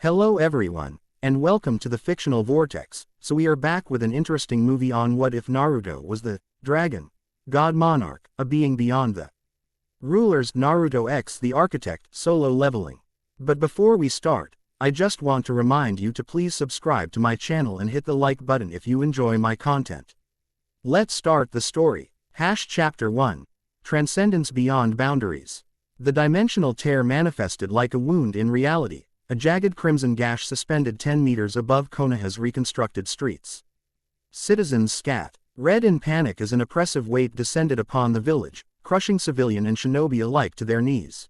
Hello everyone, and welcome to the Fictional Vortex. So we are back with an interesting movie on what if Naruto was the dragon god Monarch, a being beyond the rulers. Naruto X the architect, solo leveling. But before we start, I just want to remind you to please subscribe to my channel and hit the like button if you enjoy my content. Let's start the story. Chapter 1. Transcendence Beyond Boundaries. The dimensional tear manifested like a wound in reality, a jagged crimson gash suspended 10 meters above Konoha's reconstructed streets. Citizens scat. Red in panic as an oppressive weight descended upon the village, crushing civilian and shinobi alike to their knees.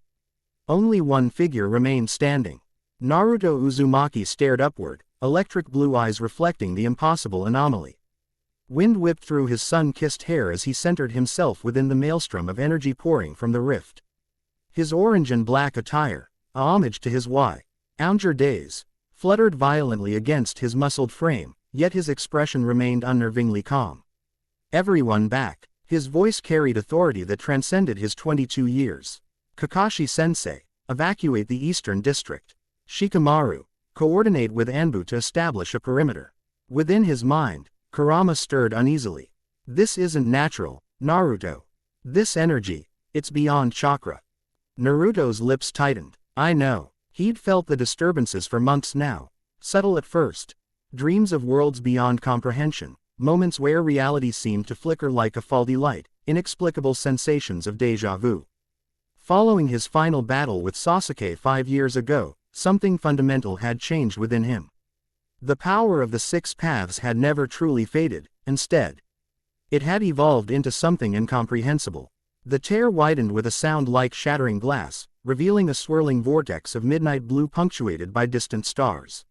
Only one figure remained standing. Naruto Uzumaki stared upward, electric blue eyes reflecting the impossible anomaly. Wind whipped through his sun-kissed hair as he centered himself within the maelstrom of energy pouring from the rift. His orange and black attire, a homage to his younger days, fluttered violently against his muscled frame, yet his expression remained unnervingly calm. Everyone back. His voice carried authority that transcended his 22 years. Kakashi-sensei, evacuate the eastern district. Shikamaru, coordinate with Anbu to establish a perimeter. Within his mind, Kurama stirred uneasily. This isn't natural, Naruto. This energy, it's beyond chakra. Naruto's lips tightened. I know. He'd felt the disturbances for months now. Subtle at first. Dreams of worlds beyond comprehension. Moments where reality seemed to flicker like a faulty light. Inexplicable sensations of déjà vu. Following his final battle with Sasuke 5 years ago, something fundamental had changed within him. The power of the six paths had never truly faded. Instead, it had evolved into something incomprehensible. The tear widened with a sound like shattering glass, revealing a swirling vortex of midnight blue punctuated by distant stars.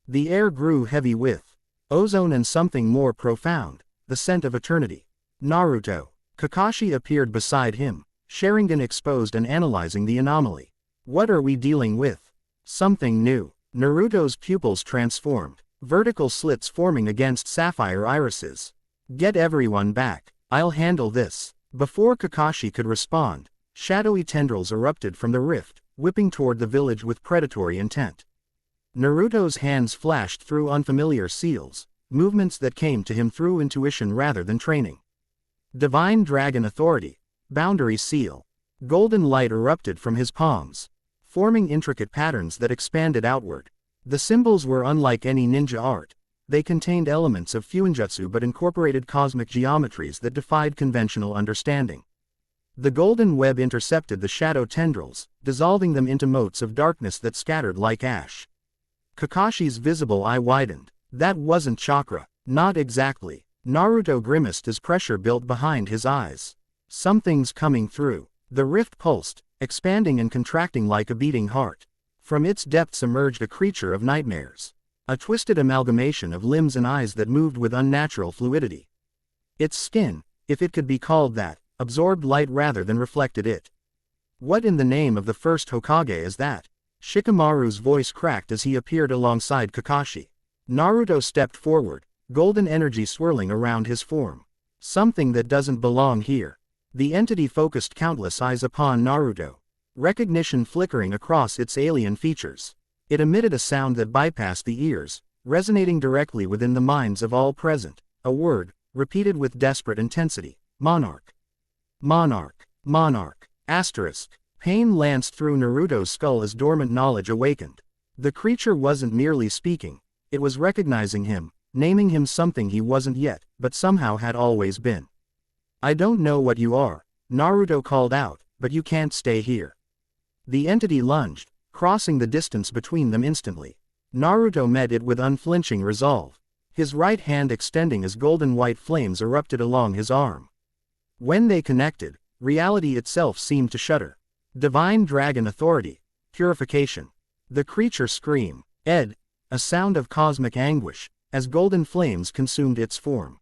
The air grew heavy with ozone and something more profound, the scent of eternity. Naruto. Kakashi appeared beside him, Sharingan exposed and analyzing the anomaly. What are we dealing with? Something new. Naruto's pupils transformed, vertical slits forming against sapphire irises. Get everyone back. I'll handle this. Before Kakashi could respond, shadowy tendrils erupted from the rift, whipping toward the village with predatory intent. Naruto's hands flashed through unfamiliar seals, movements that came to him through intuition rather than training. Divine Dragon Authority. Boundary Seal. Golden light erupted from his palms, forming intricate patterns that expanded outward. The symbols were unlike any ninja art. They contained elements of fuinjutsu but incorporated cosmic geometries that defied conventional understanding. The golden web intercepted the shadow tendrils, dissolving them into motes of darkness that scattered like ash. Kakashi's visible eye widened. That wasn't chakra. Not exactly. Naruto grimaced as pressure built behind his eyes. Something's coming through. The rift pulsed, expanding and contracting like a beating heart. From its depths emerged a creature of nightmares. A twisted amalgamation of limbs and eyes that moved with unnatural fluidity. Its skin, if it could be called that, absorbed light rather than reflected it. What in the name of the first Hokage is that? Shikamaru's voice cracked as he appeared alongside Kakashi. Naruto stepped forward, golden energy swirling around his form. Something that doesn't belong here. The entity focused countless eyes upon Naruto. Recognition flickering across its alien features. It emitted a sound that bypassed the ears, resonating directly within the minds of all present. A word, repeated with desperate intensity. Monarch. Monarch. Monarch. Asterisk. Pain lanced through Naruto's skull as dormant knowledge awakened. The creature wasn't merely speaking. It was recognizing him, naming him something he wasn't yet, but somehow had always been. I don't know what you are, Naruto called out, but you can't stay here. The entity lunged, crossing the distance between them instantly. Naruto met it with unflinching resolve, his right hand extending as golden white flames erupted along his arm. When they connected, reality itself seemed to shudder. Divine Dragon Authority. Purification. The creature screamed, a sound of cosmic anguish, as golden flames consumed its form.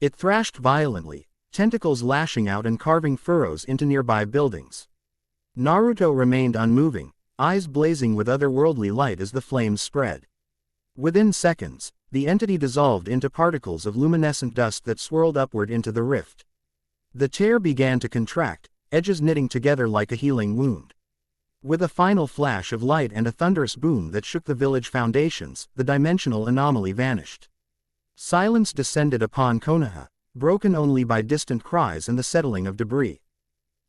It thrashed violently, tentacles lashing out and carving furrows into nearby buildings. Naruto remained unmoving, eyes blazing with otherworldly light as the flames spread. Within seconds, the entity dissolved into particles of luminescent dust that swirled upward into the rift. The tear began to contract, edges knitting together like a healing wound. With a final flash of light and a thunderous boom that shook the village foundations, the dimensional anomaly vanished. Silence descended upon Konoha, broken only by distant cries and the settling of debris.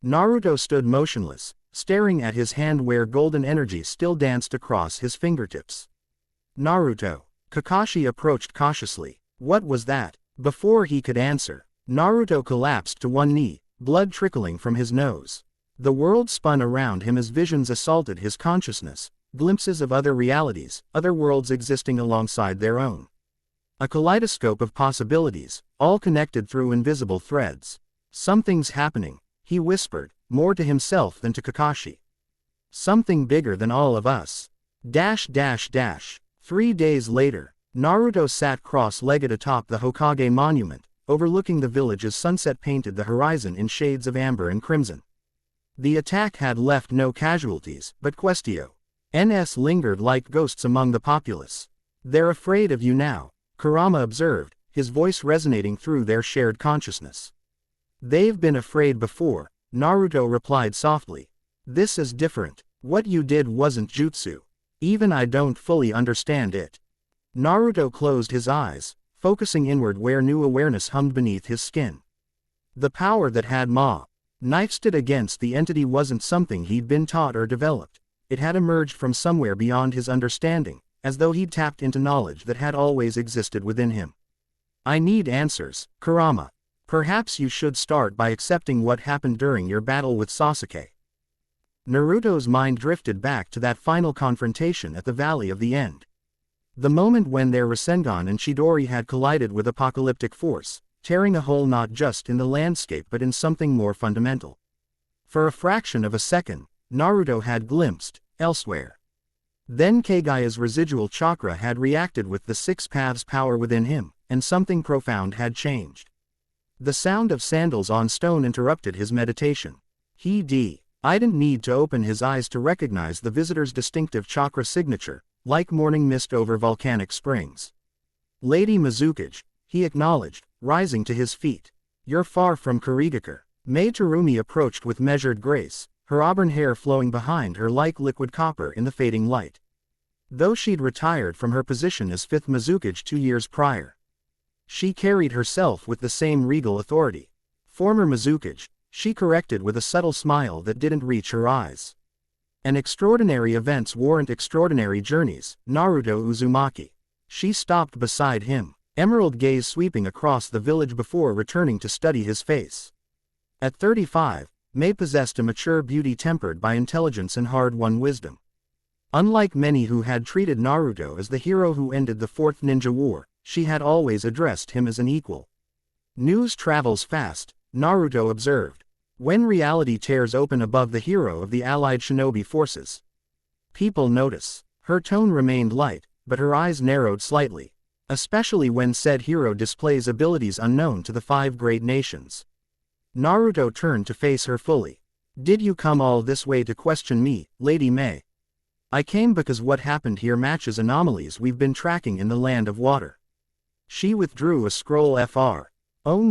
Naruto stood motionless, staring at his hand where golden energy still danced across his fingertips. Naruto. Kakashi approached cautiously. What was that? Before he could answer, Naruto collapsed to one knee, blood trickling from his nose. The world spun around him as visions assaulted his consciousness, glimpses of other realities, other worlds existing alongside their own. A kaleidoscope of possibilities, all connected through invisible threads. Something's happening, he whispered, more to himself than to Kakashi. Something bigger than all of us. 3 days later, Naruto sat cross-legged atop the Hokage monument, overlooking the village as sunset painted the horizon in shades of amber and crimson. The attack had left no casualties, but questions lingered like ghosts among the populace. They're afraid of you now, Kurama observed, his voice resonating through their shared consciousness. They've been afraid before, Naruto replied softly. This is different. What you did wasn't jutsu. Even I don't fully understand it. Naruto closed his eyes, focusing inward where new awareness hummed beneath his skin. The power that had knifed it against the entity wasn't something he'd been taught or developed. It had emerged from somewhere beyond his understanding, as though he'd tapped into knowledge that had always existed within him. I need answers, Kurama. Perhaps you should start by accepting what happened during your battle with Sasuke. Naruto's mind drifted back to that final confrontation at the Valley of the End. The moment when their Rasengan and Chidori had collided with apocalyptic force, tearing a hole not just in the landscape but in something more fundamental. For a fraction of a second, Naruto had glimpsed elsewhere. Then Kagaya's residual chakra had reacted with the six paths power within him, and something profound had changed. The sound of sandals on stone interrupted his meditation. I didn't need to open his eyes to recognize the visitor's distinctive chakra signature, like morning mist over volcanic springs. Lady Mizukage, he acknowledged, rising to his feet. You're far from Kurigakure. Mei Terumi approached with measured grace, her auburn hair flowing behind her like liquid copper in the fading light. Though she'd retired from her position as 5th Mizukage 2 years prior, she carried herself with the same regal authority. Former Mizukage, she corrected with a subtle smile that didn't reach her eyes. And extraordinary events warrant extraordinary journeys, Naruto Uzumaki. She stopped beside him, emerald gaze sweeping across the village before returning to study his face. At 35, Mei possessed a mature beauty tempered by intelligence and hard-won wisdom. Unlike many who had treated Naruto as the hero who ended the Fourth Ninja War, she had always addressed him as an equal. News travels fast, Naruto observed. When reality tears open above the hero of the allied shinobi forces, people notice. Her tone remained light, but her eyes narrowed slightly, especially when said hero displays abilities unknown to the 5 great nations. Naruto turned to face her fully. Did you come all this way to question me, Lady Mei? I came because what happened here matches anomalies we've been tracking in the Land of Water. She withdrew a scroll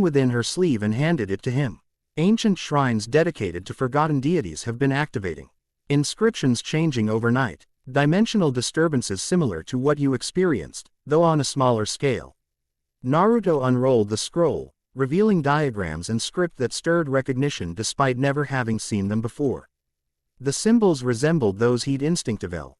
within her sleeve and handed it to him. Ancient shrines dedicated to forgotten deities have been activating. Inscriptions changing overnight. Dimensional disturbances similar to what you experienced, though on a smaller scale. Naruto unrolled the scroll, revealing diagrams and script that stirred recognition despite never having seen them before. The symbols resembled those he'd instinctively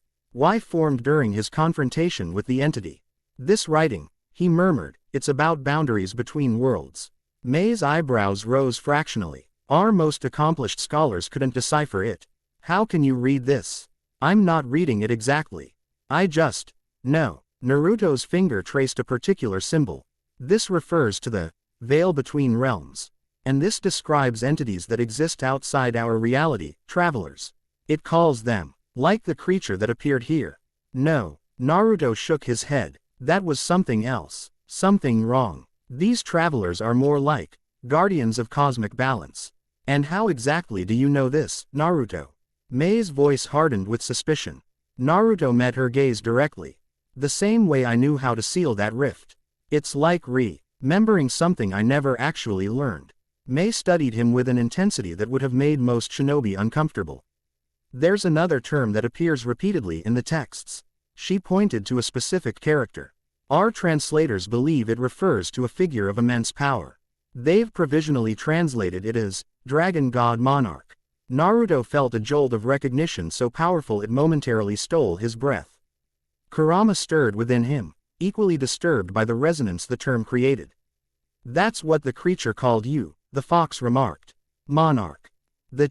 formed during his confrontation with the entity. This writing, he murmured, it's about boundaries between worlds. Mei's eyebrows rose fractionally. Our most accomplished scholars couldn't decipher it. How can you read this? I'm not reading it exactly. No. Naruto's finger traced a particular symbol. This refers to the veil between realms. And this describes entities that exist outside our reality, travelers. It calls them, like the creature that appeared here. No. Naruto shook his head. That was something else. Something wrong. These travelers are more like guardians of cosmic balance. And how exactly do you know this, Naruto? Mei's voice hardened with suspicion. Naruto met her gaze directly. The same way I knew how to seal that rift. It's like remembering something I never actually learned. Mei studied him with an intensity that would have made most shinobi uncomfortable. There's another term that appears repeatedly in the texts. She pointed to a specific character. Our translators believe it refers to a figure of immense power. They've provisionally translated it as Dragon God Monarch. Naruto felt a jolt of recognition so powerful it momentarily stole his breath. Kurama stirred within him, equally disturbed by the resonance the term created. That's what the creature called you, the fox remarked. Monarch. The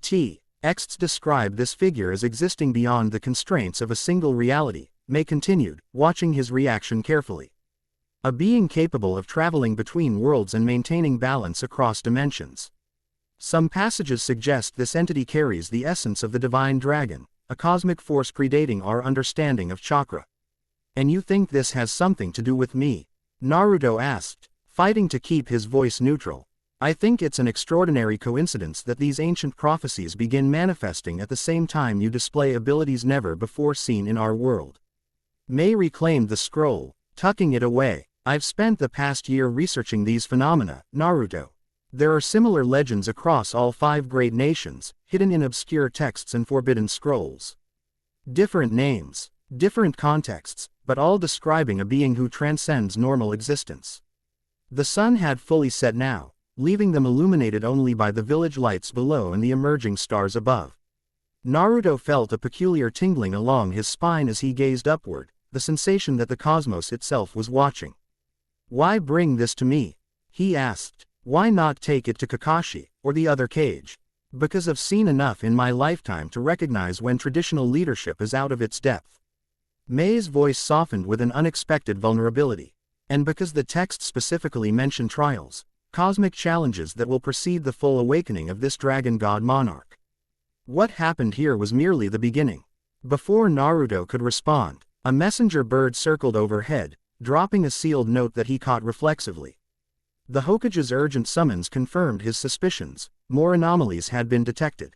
texts describe this figure as existing beyond the constraints of a single reality, May continued, watching his reaction carefully. A being capable of traveling between worlds and maintaining balance across dimensions. Some passages suggest this entity carries the essence of the divine dragon, a cosmic force predating our understanding of chakra. And you think this has something to do with me? Naruto asked, fighting to keep his voice neutral. I think it's an extraordinary coincidence that these ancient prophecies begin manifesting at the same time you display abilities never before seen in our world. May reclaimed the scroll, tucking it away. I've spent the past year researching these phenomena, Naruto. There are similar legends across all 5 great nations, hidden in obscure texts and forbidden scrolls. Different names, different contexts, but all describing a being who transcends normal existence. The sun had fully set now, leaving them illuminated only by the village lights below and the emerging stars above. Naruto felt a peculiar tingling along his spine as he gazed upward, the sensation that the cosmos itself was watching. Why bring this to me? He asked. Why not take it to Kakashi, or the other cage? Because I've seen enough in my lifetime to recognize when traditional leadership is out of its depth. May's voice softened with an unexpected vulnerability. And because the text specifically mentioned trials, cosmic challenges that will precede the full awakening of this dragon god monarch. What happened here was merely the beginning. Before Naruto could respond, a messenger bird circled overhead, dropping a sealed note that he caught reflexively. The Hokage's urgent summons confirmed his suspicions. More anomalies had been detected.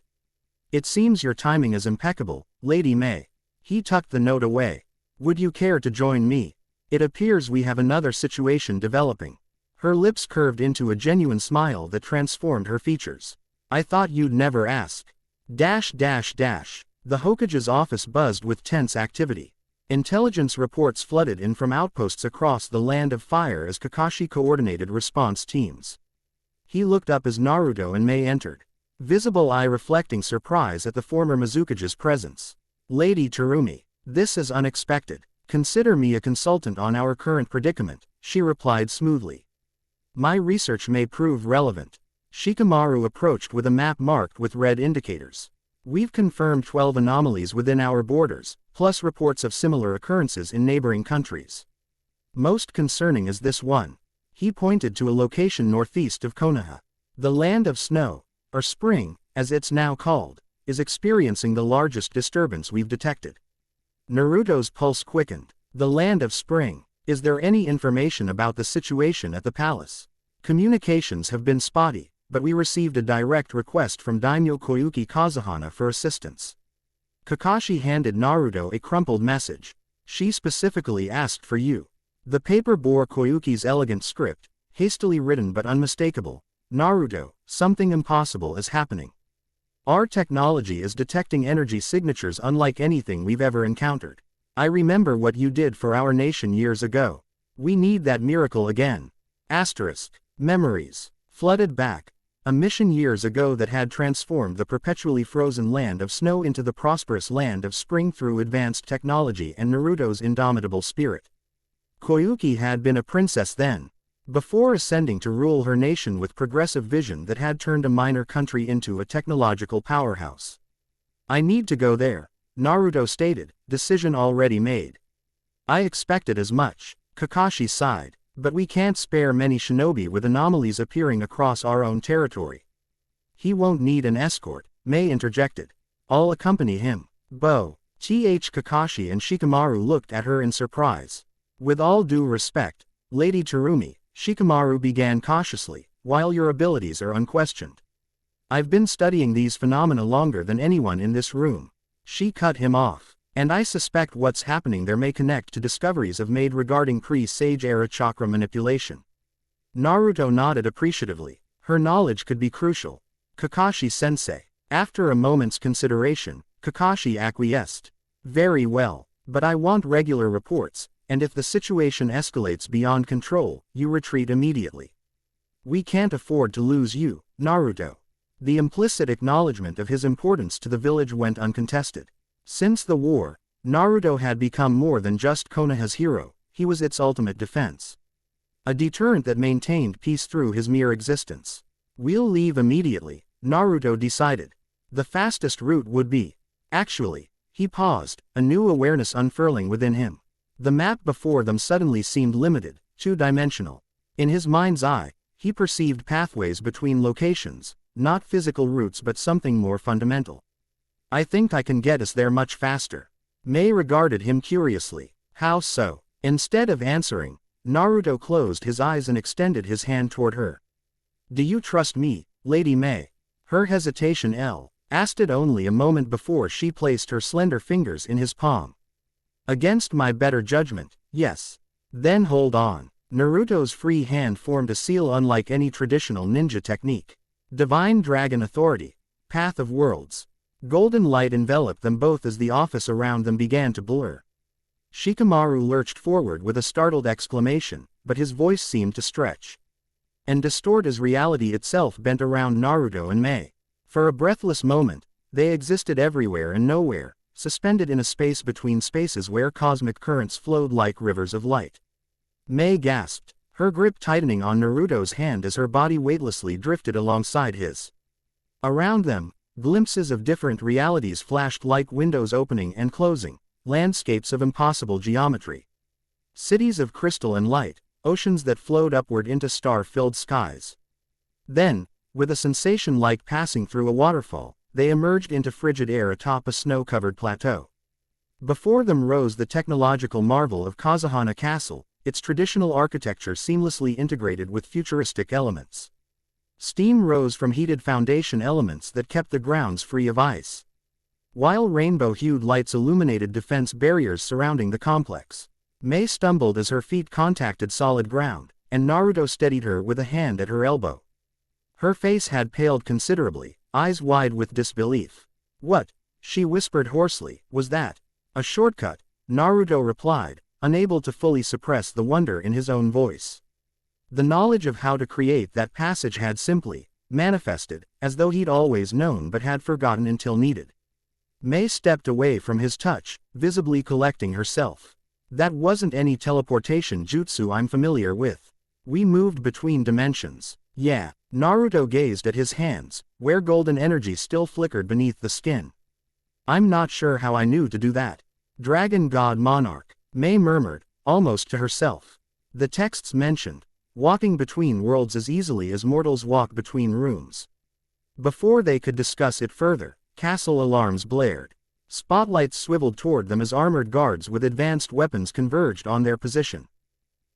It seems your timing is impeccable, Lady May. He tucked the note away. Would you care to join me? It appears we have another situation developing. Her lips curved into a genuine smile that transformed her features. I thought you'd never ask. The Hokage's office buzzed with tense activity. Intelligence reports flooded in from outposts across the Land of Fire as Kakashi coordinated response teams. He looked up as Naruto and May entered, visible eye reflecting surprise at the former Mizukage's presence. Lady Terumi, this is unexpected. Consider me a consultant on our current predicament, she replied smoothly. My research may prove relevant. Shikamaru approached with a map marked with red indicators. We've confirmed 12 anomalies within our borders, plus reports of similar occurrences in neighboring countries. Most concerning is this one. He pointed to a location northeast of Konoha. The Land of Snow, or Spring, as it's now called, is experiencing the largest disturbance we've detected. Naruto's pulse quickened. The Land of Spring. Is there any information about the situation at the palace? Communications have been spotty, but we received a direct request from Daimyo Koyuki Kazuhana for assistance. Kakashi handed Naruto a crumpled message. She specifically asked for you. The paper bore Koyuki's elegant script, hastily written but unmistakable. Naruto, something impossible is happening. Our technology is detecting energy signatures unlike anything we've ever encountered. I remember what you did for our nation years ago. We need that miracle again. Memories. Flooded back. A mission years ago that had transformed the perpetually frozen Land of Snow into the prosperous Land of Spring through advanced technology and Naruto's indomitable spirit. Koyuki had been a princess then, before ascending to rule her nation with progressive vision that had turned a minor country into a technological powerhouse. I need to go there, Naruto stated, decision already made. I expected as much, Kakashi sighed, but we can't spare many shinobi with anomalies appearing across our own territory. He won't need an escort, May interjected. I'll accompany him. Kakashi and Shikamaru looked at her in surprise. With all due respect, Lady Terumi, Shikamaru began cautiously, while your abilities are unquestioned. I've been studying these phenomena longer than anyone in this room. She cut him off. And I suspect what's happening there may connect to discoveries I've made regarding pre-Sage era chakra manipulation. Naruto nodded appreciatively. Her knowledge could be crucial. Kakashi-sensei. After a moment's consideration, Kakashi acquiesced. Very well. But I want regular reports, and if the situation escalates beyond control, you retreat immediately. We can't afford to lose you, Naruto. The implicit acknowledgement of his importance to the village went uncontested. Since the war, Naruto had become more than just Konoha's hero, he was its ultimate defense. A deterrent that maintained peace through his mere existence. We'll leave immediately, Naruto decided. The fastest route would be. Actually, he paused, a new awareness unfurling within him. The map before them suddenly seemed limited, two-dimensional. In his mind's eye, he perceived pathways between locations, not physical routes but something more fundamental. I think I can get us there much faster. Mei regarded him curiously. How so? Instead of answering, Naruto closed his eyes and extended his hand toward her. Do you trust me, Lady Mei? Her hesitation asked it only a moment before she placed her slender fingers in his palm. Against my better judgment, yes. Then hold on. Naruto's free hand formed a seal unlike any traditional ninja technique. Divine Dragon Authority. Path of Worlds. Golden light enveloped them both as the office around them began to blur. Shikamaru lurched forward with a startled exclamation, but his voice seemed to stretch and distort as reality itself bent around Naruto and Mei. For a breathless moment, they existed everywhere and nowhere, suspended in a space between spaces where cosmic currents flowed like rivers of light. Mei gasped, her grip tightening on Naruto's hand as her body weightlessly drifted alongside his. Around them, glimpses of different realities flashed like windows opening and closing, landscapes of impossible geometry. Cities of crystal and light, oceans that flowed upward into star-filled skies. Then, with a sensation like passing through a waterfall, they emerged into frigid air atop a snow-covered plateau. Before them rose the technological marvel of Kazuhana Castle, its traditional architecture seamlessly integrated with futuristic elements. Steam rose from heated foundation elements that kept the grounds free of ice, while rainbow-hued lights illuminated defense barriers surrounding the complex. Mei stumbled as her feet contacted solid ground, and Naruto steadied her with a hand at her elbow. Her face had paled considerably, eyes wide with disbelief. What? She whispered hoarsely. Was that a shortcut? Naruto replied, unable to fully suppress the wonder in his own voice. The knowledge of how to create that passage had simply manifested, as though he'd always known but had forgotten until needed. Mei stepped away from his touch, visibly collecting herself. That wasn't any teleportation jutsu I'm familiar with. We moved between dimensions. Yeah. Naruto gazed at his hands, where golden energy still flickered beneath the skin. I'm not sure how I knew to do that. Dragon God Monarch, Mei murmured, almost to herself. The texts mentioned walking between worlds as easily as mortals walk between rooms. Before they could discuss it further, castle alarms blared. Spotlights swiveled toward them as armored guards with advanced weapons converged on their position.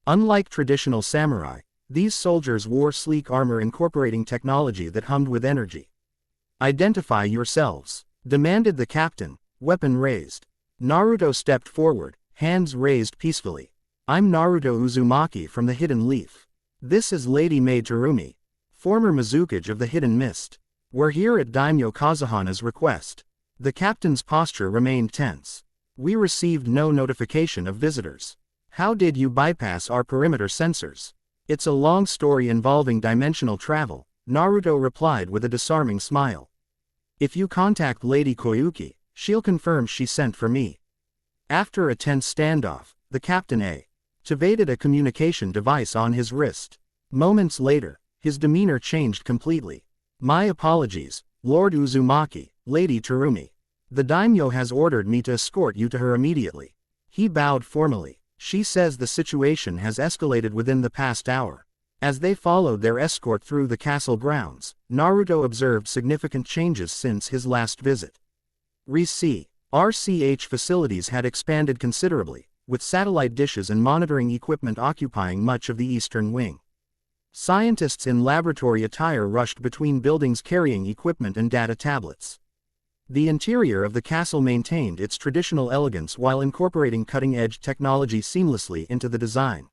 Unlike traditional samurai, these soldiers wore sleek armor incorporating technology that hummed with energy. Identify yourselves, demanded the captain, weapon raised. Naruto stepped forward, hands raised peacefully. I'm Naruto Uzumaki from the Hidden Leaf. This is Lady Mei Terumi, former Mizukage of the Hidden Mist. We're here at Daimyo Kazuhana's request. The captain's posture remained tense. We received no notification of visitors. How did you bypass our perimeter sensors? It's a long story involving dimensional travel, Naruto replied with a disarming smile. If you contact Lady Koyuki, she'll confirm she sent for me. After a tense standoff, the captain activated a communication device on his wrist. Moments later, his demeanor changed completely. My apologies, Lord Uzumaki, Lady Terumi. The daimyo has ordered me to escort you to her immediately. He bowed formally. She says the situation has escalated within the past hour. As they followed their escort through the castle grounds, Naruto observed significant changes since his last visit. RCH facilities had expanded considerably, with satellite dishes and monitoring equipment occupying much of the eastern wing. Scientists in laboratory attire rushed between buildings carrying equipment and data tablets. The interior of the castle maintained its traditional elegance while incorporating cutting-edge technology seamlessly into the design.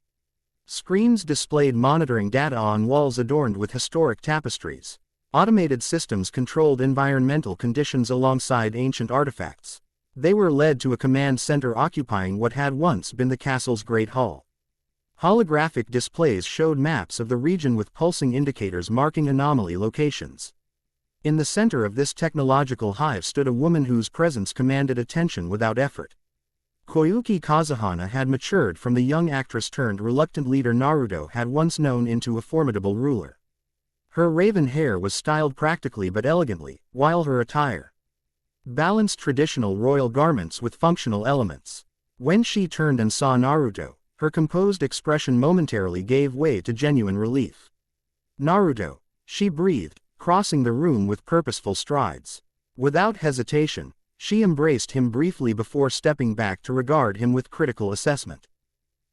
Screens displayed monitoring data on walls adorned with historic tapestries. Automated systems controlled environmental conditions alongside ancient artifacts. They were led to a command center occupying what had once been the castle's Great Hall. Holographic displays showed maps of the region with pulsing indicators marking anomaly locations. In the center of this technological hive stood a woman whose presence commanded attention without effort. Koyuki Kazuhana had matured from the young actress turned reluctant leader Naruto had once known into a formidable ruler. Her raven hair was styled practically but elegantly, while her attire balanced traditional royal garments with functional elements. When she turned and saw Naruto, her composed expression momentarily gave way to genuine relief. "Naruto," she breathed, crossing the room with purposeful strides. Without hesitation, she embraced him briefly before stepping back to regard him with critical assessment.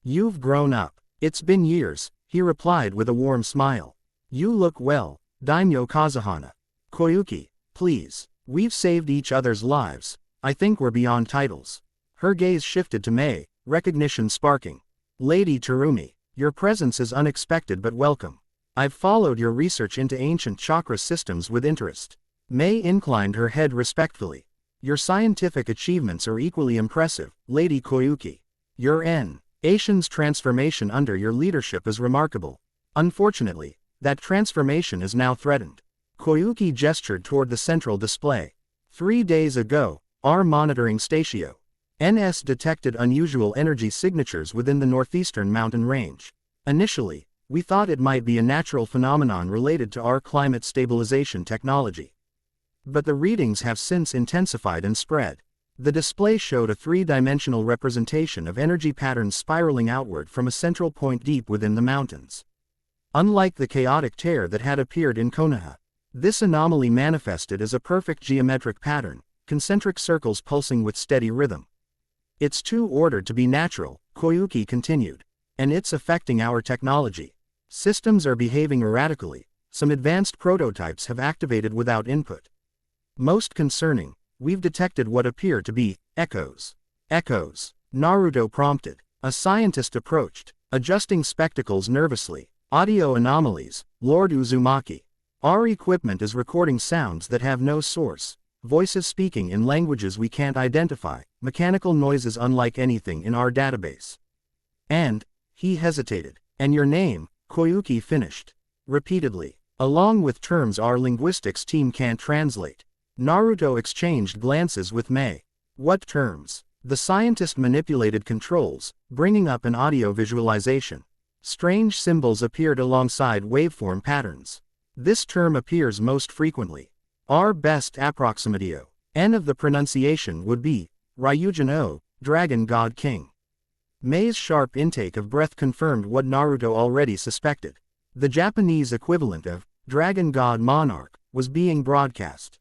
"You've grown up." "It's been years," he replied with a warm smile. "You look well, Daimyo Kazuhana." "Koyuki, please. We've saved each other's lives. I think we're beyond titles." Her gaze shifted to Mei, recognition sparking. "Lady Terumi, your presence is unexpected but welcome. I've followed your research into ancient chakra systems with interest." Mei inclined her head respectfully. "Your scientific achievements are equally impressive, Lady Koyuki. Your Asian's transformation under your leadership is remarkable. Unfortunately, that transformation is now threatened." Koyuki gestured toward the central display. 3 days ago, our monitoring station NS detected unusual energy signatures within the northeastern mountain range. Initially, we thought it might be a natural phenomenon related to our climate stabilization technology. But the readings have since intensified and spread. The display showed a 3-dimensional representation of energy patterns spiraling outward from a central point deep within the mountains. Unlike the chaotic tear that had appeared in Konoha, this anomaly manifested as a perfect geometric pattern, concentric circles pulsing with steady rhythm. "It's too ordered to be natural," Koyuki continued. "And it's affecting our technology. Systems are behaving erratically, some advanced prototypes have activated without input. Most concerning, we've detected what appear to be echoes." "Echoes?" Naruto prompted. A scientist approached, adjusting spectacles nervously. "Audio anomalies, Lord Uzumaki. Our equipment is recording sounds that have no source, voices speaking in languages we can't identify, mechanical noises unlike anything in our database." "And," he hesitated, "and your name," Koyuki finished. "Repeatedly. Along with terms our linguistics team can't translate." Naruto exchanged glances with Mei. "What terms?" The scientist manipulated controls, bringing up an audio visualization. Strange symbols appeared alongside waveform patterns. "This term appears most frequently. Our best approximatio N of the pronunciation would be Ryujin-O, Dragon God King." Mei's sharp intake of breath confirmed what Naruto already suspected. The Japanese equivalent of Dragon God Monarch was being broadcast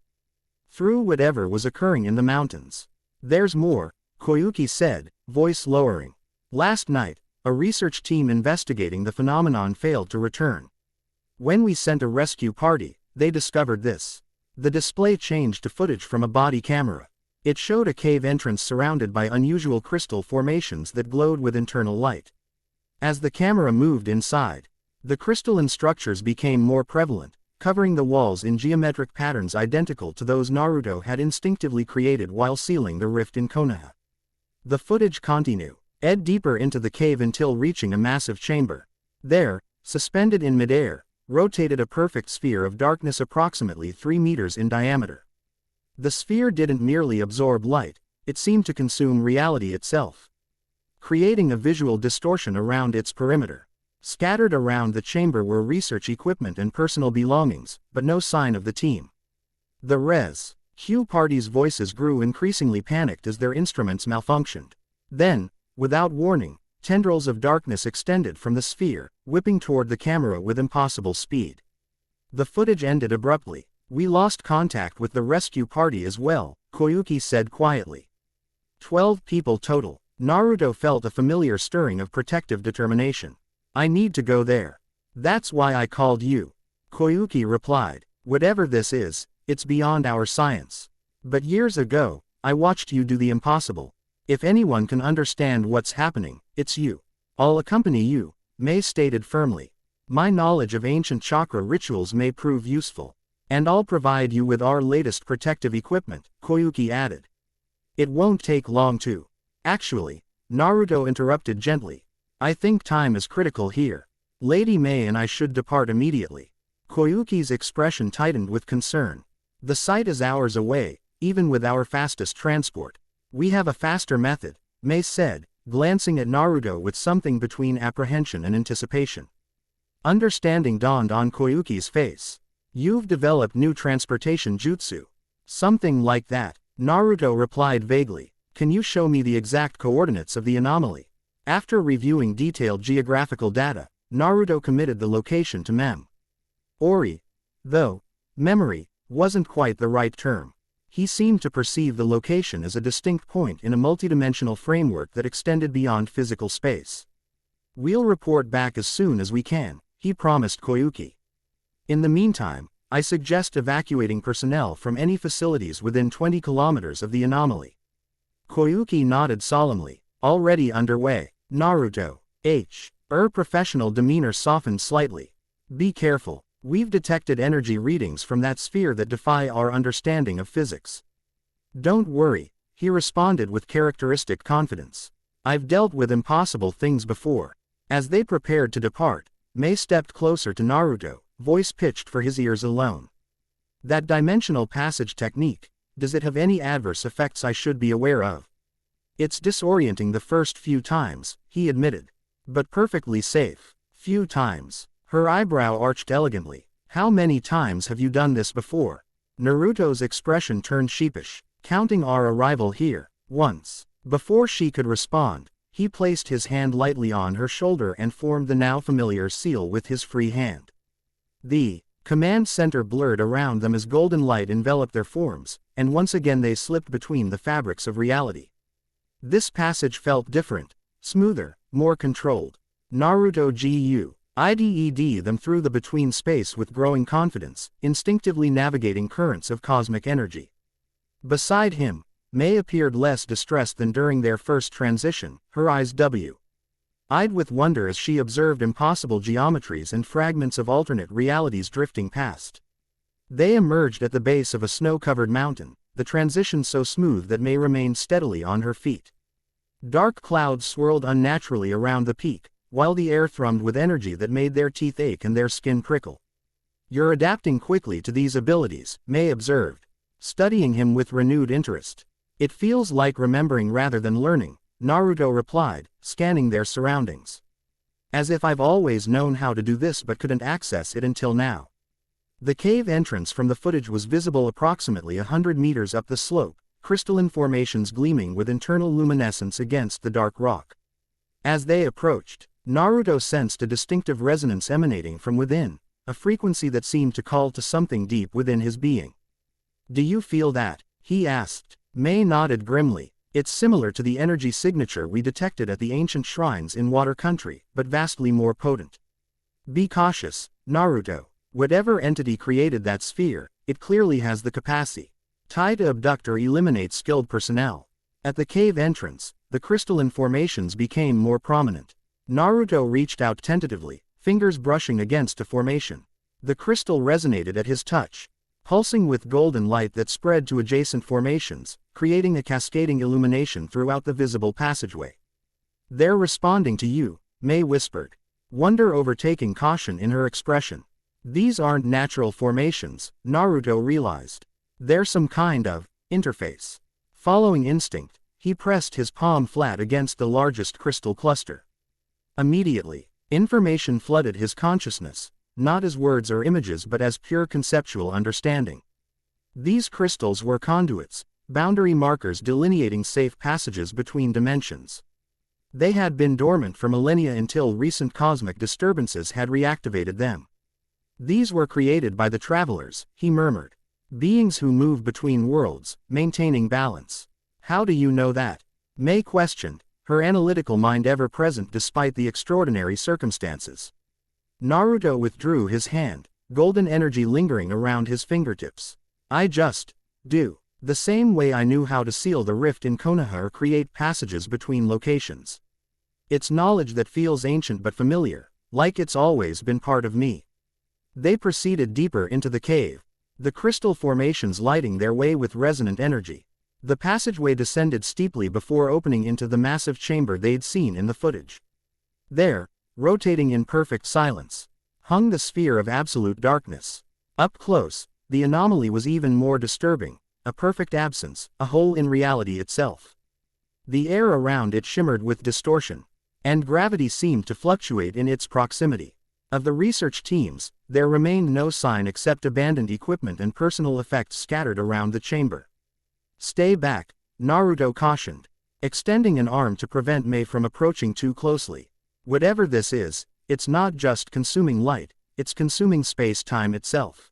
through whatever was occurring in the mountains. "There's more," Koyuki said, voice lowering. "Last night, a research team investigating the phenomenon failed to return. When we sent a rescue party, they discovered this." The display changed to footage from a body camera. It showed a cave entrance surrounded by unusual crystal formations that glowed with internal light. As the camera moved inside, the crystalline structures became more prevalent, covering the walls in geometric patterns identical to those Naruto had instinctively created while sealing the rift in Konoha. The footage continued deeper into the cave until reaching a massive chamber. There, suspended in midair, rotated a perfect sphere of darkness approximately 3 meters in diameter. The sphere didn't merely absorb light, it seemed to consume reality itself, creating a visual distortion around its perimeter. Scattered around the chamber were research equipment and personal belongings, but no sign of the team. The Res. Q party's voices grew increasingly panicked as their instruments malfunctioned. Then, without warning, tendrils of darkness extended from the sphere, whipping toward the camera with impossible speed. The footage ended abruptly. "We lost contact with the rescue party as well," Koyuki said quietly. 12 people total. Naruto felt a familiar stirring of protective determination. "I need to go there." "That's why I called you," Koyuki replied. "Whatever this is, it's beyond our science. But years ago, I watched you do the impossible. If anyone can understand what's happening, it's you. I'll accompany you," Mei stated firmly. "My knowledge of ancient chakra rituals may prove useful." And I'll provide you with our latest protective equipment, Koyuki added. It won't take long to. Actually, Naruto interrupted gently. I think time is critical here. Lady May and I should depart immediately. Koyuki's expression tightened with concern. The site is hours away, even with our fastest transport. We have a faster method, May said, glancing at Naruto with something between apprehension and anticipation. Understanding dawned on Koyuki's face. You've developed new transportation jutsu. Something like that, Naruto replied vaguely. Can you show me the exact coordinates of the anomaly? After reviewing detailed geographical data, Naruto committed the location to memory. Though memory wasn't quite the right term. He seemed to perceive the location as a distinct point in a multidimensional framework that extended beyond physical space. We'll report back as soon as we can, he promised Koyuki. In the meantime, I suggest evacuating personnel from any facilities within 20 kilometers of the anomaly. Koyuki nodded solemnly. Already underway. Naruto. Professional demeanor softened slightly. Be careful. We've detected energy readings from that sphere that defy our understanding of physics. Don't worry, he responded with characteristic confidence. I've dealt with impossible things before. As they prepared to depart, May stepped closer to Naruto, voice pitched for his ears alone. That dimensional passage technique, does it have any adverse effects I should be aware of? It's disorienting the first few times, he admitted. But perfectly safe. Few times. Her eyebrow arched elegantly. How many times have you done this before? Naruto's expression turned sheepish. Counting our arrival here, once. Before she could respond, he placed his hand lightly on her shoulder and formed the now familiar seal with his free hand. The command center blurred around them as golden light enveloped their forms, and once again they slipped between the fabrics of reality. This passage felt different, smoother, more controlled. Naruto guided them through the between space with growing confidence, instinctively navigating currents of cosmic energy. Beside him, May appeared less distressed than during their first transition, her eyes wide with wonder as she observed impossible geometries and fragments of alternate realities drifting past. They emerged at the base of a snow-covered mountain, the transition so smooth that May remained steadily on her feet. Dark clouds swirled unnaturally around the peak, while the air thrummed with energy that made their teeth ache and their skin prickle. You're adapting quickly to these abilities, May observed, studying him with renewed interest. It feels like remembering rather than learning, Naruto replied, scanning their surroundings. As if I've always known how to do this but couldn't access it until now. The cave entrance from the footage was visible approximately 100 meters up the slope, crystalline formations gleaming with internal luminescence against the dark rock. As they approached, Naruto sensed a distinctive resonance emanating from within, a frequency that seemed to call to something deep within his being. Do you feel that? He asked. May nodded grimly. It's similar to the energy signature we detected at the ancient shrines in Water Country, but vastly more potent. Be cautious, Naruto. Whatever entity created that sphere, it clearly has the capacity to abduct or eliminate skilled personnel. At the cave entrance, the crystalline formations became more prominent. Naruto reached out tentatively, fingers brushing against a formation. The crystal resonated at his touch, pulsing with golden light that spread to adjacent formations, creating a cascading illumination throughout the visible passageway. They're responding to you, May whispered, wonder overtaking caution in her expression. These aren't natural formations, Naruto realized. They're some kind of interface. Following instinct, he pressed his palm flat against the largest crystal cluster. Immediately, information flooded his consciousness, not as words or images but as pure conceptual understanding. These crystals were conduits, boundary markers delineating safe passages between dimensions. They had been dormant for millennia until recent cosmic disturbances had reactivated them. These were created by the travelers, he murmured. Beings who move between worlds, maintaining balance. How do you know that? May questioned, her analytical mind ever present despite the extraordinary circumstances. Naruto withdrew his hand, golden energy lingering around his fingertips. I just do. The same way I knew how to seal the rift in Konoha or create passages between locations. It's knowledge that feels ancient but familiar, like it's always been part of me. They proceeded deeper into the cave, the crystal formations lighting their way with resonant energy. The passageway descended steeply before opening into the massive chamber they'd seen in the footage. There, rotating in perfect silence, hung the sphere of absolute darkness. Up close, the anomaly was even more disturbing, a perfect absence, a hole in reality itself. The air around it shimmered with distortion, and gravity seemed to fluctuate in its proximity. Of the research teams, there remained no sign except abandoned equipment and personal effects scattered around the chamber. "Stay back," Naruto cautioned, extending an arm to prevent Mei from approaching too closely. "Whatever this is, it's not just consuming light, it's consuming space-time itself."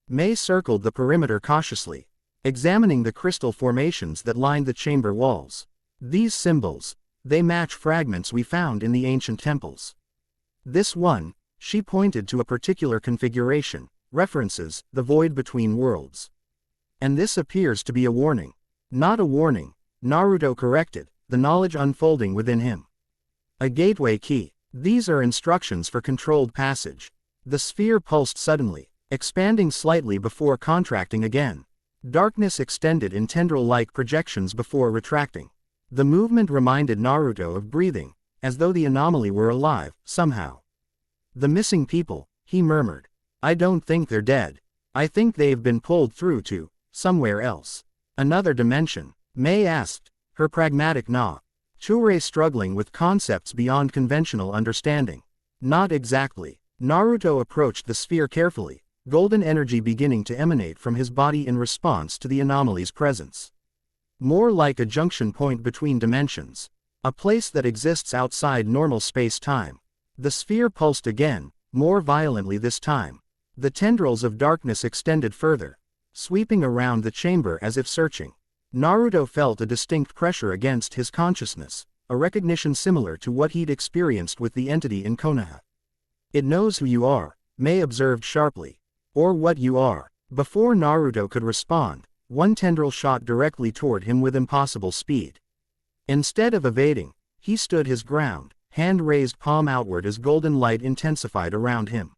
Mei circled the perimeter cautiously, examining the crystal formations that lined the chamber walls. "These symbols, they match fragments we found in the ancient temples. This one," she pointed to a particular configuration, references the void between worlds. "And this appears to be a warning." "Not a warning," Naruto corrected, the knowledge unfolding within him. "A gateway key. These are instructions for controlled passage." The sphere pulsed suddenly, expanding slightly before contracting again. Darkness extended in tendril-like projections before retracting. The movement reminded Naruto of breathing, as though the anomaly were alive, somehow. "The missing people," he murmured. "I don't think they're dead. I think they've been pulled through to somewhere else." "Another dimension?" Mei asked, her pragmatic nod. Churei struggling with concepts beyond conventional understanding. "Not exactly." Naruto approached the sphere carefully, golden energy beginning to emanate from his body in response to the anomaly's presence. "More like a junction point between dimensions. A place that exists outside normal space-time." The sphere pulsed again, more violently this time. The tendrils of darkness extended further, sweeping around the chamber as if searching. Naruto felt a distinct pressure against his consciousness, a recognition similar to what he'd experienced with the entity in Konoha. "It knows who you are," Mei observed sharply. "Or what you are." Before Naruto could respond, one tendril shot directly toward him with impossible speed. Instead of evading, he stood his ground, hand raised palm outward as golden light intensified around him.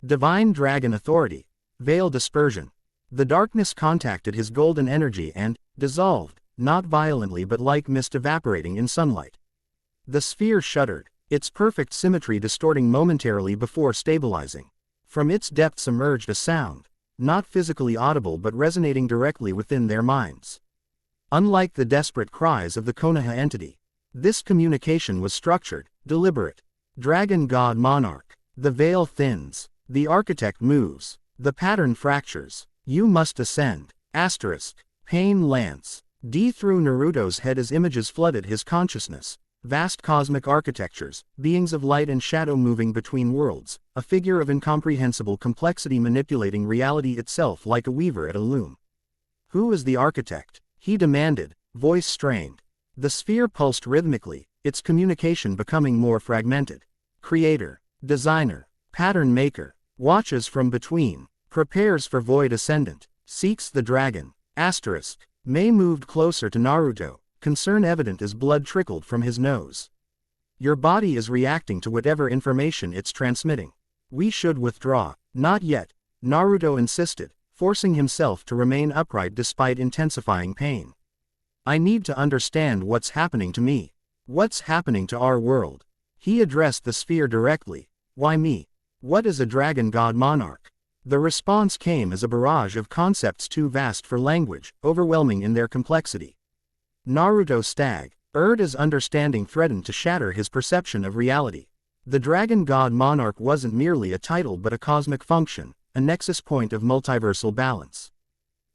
Divine Dragon Authority. Veil Dispersion. The darkness contacted his golden energy and dissolved, not violently but like mist evaporating in sunlight. The sphere shuddered, its perfect symmetry distorting momentarily before stabilizing. From its depths emerged a sound, not physically audible but resonating directly within their minds. Unlike the desperate cries of the Konoha entity, this communication was structured, deliberate. "Dragon God Monarch." The veil thins. The architect moves. The pattern fractures. "You must ascend." Pain Lance. D through Naruto's head as images flooded his consciousness. Vast cosmic architectures, beings of light and shadow moving between worlds, a figure of incomprehensible complexity manipulating reality itself like a weaver at a loom. "Who is the architect?" he demanded, voice strained. The sphere pulsed rhythmically, its communication becoming more fragmented. "Creator, designer, pattern maker, watches from between, prepares for void ascendant, seeks the dragon." Mei moved closer to Naruto, concern evident as blood trickled from his nose. "Your body is reacting to whatever information it's transmitting. We should withdraw." "Not yet," Naruto insisted, forcing himself to remain upright despite intensifying pain. "I need to understand what's happening to me. What's happening to our world." He addressed the sphere directly. "Why me? What is a Dragon God Monarch?" The response came as a barrage of concepts too vast for language, overwhelming in their complexity. Naruto staggered as understanding threatened to shatter his perception of reality. The Dragon God Monarch wasn't merely a title but a cosmic function, a nexus point of multiversal balance.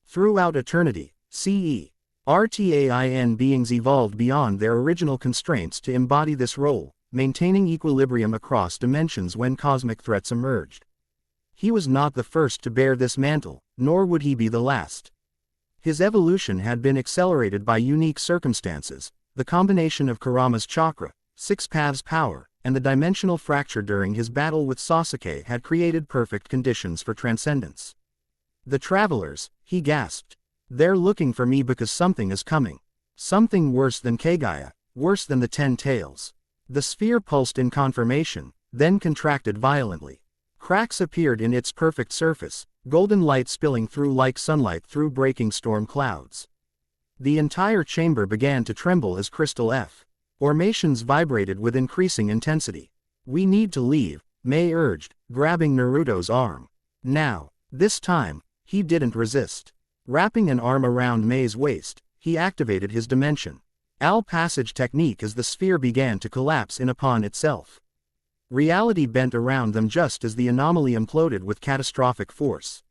Throughout eternity, Rtain beings evolved beyond their original constraints to embody this role, maintaining equilibrium across dimensions when cosmic threats emerged. He was not the first to bear this mantle, nor would he be the last. His evolution had been accelerated by unique circumstances, the combination of Kurama's chakra, Six Paths power, and the dimensional fracture during his battle with Sasuke had created perfect conditions for transcendence. "The travelers," he gasped. "They're looking for me because something is coming. Something worse than Kagaya, worse than the 10 Tails." The sphere pulsed in confirmation, then contracted violently. Cracks appeared in its perfect surface, golden light spilling through like sunlight through breaking storm clouds. The entire chamber began to tremble as crystal formations vibrated with increasing intensity. "We need to leave," Mei urged, grabbing Naruto's arm. Now, this time, he didn't resist. Wrapping an arm around Mei's waist, he activated his dimension passage technique as the sphere began to collapse in upon itself. Reality bent around them just as the anomaly imploded with catastrophic force.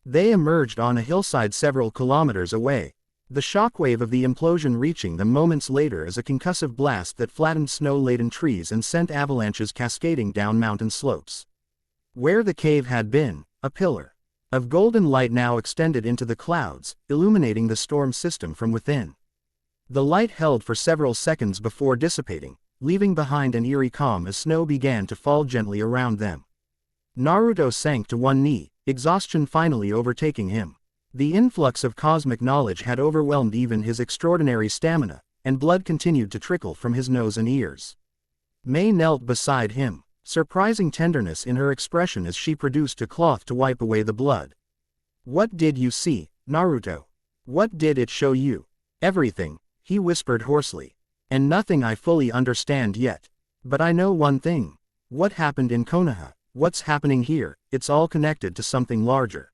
They emerged on a hillside several kilometers away, the shockwave of the implosion reaching them moments later as a concussive blast that flattened snow-laden trees and sent avalanches cascading down mountain slopes. Where the cave had been, a pillar of golden light now extended into the clouds, illuminating the storm system from within. The light held for several seconds before dissipating, leaving behind an eerie calm as snow began to fall gently around them. Naruto sank to one knee, exhaustion finally overtaking him. The influx of cosmic knowledge had overwhelmed even his extraordinary stamina, and blood continued to trickle from his nose and ears. Mei knelt beside him, surprising tenderness in her expression as she produced a cloth to wipe away the blood. "What did you see, Naruto? What did it show you?" "Everything," he whispered hoarsely. "And nothing I fully understand yet. But I know one thing. What happened in Konoha, what's happening here, it's all connected to something larger.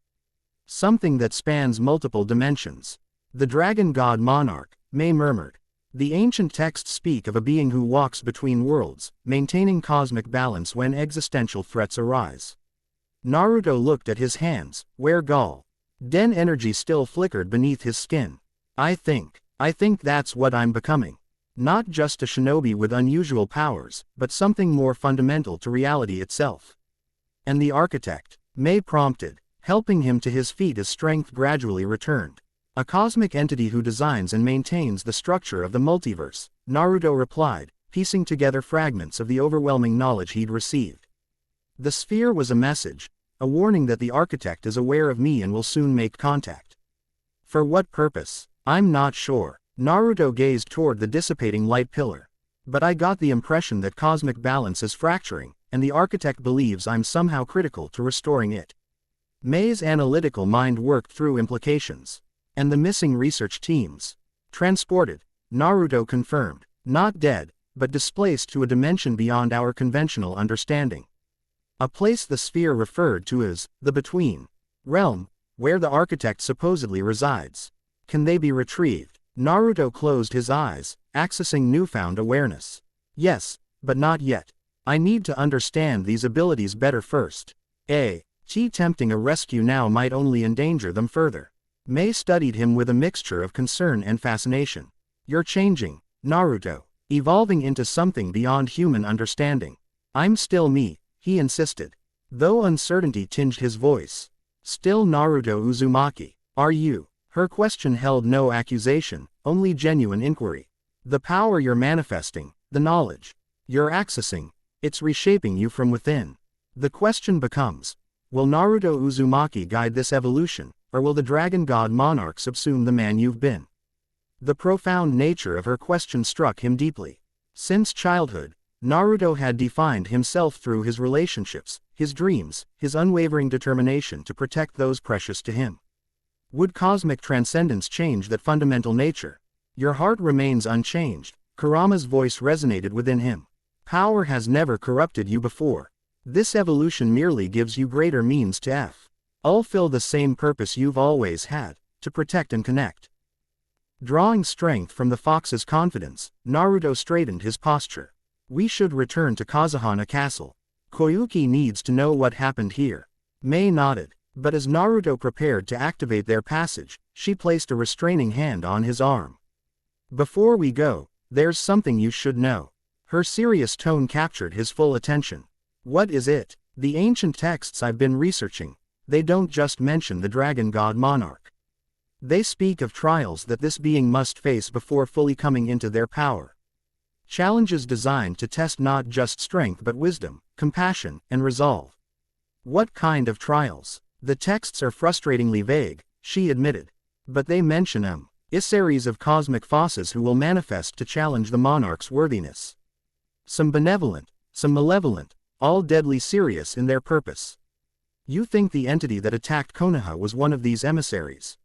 Something that spans multiple dimensions." "The dragon god Monarch," Mei murmured. "The ancient texts speak of a being who walks between worlds, maintaining cosmic balance when existential threats arise." Naruto looked at his hands, where Den energy still flickered beneath his skin. I think that's what I'm becoming. Not just a shinobi with unusual powers, but something more fundamental to reality itself." "And the architect?" Mei prompted, helping him to his feet as strength gradually returned. "A cosmic entity who designs and maintains the structure of the multiverse," Naruto replied, piecing together fragments of the overwhelming knowledge he'd received. "The sphere was a message, a warning that the architect is aware of me and will soon make contact." "For what purpose?" "I'm not sure." Naruto gazed toward the dissipating light pillar. "But I got the impression that cosmic balance is fracturing, and the architect believes I'm somehow critical to restoring it." Mei's analytical mind worked through implications. "And the missing research teams?" "Transported," Naruto confirmed. "Not dead, but displaced to a dimension beyond our conventional understanding. A place the sphere referred to as the Between realm, where the architect supposedly resides. Can they be retrieved?" Naruto closed his eyes, accessing newfound awareness. "Yes, but not yet. I need to understand these abilities better first. Tempting a rescue now might only endanger them further." Mei studied him with a mixture of concern and fascination. "You're changing, Naruto, evolving into something beyond human understanding." "I'm still me," he insisted, though uncertainty tinged his voice. "Still Naruto Uzumaki, are you?" Her question held no accusation, only genuine inquiry. "The power you're manifesting, the knowledge you're accessing, it's reshaping you from within. The question becomes, will Naruto Uzumaki guide this evolution, or will the dragon god Monarch subsume the man you've been?" The profound nature of her question struck him deeply. Since childhood, Naruto had defined himself through his relationships, his dreams, his unwavering determination to protect those precious to him. Would cosmic transcendence change that fundamental nature? "Your heart remains unchanged," Kurama's voice resonated within him. "Power has never corrupted you before. This evolution merely gives you greater means to fulfill the same purpose you've always had, to protect and connect." Drawing strength from the fox's confidence, Naruto straightened his posture. "We should return to Kazuhana Castle. Koyuki needs to know what happened here." Mei nodded, but as Naruto prepared to activate their passage, she placed a restraining hand on his arm. "Before we go, there's something you should know." Her serious tone captured his full attention. "What is it?" "The ancient texts I've been researching, they don't just mention the dragon god Monarch. They speak of trials that this being must face before fully coming into their power. Challenges designed to test not just strength but wisdom, compassion, and resolve." "What kind of trials?" "The texts are frustratingly vague," she admitted. "But they mention a series of cosmic forces who will manifest to challenge the monarch's worthiness. Some benevolent, some malevolent, all deadly serious in their purpose." You think the entity that attacked Konoha was one of these emissaries?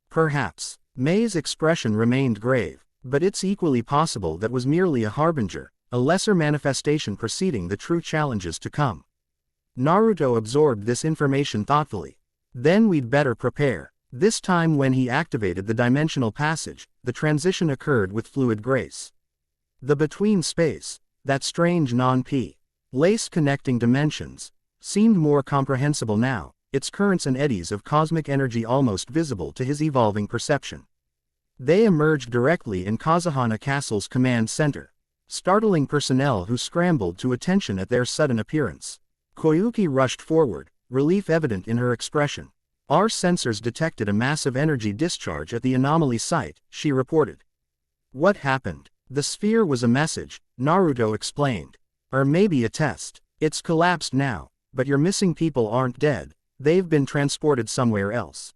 Perhaps. Mei's expression remained grave, but it's equally possible that was merely a harbinger, a lesser manifestation preceding the true challenges to come. Naruto absorbed this information thoughtfully. Then we'd better prepare. This time when he activated the dimensional passage, the transition occurred with fluid grace. The between space, that strange non-P-laced connecting dimensions, seemed more comprehensible now, its currents and eddies of cosmic energy almost visible to his evolving perception. They emerged directly in Kazuhana Castle's command center, startling personnel who scrambled to attention at their sudden appearance. Koyuki rushed forward, relief evident in her expression. Our sensors detected a massive energy discharge at the anomaly site, she reported. What happened? The sphere was a message, Naruto explained. Or maybe a test. It's collapsed now, but your missing people aren't dead, they've been transported somewhere else.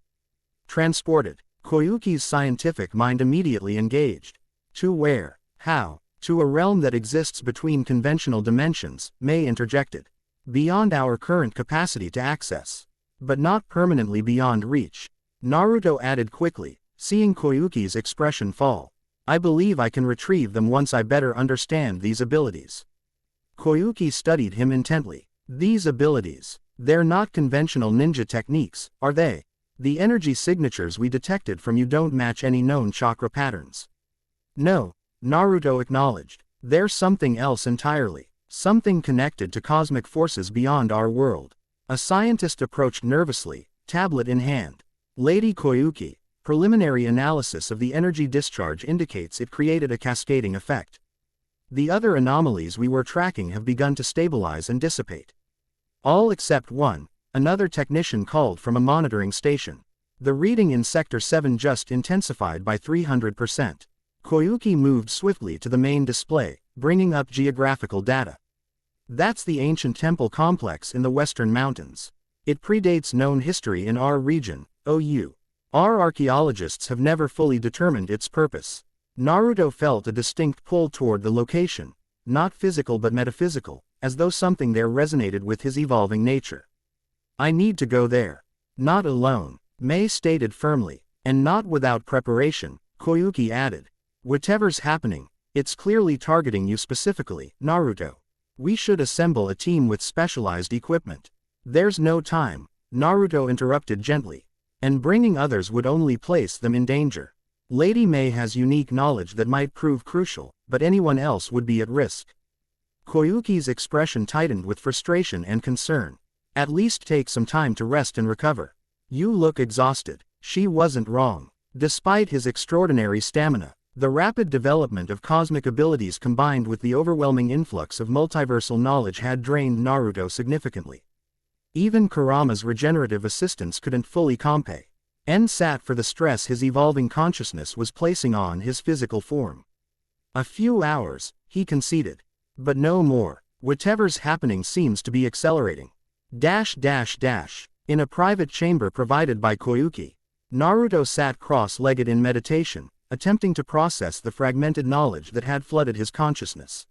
Transported. Koyuki's scientific mind immediately engaged. To where? How? To a realm that exists between conventional dimensions, Mei interjected. Beyond our current capacity to access. But not permanently beyond reach. Naruto added quickly, seeing Koyuki's expression fall. I believe I can retrieve them once I better understand these abilities. Koyuki studied him intently. These abilities, they're not conventional ninja techniques, are they? The energy signatures we detected from you don't match any known chakra patterns. No, Naruto acknowledged. There's something else entirely. Something connected to cosmic forces beyond our world. A scientist approached nervously, tablet in hand. Lady Koyuki, preliminary analysis of the energy discharge indicates it created a cascading effect. The other anomalies we were tracking have begun to stabilize and dissipate. All except one, another technician called from a monitoring station. The reading in Sector 7 just intensified by 300%. Koyuki moved swiftly to the main display, bringing up geographical data. That's the ancient temple complex in the Western Mountains. It predates known history in our region, OU. Our archaeologists have never fully determined its purpose. Naruto felt a distinct pull toward the location, not physical but metaphysical, as though something there resonated with his evolving nature. I need to go there. Not alone, Mei stated firmly, and not without preparation, Koyuki added. Whatever's happening, it's clearly targeting you specifically, Naruto. We should assemble a team with specialized equipment. There's no time, Naruto interrupted gently. And bringing others would only place them in danger. Lady Mei has unique knowledge that might prove crucial, but anyone else would be at risk. Koyuki's expression tightened with frustration and concern. At least take some time to rest and recover. You look exhausted. She wasn't wrong. Despite his extraordinary stamina, the rapid development of cosmic abilities combined with the overwhelming influx of multiversal knowledge had drained Naruto significantly. Even Kurama's regenerative assistance couldn't fully compensate for the stress his evolving consciousness was placing on his physical form. A few hours, he conceded. But no more. Whatever's happening seems to be accelerating. In a private chamber provided by Koyuki, Naruto sat cross-legged in meditation, attempting to process the fragmented knowledge that had flooded his consciousness.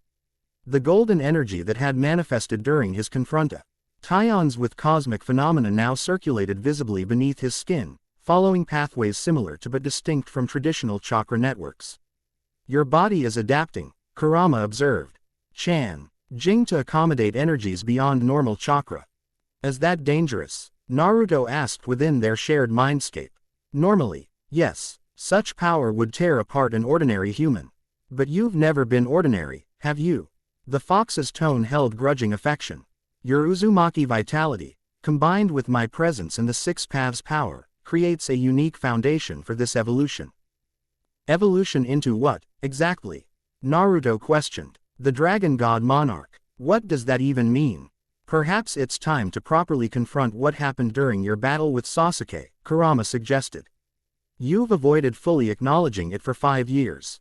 The golden energy that had manifested during his confrontations with cosmic phenomena now circulated visibly beneath his skin, following pathways similar to but distinct from traditional chakra networks. Your body is adapting, Kurama observed. Jing to accommodate energies beyond normal chakra. Is that dangerous? Naruto asked within their shared mindscape. Normally, yes. Such power would tear apart an ordinary human. But you've never been ordinary, have you? The fox's tone held grudging affection. Your Uzumaki vitality, combined with my presence and the Six Paths power, creates a unique foundation for this evolution. Evolution into what, exactly? Naruto questioned. The dragon god Monarch. What does that even mean? Perhaps it's time to properly confront what happened during your battle with Sasuke, Kurama suggested. You've avoided fully acknowledging it for 5 years.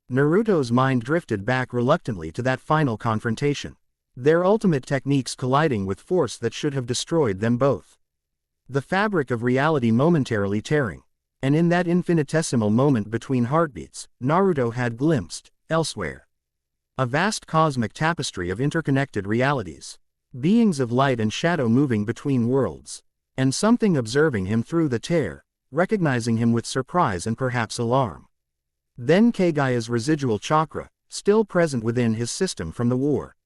Naruto's mind drifted back reluctantly to that final confrontation. Their ultimate techniques colliding with force that should have destroyed them both. The fabric of reality momentarily tearing. And in that infinitesimal moment between heartbeats, Naruto had glimpsed, elsewhere. A vast cosmic tapestry of interconnected realities. beings of light and shadow moving between worlds, and something observing him through the tear, recognizing him with surprise and perhaps alarm. Then Kagaya's residual chakra, still present within his system from the war,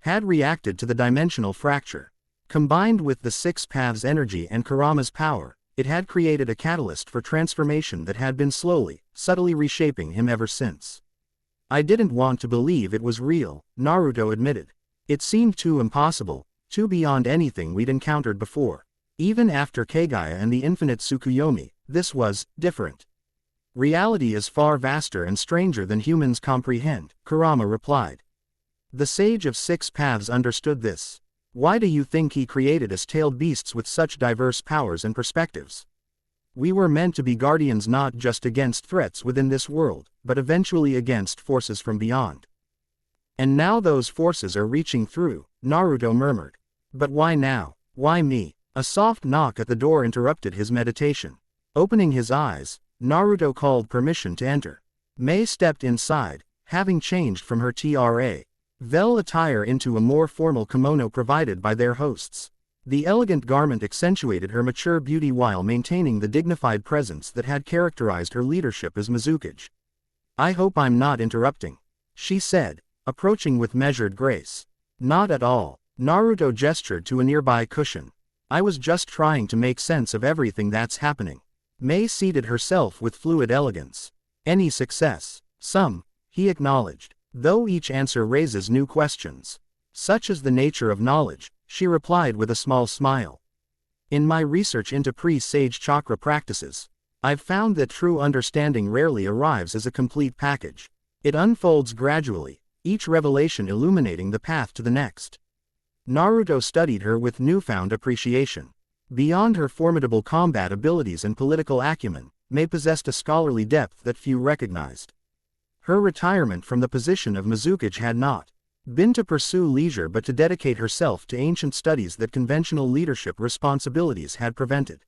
had reacted to the dimensional fracture. Combined with the Six Paths energy and Kurama's power, it had created a catalyst for transformation that had been slowly, subtly reshaping him ever since. I didn't want to believe it was real, Naruto admitted. It seemed too impossible, too beyond anything we'd encountered before. Even after Kagaya and the infinite Tsukuyomi, this was different. Reality is far vaster and stranger than humans comprehend, Kurama replied. The Sage of Six Paths understood this. Why do you think he created us tailed beasts with such diverse powers and perspectives? We were meant to be guardians not just against threats within this world, but eventually against forces from beyond. And now those forces are reaching through, Naruto murmured. But why now? Why me? A soft knock at the door interrupted his meditation. Opening his eyes, Naruto called permission to enter. Mei stepped inside, having changed from her Vel attire into a more formal kimono provided by their hosts. The elegant garment accentuated her mature beauty while maintaining the dignified presence that had characterized her leadership as Mizukage. I hope I'm not interrupting, she said, approaching with measured grace. Not at all, Naruto gestured to a nearby cushion. I was just trying to make sense of everything that's happening. Mei seated herself with fluid elegance. Any success? Some, he acknowledged, though each answer raises new questions. Such is the nature of knowledge, she replied with a small smile. In my research into pre-sage chakra practices, I've found that true understanding rarely arrives as a complete package. It unfolds gradually, each revelation illuminating the path to the next. Naruto studied her with newfound appreciation. Beyond her formidable combat abilities and political acumen, Mei possessed a scholarly depth that few recognized. Her retirement from the position of Mizukage had not been to pursue leisure but to dedicate herself to ancient studies that conventional leadership responsibilities had prevented.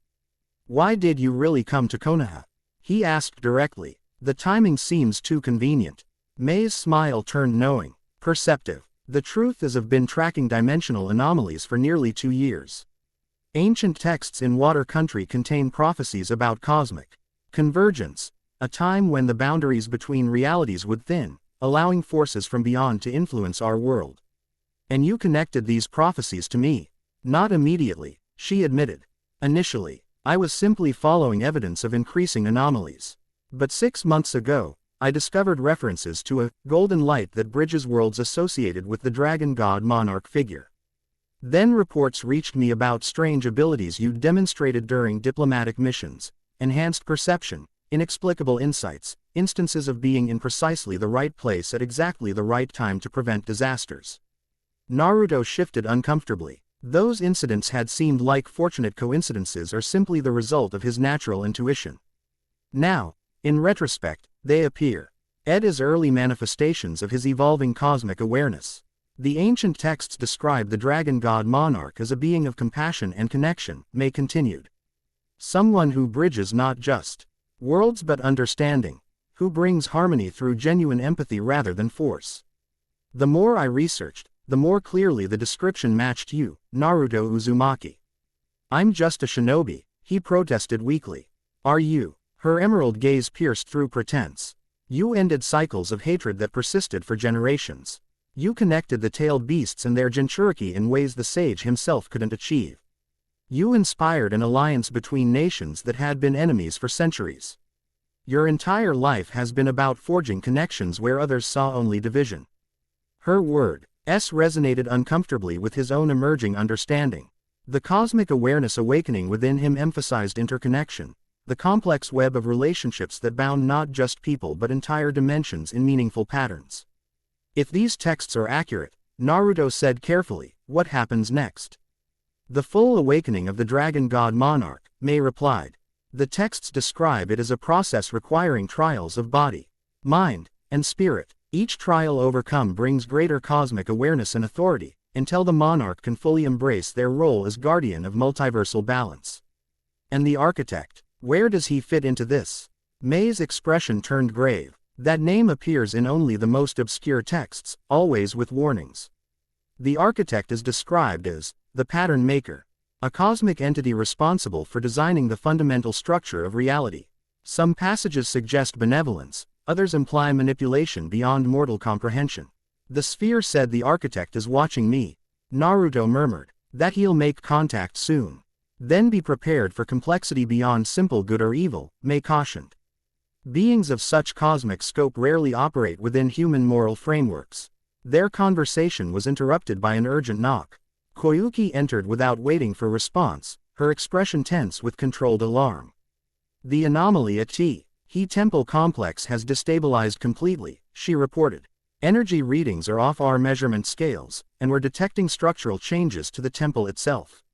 Why did you really come to Konoha? He asked directly. The timing seems too convenient. Mei's smile turned knowing, perceptive. The truth is I've been tracking dimensional anomalies for nearly 2 years. Ancient texts in Water Country contain prophecies about cosmic convergence, a time when the boundaries between realities would thin, allowing forces from beyond to influence our world. And you connected these prophecies to me. Not immediately, she admitted. Initially, I was simply following evidence of increasing anomalies. But 6 months ago, I discovered references to a golden light that bridges worlds associated with the dragon god Monarch figure. Then reports reached me about strange abilities you demonstrated during diplomatic missions, enhanced perception, inexplicable insights, instances of being in precisely the right place at exactly the right time to prevent disasters. Naruto shifted uncomfortably. Those incidents had seemed like fortunate coincidences or simply the result of his natural intuition. Now, in retrospect, they appear as early manifestations of his evolving cosmic awareness. The ancient texts describe the dragon god Monarch as a being of compassion and connection, Mei continued. Someone who bridges not just worlds but understanding, who brings harmony through genuine empathy rather than force. The more I researched, the more clearly the description matched you, Naruto Uzumaki. I'm just a shinobi, he protested weakly. Are you? Her emerald gaze pierced through pretense. You ended cycles of hatred that persisted for generations. You connected the tailed beasts and their Jinchuriki in ways the sage himself couldn't achieve. You inspired an alliance between nations that had been enemies for centuries. Your entire life has been about forging connections where others saw only division. Her words resonated uncomfortably with his own emerging understanding. The cosmic awareness awakening within him emphasized interconnection, the complex web of relationships that bound not just people but entire dimensions in meaningful patterns. If these texts are accurate, Naruto said carefully, what happens next? The full awakening of the dragon god Monarch, Mei replied. The texts describe it as a process requiring trials of body, mind, and spirit. Each trial overcome brings greater cosmic awareness and authority, until the monarch can fully embrace their role as guardian of multiversal balance. And the architect, where does he fit into this? Mei's expression turned grave. That name appears in only the most obscure texts, always with warnings. The architect is described as the pattern maker, a cosmic entity responsible for designing the fundamental structure of reality. Some passages suggest benevolence, others imply manipulation beyond mortal comprehension. The sphere said the architect is watching me. Naruto murmured. That he'll make contact soon. Then be prepared for complexity beyond simple good or evil, May cautioned. Beings of such cosmic scope rarely operate within human moral frameworks. Their conversation was interrupted by an urgent knock. Koyuki entered without waiting for response, her expression tense with controlled alarm. The anomaly at He Temple Complex has destabilized completely, she reported. Energy readings are off our measurement scales, and we're detecting structural changes to the temple itself.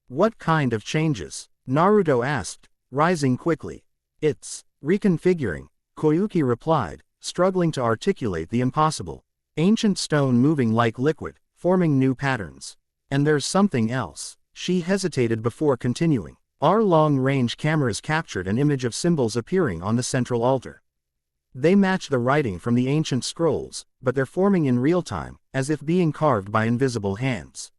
What kind of changes? Naruto asked, rising quickly. It's reconfiguring, Koyuki replied, struggling to articulate the impossible. Ancient stone moving like liquid, forming new patterns. And there's something else. She hesitated before continuing. Our long-range cameras captured an image of symbols appearing on the central altar. They match the writing from the ancient scrolls, but they're forming in real time, as if being carved by invisible hands.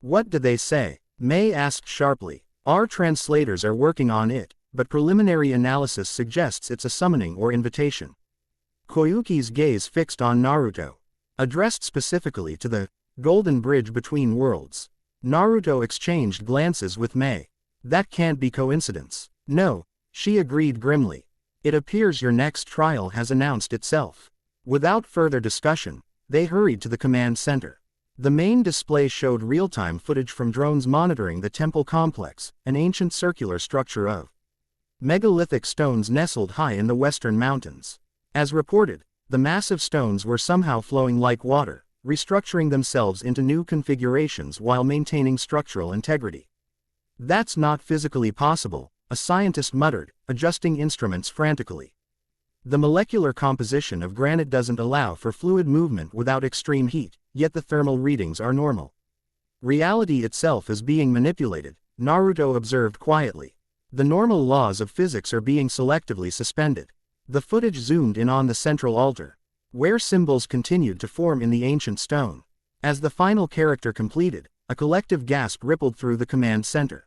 What do they say? May asked sharply. Our translators are working on it, but preliminary analysis suggests it's a summoning or invitation. Koyuki's gaze fixed on Naruto. Addressed specifically to the golden bridge between worlds. Naruto exchanged glances with May. That can't be coincidence. No, she agreed grimly. It appears your next trial has announced itself. Without further discussion, they hurried to the command center. The main display showed real-time footage from drones monitoring the temple complex, an ancient circular structure of megalithic stones nestled high in the western mountains. As reported, the massive stones were somehow flowing like water, restructuring themselves into new configurations while maintaining structural integrity. That's not physically possible, a scientist muttered, adjusting instruments frantically. The molecular composition of granite doesn't allow for fluid movement without extreme heat, yet the thermal readings are normal. Reality itself is being manipulated, Naruto observed quietly. The normal laws of physics are being selectively suspended. The footage zoomed in on the central altar, where symbols continued to form in the ancient stone. As the final character completed, a collective gasp rippled through the command center.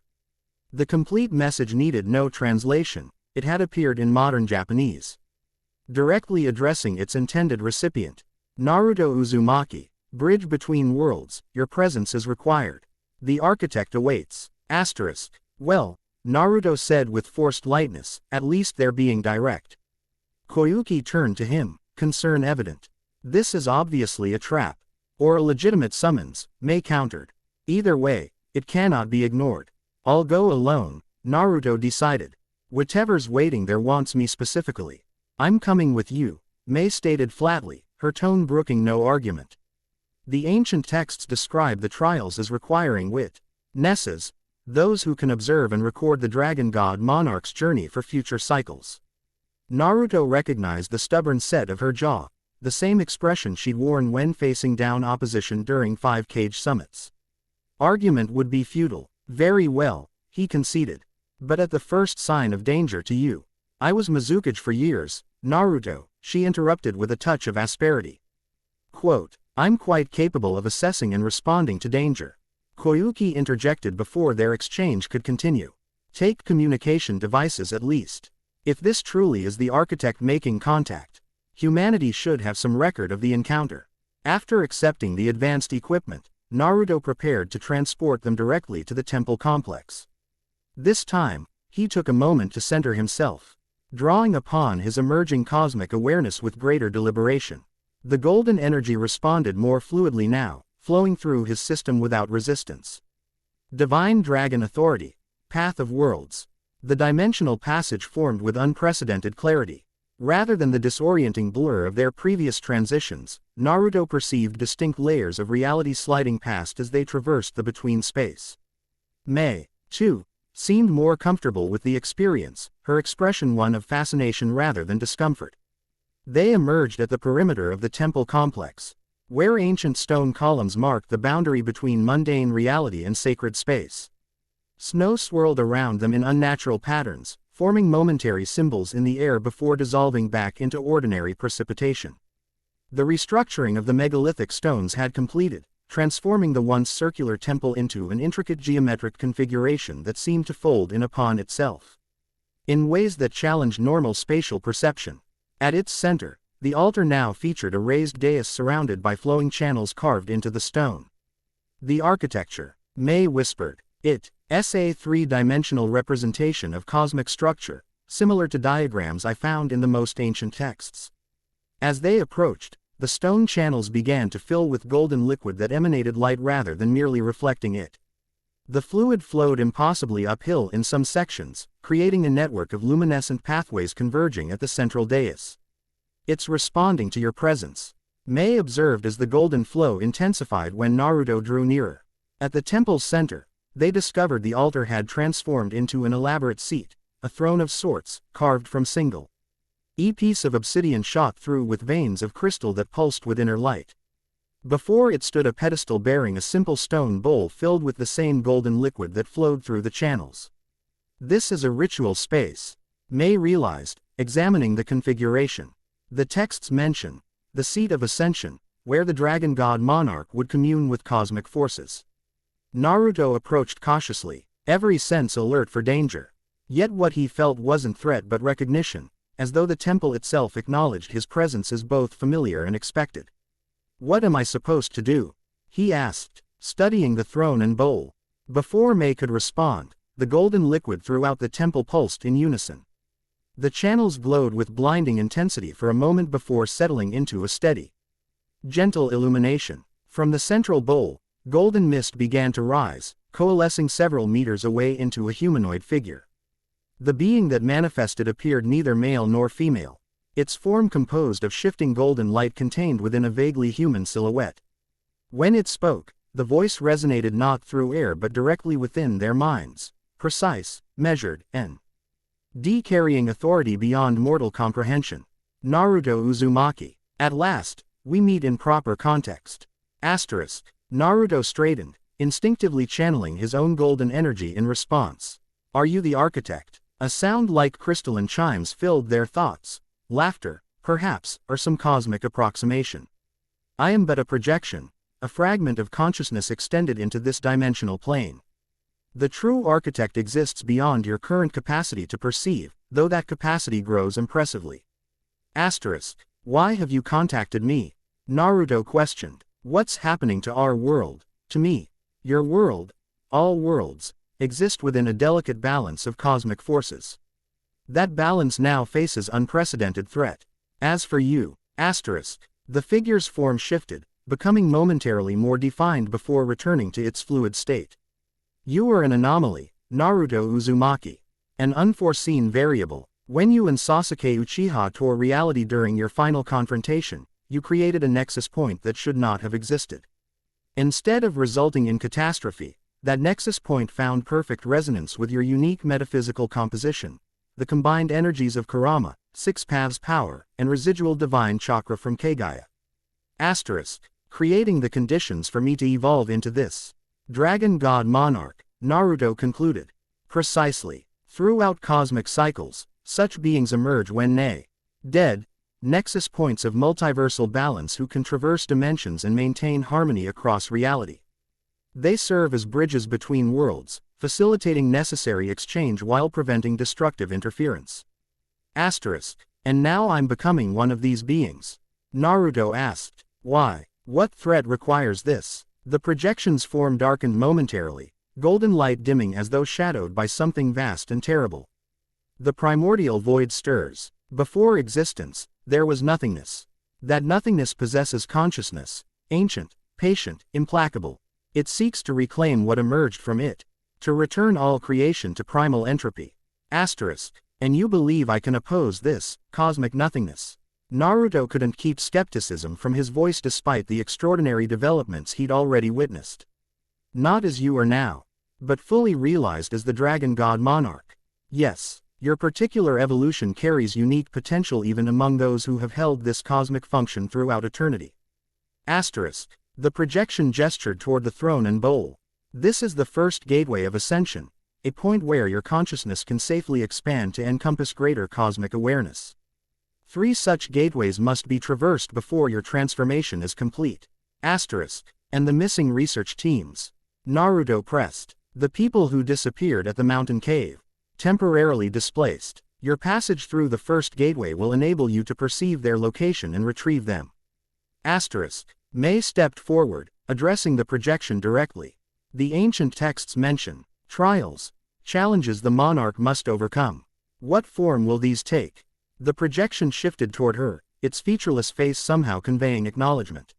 The complete message needed no translation, it had appeared in modern Japanese. Directly addressing its intended recipient. Naruto Uzumaki, bridge between worlds, your presence is required. The architect awaits. Asterisk. Well, Naruto said with forced lightness, at least they're being direct. Koyuki turned to him, concern evident. This is obviously a trap. Or a legitimate summons, May countered. Either way, it cannot be ignored. I'll go alone, Naruto decided. Whatever's waiting there wants me specifically. I'm coming with you, May stated flatly, her tone brooking no argument. The ancient texts describe the trials as requiring witnesses, those who can observe and record the dragon god Monarch's journey for future cycles. Naruto recognized the stubborn set of her jaw, the same expression she'd worn when facing down opposition during 5-cage summits. Argument would be futile. Very well, he conceded. But at the first sign of danger to you. I was Mizukage for years, Naruto, she interrupted with a touch of asperity. Quote, I'm quite capable of assessing and responding to danger. Koyuki interjected before their exchange could continue. Take communication devices at least. If this truly is the architect making contact, humanity should have some record of the encounter. After accepting the advanced equipment, Naruto prepared to transport them directly to the temple complex. This time, he took a moment to center himself, drawing upon his emerging cosmic awareness with greater deliberation. The golden energy responded more fluidly now, flowing through his system without resistance. Divine Dragon Authority, Path of Worlds. The dimensional passage formed with unprecedented clarity. Rather than the disorienting blur of their previous transitions, Naruto perceived distinct layers of reality sliding past as they traversed the between space. May, too, seemed more comfortable with the experience, her expression one of fascination rather than discomfort. They emerged at the perimeter of the temple complex, where ancient stone columns marked the boundary between mundane reality and sacred space. Snow swirled around them in unnatural patterns, forming momentary symbols in the air before dissolving back into ordinary precipitation. The restructuring of the megalithic stones had completed, transforming the once circular temple into an intricate geometric configuration that seemed to fold in upon itself in ways that challenged normal spatial perception. At its center, the altar now featured a raised dais surrounded by flowing channels carved into the stone. The architecture, May whispered, it's a three-dimensional representation of cosmic structure, similar to diagrams I found in the most ancient texts. As they approached, the stone channels began to fill with golden liquid that emanated light rather than merely reflecting it. The fluid flowed impossibly uphill in some sections, creating a network of luminescent pathways converging at the central dais. It's responding to your presence, May observed as the golden flow intensified when Naruto drew nearer. At the temple's center, they discovered the altar had transformed into an elaborate seat, a throne of sorts, carved from single piece of obsidian shot through with veins of crystal that pulsed with inner light. Before it stood a pedestal bearing a simple stone bowl filled with the same golden liquid that flowed through the channels. This is a ritual space, May realized, examining the configuration. The texts mention the seat of ascension, where the dragon god Monarch would commune with cosmic forces. Naruto approached cautiously, every sense alert for danger. Yet what he felt wasn't threat but recognition, as though the temple itself acknowledged his presence as both familiar and expected. "What am I supposed to do?" he asked, studying the throne and bowl. Before May could respond, the golden liquid throughout the temple pulsed in unison. The channels glowed with blinding intensity for a moment before settling into a steady, gentle illumination. From the central bowl, golden mist began to rise, coalescing several meters away into a humanoid figure. The being that manifested appeared neither male nor female, its form composed of shifting golden light contained within a vaguely human silhouette. When it spoke, the voice resonated not through air but directly within their minds, precise, measured, and carrying authority beyond mortal comprehension. Naruto Uzumaki. At last, we meet in proper context. Naruto straightened, instinctively channeling his own golden energy in response. Are you the architect? A sound like crystalline chimes filled their thoughts. Laughter, perhaps, or some cosmic approximation. I am but a projection, a fragment of consciousness extended into this dimensional plane. The true architect exists beyond your current capacity to perceive, though that capacity grows impressively. Why have you contacted me? Naruto questioned. What's happening to our world? To me, your world, all worlds, exist within a delicate balance of cosmic forces. That balance now faces unprecedented threat. As for you, the figure's form shifted, becoming momentarily more defined before returning to its fluid state. You are an anomaly, Naruto Uzumaki. An unforeseen variable. When you and Sasuke Uchiha tore reality during your final confrontation, you created a nexus point that should not have existed. Instead of resulting in catastrophe, that nexus point found perfect resonance with your unique metaphysical composition, the combined energies of Kurama, Six Paths power, and residual divine chakra from Kagaya. Creating the conditions for me to evolve into this dragon god monarch, Naruto concluded. Precisely. Throughout cosmic cycles, such beings emerge when dead, nexus points of multiversal balance who can traverse dimensions and maintain harmony across reality. They serve as bridges between worlds, facilitating necessary exchange while preventing destructive interference. And now I'm becoming one of these beings. Naruto asked. Why? What threat requires this? The projection's form darkened momentarily, golden light dimming as though shadowed by something vast and terrible. The primordial void stirs. Before existence, there was nothingness. That nothingness possesses consciousness, ancient, patient, implacable. It seeks to reclaim what emerged from it, to return all creation to primal entropy. And you believe I can oppose this cosmic nothingness? Naruto couldn't keep skepticism from his voice despite the extraordinary developments he'd already witnessed. Not as you are now, but fully realized as the dragon god monarch. Yes, your particular evolution carries unique potential even among those who have held this cosmic function throughout eternity. The projection gestured toward the throne and bowl. This is the first gateway of ascension, a point where your consciousness can safely expand to encompass greater cosmic awareness. 3 such gateways must be traversed before your transformation is complete. And the missing research teams. Naruto pressed. The people who disappeared at the mountain cave. Temporarily displaced. Your passage through the first gateway will enable you to perceive their location and retrieve them. Asterisk. May stepped forward, addressing the projection directly. The ancient texts mention trials, challenges the monarch must overcome. What form will these take? The projection shifted toward her, its featureless face somehow conveying acknowledgement.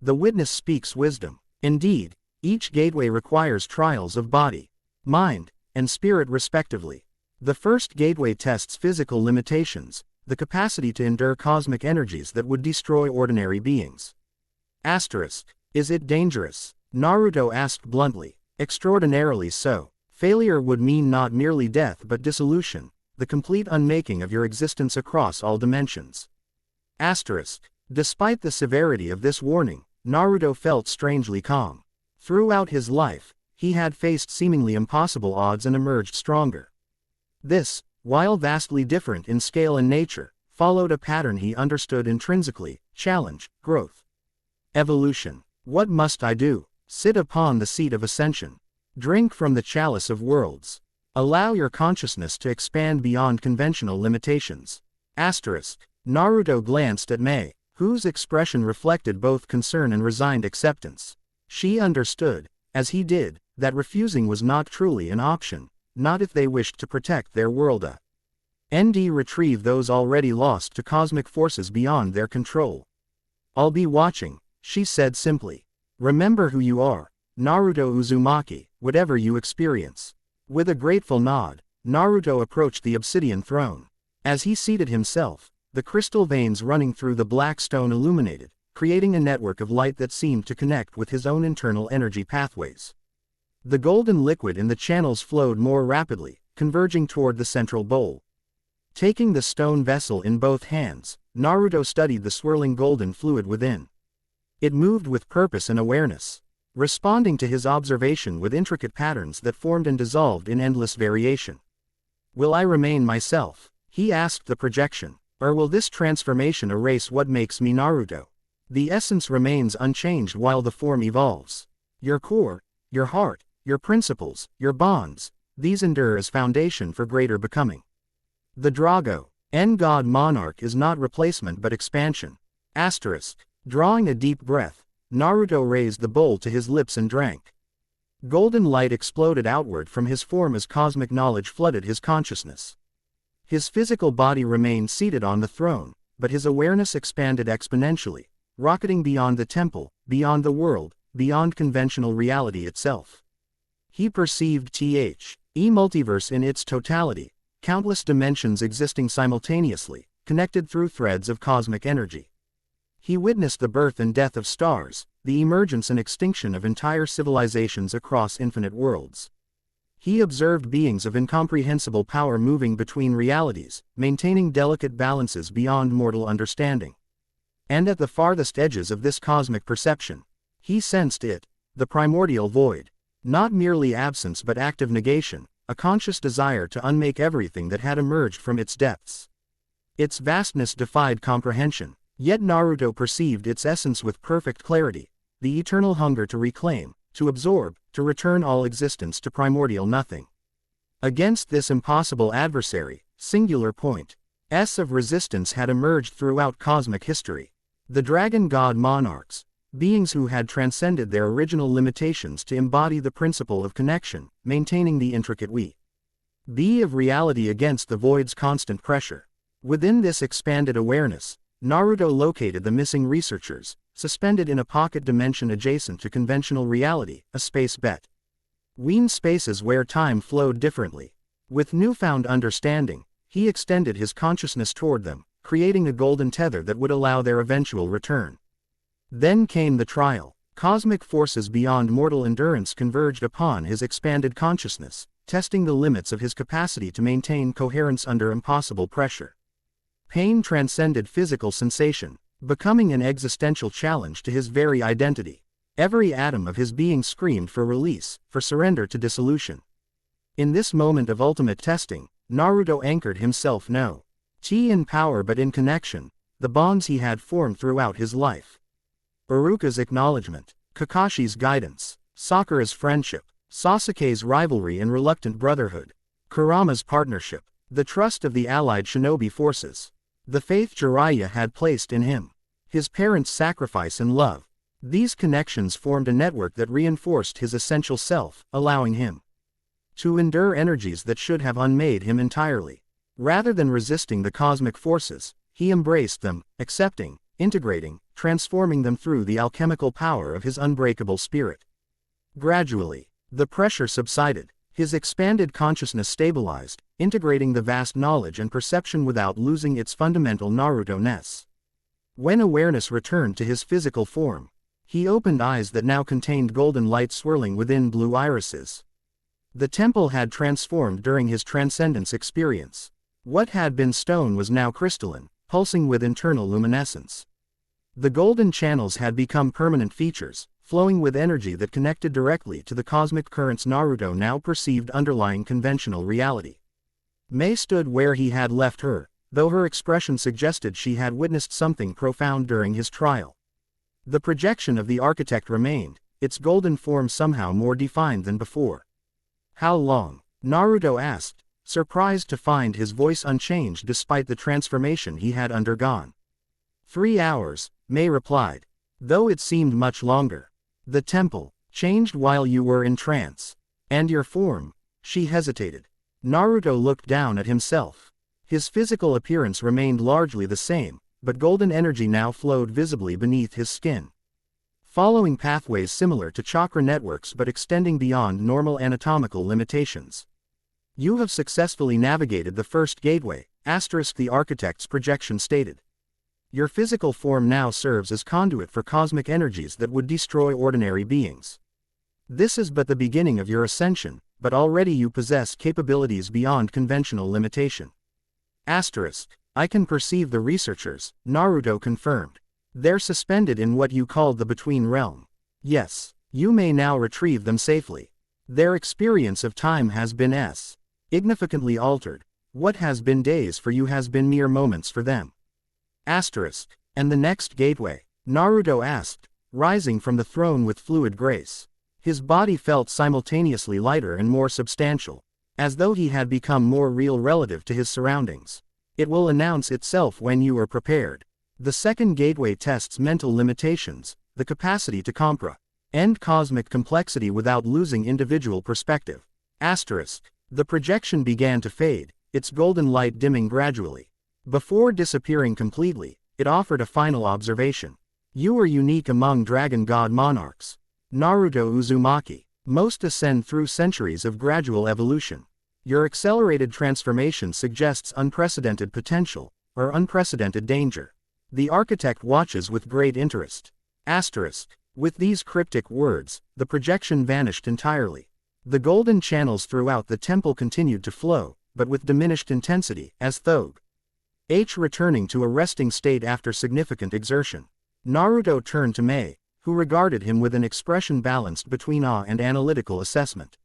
The witness speaks wisdom. Indeed, each gateway requires trials of body, mind, and spirit respectively. The first gateway tests physical limitations, the capacity to endure cosmic energies that would destroy ordinary beings. Asterisk. Is it dangerous? Naruto asked bluntly. Extraordinarily so. Failure would mean not merely death but dissolution, the complete unmaking of your existence across all dimensions. Asterisk. Despite the severity of this warning, Naruto felt strangely calm. Throughout his life, he had faced seemingly impossible odds and emerged stronger. This, while vastly different in scale and nature, followed a pattern he understood intrinsically: challenge, growth, evolution. What must I do? Sit upon the seat of ascension. Drink from the chalice of worlds. Allow your consciousness to expand beyond conventional limitations. Asterisk. Naruto glanced at May, whose expression reflected both concern and resigned acceptance. She understood, as he did, that refusing was not truly an option, not if they wished to protect their world. Retrieve those already lost to cosmic forces beyond their control. I'll be watching, she said simply. Remember who you are, Naruto Uzumaki, whatever you experience. With a grateful nod, Naruto approached the obsidian throne. As he seated himself, the crystal veins running through the black stone illuminated, creating a network of light that seemed to connect with his own internal energy pathways. The golden liquid in the channels flowed more rapidly, converging toward the central bowl. Taking the stone vessel in both hands, Naruto studied the swirling golden fluid within. It moved with purpose and awareness, responding to his observation with intricate patterns that formed and dissolved in endless variation. Will I remain myself? He asked the projection. Or will this transformation erase what makes me Naruto? The essence remains unchanged while the form evolves. Your core, your heart, your principles, your bonds, these endure as foundation for greater becoming. The Drago, God Monarch is not replacement but expansion. Asterisk. Drawing a deep breath, Naruto raised the bowl to his lips and drank. Golden light exploded outward from his form as cosmic knowledge flooded his consciousness. His physical body remained seated on the throne, but his awareness expanded exponentially, rocketing beyond the temple, beyond the world, beyond conventional reality itself. He perceived multiverse in its totality, countless dimensions existing simultaneously, connected through threads of cosmic energy. He witnessed the birth and death of stars, the emergence and extinction of entire civilizations across infinite worlds. He observed beings of incomprehensible power moving between realities, maintaining delicate balances beyond mortal understanding. And at the farthest edges of this cosmic perception, he sensed it, the primordial void. Not merely absence but active negation, a conscious desire to unmake everything that had emerged from its depths. Its vastness defied comprehension, yet Naruto perceived its essence with perfect clarity, the eternal hunger to reclaim, to absorb, to return all existence to primordial nothing. Against this impossible adversary, singular point of resistance had emerged throughout cosmic history. The dragon god monarchs, beings who had transcended their original limitations to embody the principle of connection, maintaining the intricate be of reality against the void's constant pressure. Within this expanded awareness, Naruto located the missing researchers, suspended in a pocket dimension adjacent to conventional reality, a space between spaces where time flowed differently. With newfound understanding, he extended his consciousness toward them, creating a golden tether that would allow their eventual return. Then came the trial. Cosmic forces beyond mortal endurance converged upon his expanded consciousness, testing the limits of his capacity to maintain coherence under impossible pressure. Pain transcended physical sensation, becoming an existential challenge to his very identity. Every atom of his being screamed for release, for surrender to dissolution. In this moment of ultimate testing, Naruto anchored himself no in power but in connection, the bonds he had formed throughout his life. Iruka's acknowledgement. Kakashi's guidance, Sakura's friendship, Sasuke's rivalry and reluctant brotherhood, Kurama's partnership, the trust of the allied shinobi forces, the faith Jiraiya had placed in him, his parents' sacrifice and love. These connections formed a network that reinforced his essential self, allowing him to endure energies that should have unmade him entirely. Rather than resisting the cosmic forces, he embraced them, accepting, integrating, transforming them through the alchemical power of his unbreakable spirit. Gradually, the pressure subsided, his expanded consciousness stabilized, integrating the vast knowledge and perception without losing its fundamental Naruto-ness. When awareness returned to his physical form, he opened eyes that now contained golden light swirling within blue irises. The temple had transformed during his transcendence experience. What had been stone was now crystalline, pulsing with internal luminescence. The golden channels had become permanent features, flowing with energy that connected directly to the cosmic currents Naruto now perceived underlying conventional reality. Mei stood where he had left her, though her expression suggested she had witnessed something profound during his trial. The projection of the architect remained, its golden form somehow more defined than before. "How long?" Naruto asked, surprised to find his voice unchanged despite the transformation he had undergone. 3 hours, Mei replied, though it seemed much longer. "The temple changed while you were in trance. And your form?" She hesitated. Naruto looked down at himself. His physical appearance remained largely the same, but golden energy now flowed visibly beneath his skin, following pathways similar to chakra networks but extending beyond normal anatomical limitations. "You have successfully navigated the first gateway," the architect's projection stated. "Your physical form now serves as conduit for cosmic energies that would destroy ordinary beings. This is but the beginning of your ascension, but already you possess capabilities beyond conventional limitation." "I can perceive the researchers," Naruto confirmed. "They're suspended in what you called the Between Realm. Yes, you may now retrieve them safely. Their experience of time has been significantly altered. What has been days for you has been mere moments for them." "And the next gateway?" Naruto asked, rising from the throne with fluid grace. His body felt simultaneously lighter and more substantial, as though he had become more real relative to his surroundings. "It will announce itself when you are prepared. The second gateway tests mental limitations, the capacity to comprehend cosmic complexity without losing individual perspective." The projection began to fade, its golden light dimming gradually. Before disappearing completely, it offered a final observation. "You are unique among dragon god monarchs. Naruto Uzumaki. Most ascend through centuries of gradual evolution. Your accelerated transformation suggests unprecedented potential, or unprecedented danger. The architect watches with great interest." With these cryptic words, the projection vanished entirely. The golden channels throughout the temple continued to flow, but with diminished intensity, as though returning to a resting state after significant exertion. Naruto turned to Mei, who regarded him with an expression balanced between awe and analytical assessment.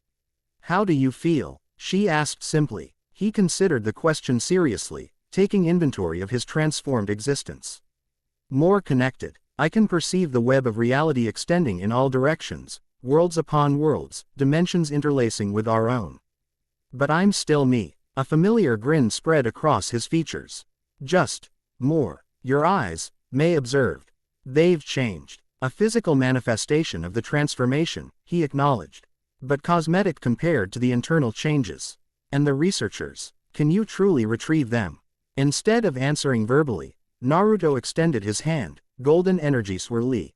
"How do you feel?" she asked simply. He considered the question seriously, taking inventory of his transformed existence. "More connected. I can perceive the web of reality extending in all directions, worlds upon worlds, dimensions interlacing with our own. But I'm still me." A familiar grin spread across his features. "Just more. Your eyes," Mei observed. "They've changed." "A physical manifestation of the transformation," he acknowledged. "But cosmetic compared to the internal changes. And the researchers, can you truly retrieve them?" Instead of answering verbally, Naruto extended his hand, golden energy swirling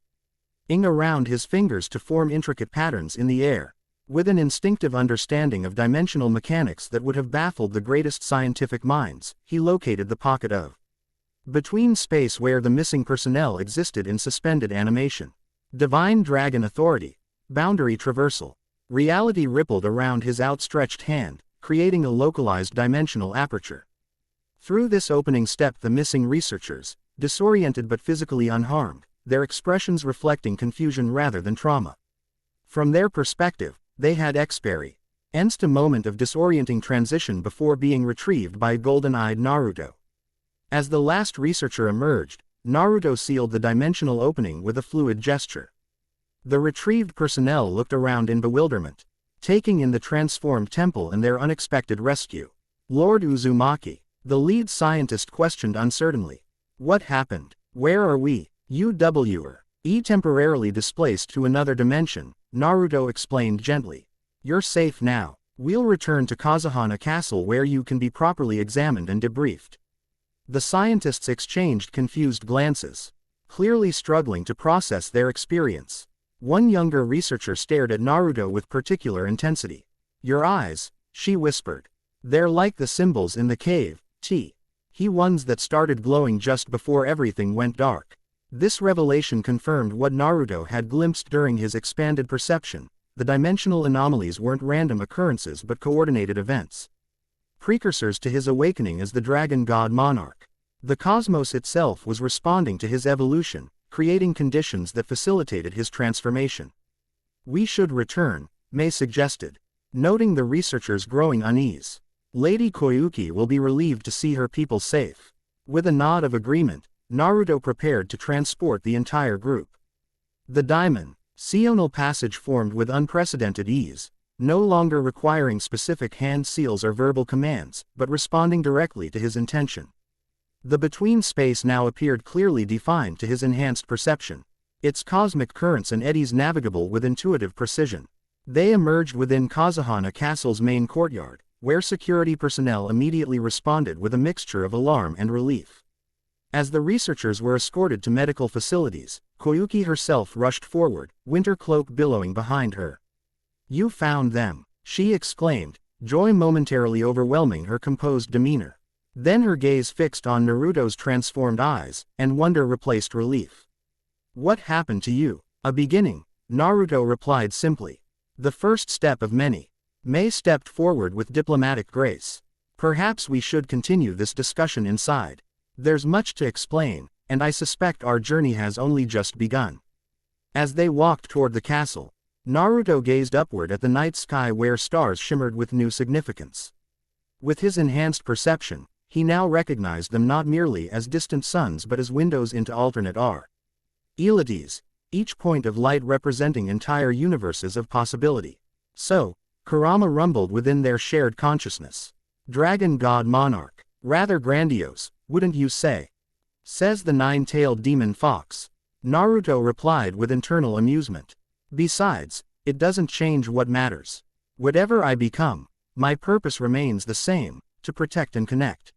around his fingers to form intricate patterns in the air. With an instinctive understanding of dimensional mechanics that would have baffled the greatest scientific minds, he located the pocket of between space where the missing personnel existed in suspended animation. Divine Dragon Authority. Boundary Traversal. Reality rippled around his outstretched hand, creating a localized dimensional aperture. Through this opening step the missing researchers, disoriented but physically unharmed, their expressions reflecting confusion rather than trauma. From their perspective, they had experienced a moment of disorienting transition before being retrieved by golden-eyed Naruto. As the last researcher emerged, Naruto sealed the dimensional opening with a fluid gesture. The retrieved personnel looked around in bewilderment, taking in the transformed temple and their unexpected rescue. Lord Uzumaki, the lead scientist, questioned uncertainly. What happened? Where are we? UW'er. Temporarily displaced to another dimension, Naruto explained gently. You're safe now. We'll return to Kazuhana Castle where you can be properly examined and debriefed. The scientists exchanged confused glances, clearly struggling to process their experience. One younger researcher stared at Naruto with particular intensity. Your eyes, she whispered. They're like the symbols in the cave, ones that started glowing just before everything went dark. This revelation confirmed what Naruto had glimpsed during his expanded perception. The dimensional anomalies weren't random occurrences but coordinated events. Precursors to his awakening as the dragon god Monarch. The cosmos itself was responding to his evolution, creating conditions that facilitated his transformation. We should return, Mei suggested, noting the researchers' growing unease. Lady Koyuki will be relieved to see her people safe. With a nod of agreement, Naruto prepared to transport the entire group. The Daimon, Seonal passage formed with unprecedented ease, no longer requiring specific hand seals or verbal commands, but responding directly to his intention. The between space now appeared clearly defined to his enhanced perception, its cosmic currents and eddies navigable with intuitive precision. They emerged within Kazuhana Castle's main courtyard, where security personnel immediately responded with a mixture of alarm and relief. As the researchers were escorted to medical facilities, Koyuki herself rushed forward, winter cloak billowing behind her. You found them, she exclaimed, joy momentarily overwhelming her composed demeanor. Then her gaze fixed on Naruto's transformed eyes, and wonder replaced relief. What happened to you? A beginning, Naruto replied simply. The first step of many. Mei stepped forward with diplomatic grace. Perhaps we should continue this discussion inside. There's much to explain, and I suspect our journey has only just begun. As they walked toward the castle, Naruto gazed upward at the night sky where stars shimmered with new significance. With his enhanced perception, he now recognized them not merely as distant suns but as windows into alternate realities, each point of light representing entire universes of possibility. So, Kurama rumbled within their shared consciousness. Dragon God Monarch. Rather grandiose, wouldn't you say? Says the nine-tailed demon fox. Naruto replied with internal amusement. Besides, it doesn't change what matters. Whatever I become, my purpose remains the same, to protect and connect.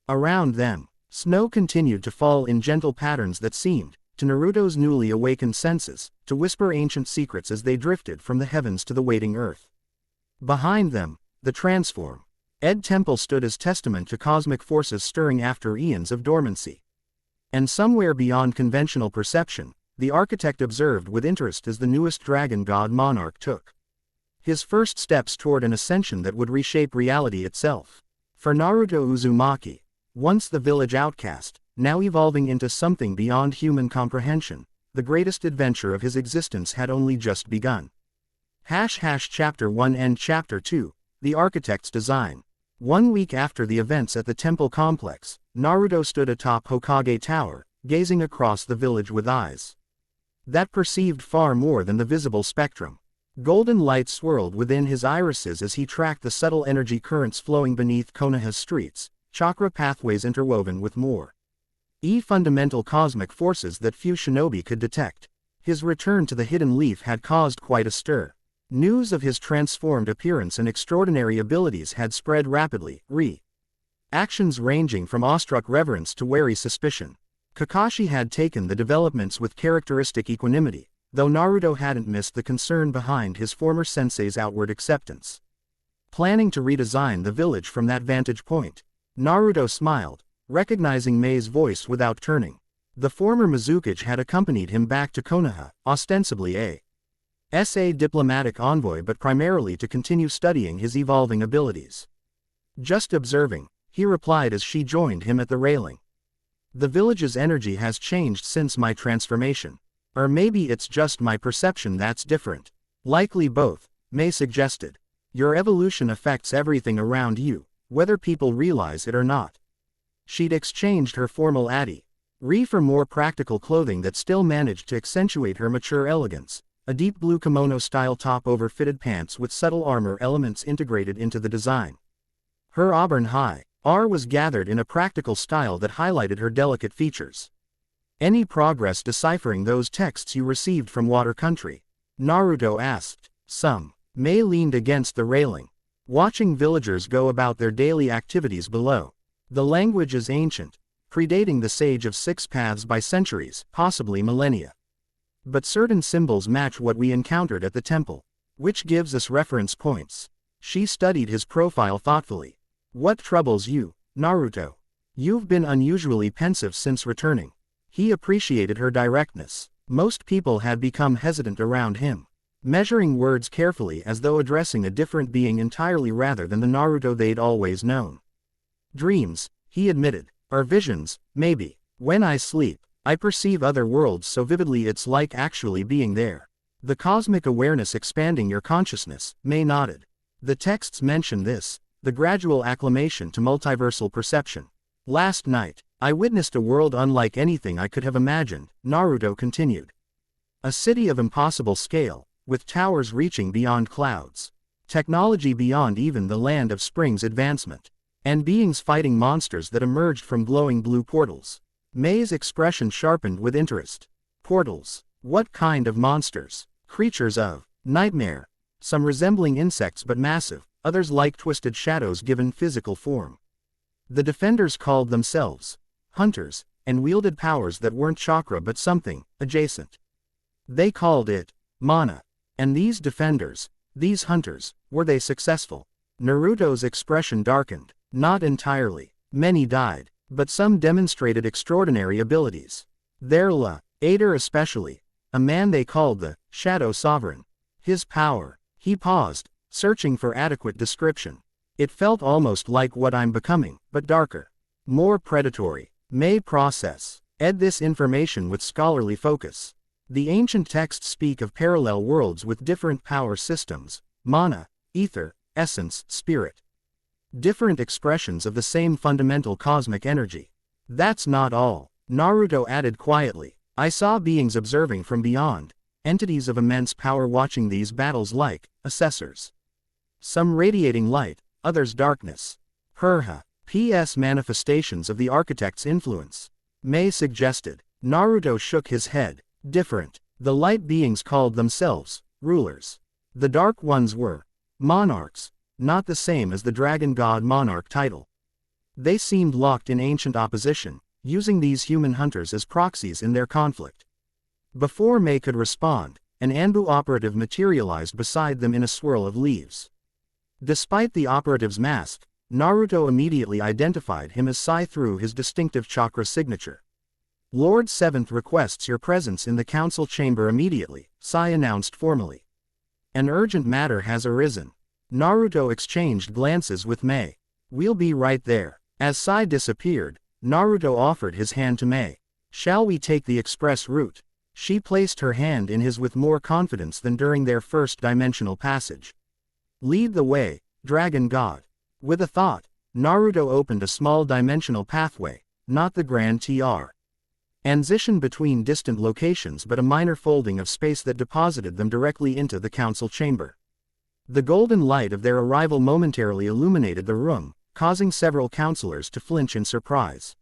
Around them, snow continued to fall in gentle patterns that seemed, to Naruto's newly awakened senses, to whisper ancient secrets as they drifted from the heavens to the waiting earth. Behind them, the transformed temple stood as testament to cosmic forces stirring after eons of dormancy. And somewhere beyond conventional perception, the architect observed with interest as the newest dragon god Monarch took his first steps toward an ascension that would reshape reality itself. For Naruto Uzumaki, once the village outcast, now evolving into something beyond human comprehension, the greatest adventure of his existence had only just begun. Chapter 1 and Chapter 2, The Architect's Design. 1 week after the events at the temple complex, Naruto stood atop Hokage Tower, gazing across the village with eyes that perceived far more than the visible spectrum. Golden light swirled within his irises as he tracked the subtle energy currents flowing beneath Konoha's streets, chakra pathways interwoven with more fundamental cosmic forces that few shinobi could detect. His return to the Hidden Leaf had caused quite a stir. News of his transformed appearance and extraordinary abilities had spread rapidly, actions ranging from awestruck reverence to wary suspicion. Kakashi had taken the developments with characteristic equanimity, though Naruto hadn't missed the concern behind his former sensei's outward acceptance. Planning to redesign the village from that vantage point, Naruto smiled, recognizing Mei's voice without turning. The former Mizukage had accompanied him back to Konoha, ostensibly a diplomatic envoy but primarily to continue studying his evolving abilities. Just observing, he replied as she joined him at the railing. The village's energy has changed since my transformation. Or maybe it's just my perception that's different. Likely both, Mei suggested. Your evolution affects everything around you, whether people realize it or not. She'd exchanged her formal for more practical clothing that still managed to accentuate her mature elegance, a deep blue kimono-style top over fitted pants with subtle armor elements integrated into the design. Her auburn high R was gathered in a practical style that highlighted her delicate features. Any progress deciphering those texts you received from Water Country? Naruto asked. Some. Mei leaned against the railing, watching villagers go about their daily activities below. The language is ancient, predating the Sage of Six Paths by centuries, possibly millennia. But certain symbols match what we encountered at the temple, which gives us reference points. She studied his profile thoughtfully. What troubles you, Naruto? You've been unusually pensive since returning. He appreciated her directness. Most people had become hesitant around him, measuring words carefully as though addressing a different being entirely rather than the Naruto they'd always known. Dreams, he admitted, are visions, maybe. When I sleep, I perceive other worlds so vividly it's like actually being there. The cosmic awareness expanding your consciousness, Mei nodded. The texts mention this, the gradual acclimation to multiversal perception. Last night, I witnessed a world unlike anything I could have imagined, Naruto continued. A city of impossible scale, with towers reaching beyond clouds. Technology beyond even the land of spring's advancement. And beings fighting monsters that emerged from glowing blue portals. Mei's expression sharpened with interest. Portals. What kind of monsters? Creatures of nightmare. Some resembling insects but massive, others like twisted shadows given physical form. The defenders called themselves hunters, and wielded powers that weren't chakra but something adjacent. They called it mana. And these defenders, these hunters, were they successful? Naruto's expression darkened. Not entirely. Many died, but some demonstrated extraordinary abilities. Their Ader especially, a man they called the Shadow Sovereign. His power. He paused, searching for adequate description. It felt almost like what I'm becoming, but darker. More predatory. Mei process. Ed this information with scholarly focus. The ancient texts speak of parallel worlds with different power systems, mana, ether, essence, spirit. Different expressions of the same fundamental cosmic energy. That's not all, Naruto added quietly. I saw beings observing from beyond, entities of immense power watching these battles like assessors. Some radiating light, others darkness. P.S. manifestations of the architect's influence. Mei suggested. Naruto shook his head. Different. The light beings called themselves rulers. The dark ones were monarchs, not the same as the dragon god monarch title. They seemed locked in ancient opposition, using these human hunters as proxies in their conflict. Before Mei could respond, an Anbu operative materialized beside them in a swirl of leaves. Despite the operative's mask, Naruto immediately identified him as Sai through his distinctive chakra signature. Lord Seventh requests your presence in the council chamber immediately, Sai announced formally. An urgent matter has arisen. Naruto exchanged glances with Mei. We'll be right there. As Sai disappeared, Naruto offered his hand to Mei. Shall we take the express route? She placed her hand in his with more confidence than during their first dimensional passage. Lead the way, Dragon God. With a thought, Naruto opened a small dimensional pathway, not the grand transition between distant locations but a minor folding of space that deposited them directly into the council chamber. The golden light of their arrival momentarily illuminated the room, causing several counselors to flinch in surprise.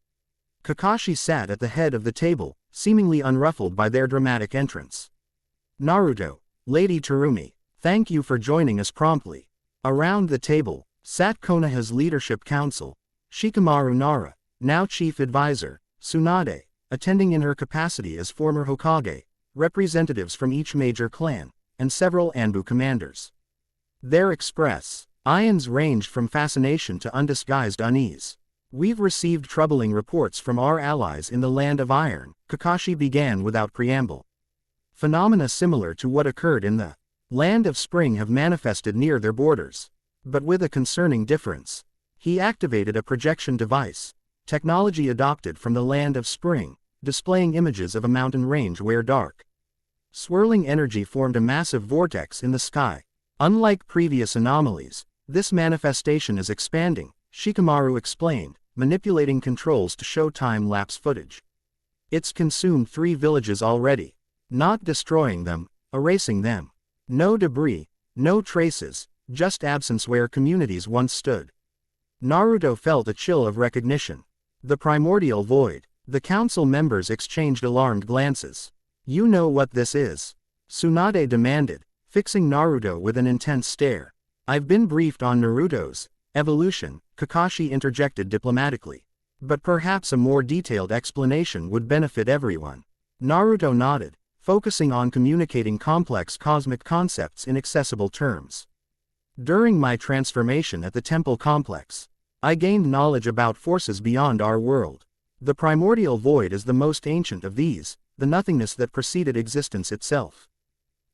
Kakashi sat at the head of the table, seemingly unruffled by their dramatic entrance. Naruto, Lady Terumi, thank you for joining us promptly. Around the table sat Konoha's leadership council, Shikamaru Nara, now chief advisor, Tsunade, attending in her capacity as former Hokage, representatives from each major clan, and several Anbu commanders. Their expressions ranged from fascination to undisguised unease. We've received troubling reports from our allies in the Land of Iron, Kakashi began without preamble. Phenomena similar to what occurred in the Land of Spring have manifested near their borders. But with a concerning difference. He activated a projection device, technology adopted from the Land of Spring, displaying images of a mountain range where dark, swirling energy formed a massive vortex in the sky. Unlike previous anomalies, this manifestation is expanding, Shikamaru explained, manipulating controls to show time-lapse footage. It's consumed 3 villages already. Not destroying them, erasing them. No debris, no traces, just absence where communities once stood. Naruto felt a chill of recognition. The primordial void. The council members exchanged alarmed glances. You know what this is? Tsunade demanded, fixing Naruto with an intense stare. I've been briefed on Naruto's evolution, Kakashi interjected diplomatically. But perhaps a more detailed explanation would benefit everyone. Naruto nodded, focusing on communicating complex cosmic concepts in accessible terms. During my transformation at the temple complex, I gained knowledge about forces beyond our world. The primordial void is the most ancient of these, the nothingness that preceded existence itself.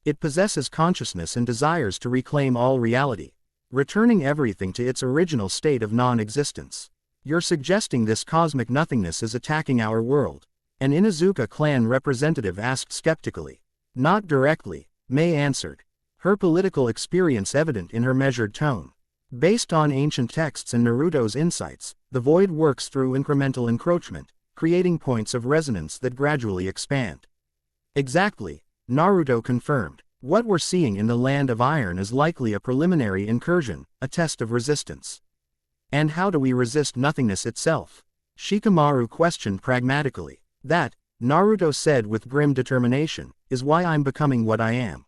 It possesses consciousness and desires to reclaim all reality, returning everything to its original state of non-existence. You're suggesting this cosmic nothingness is attacking our world? An Inuzuka clan representative asked skeptically. Not directly, Mei answered, her political experience evident in her measured tone. Based on ancient texts and Naruto's insights, the void works through incremental encroachment, creating points of resonance that gradually expand. Exactly, Naruto confirmed. What we're seeing in the Land of Iron is likely a preliminary incursion, a test of resistance. And how do we resist nothingness itself? Shikamaru questioned pragmatically. That, Naruto said with grim determination, is why I'm becoming what I am.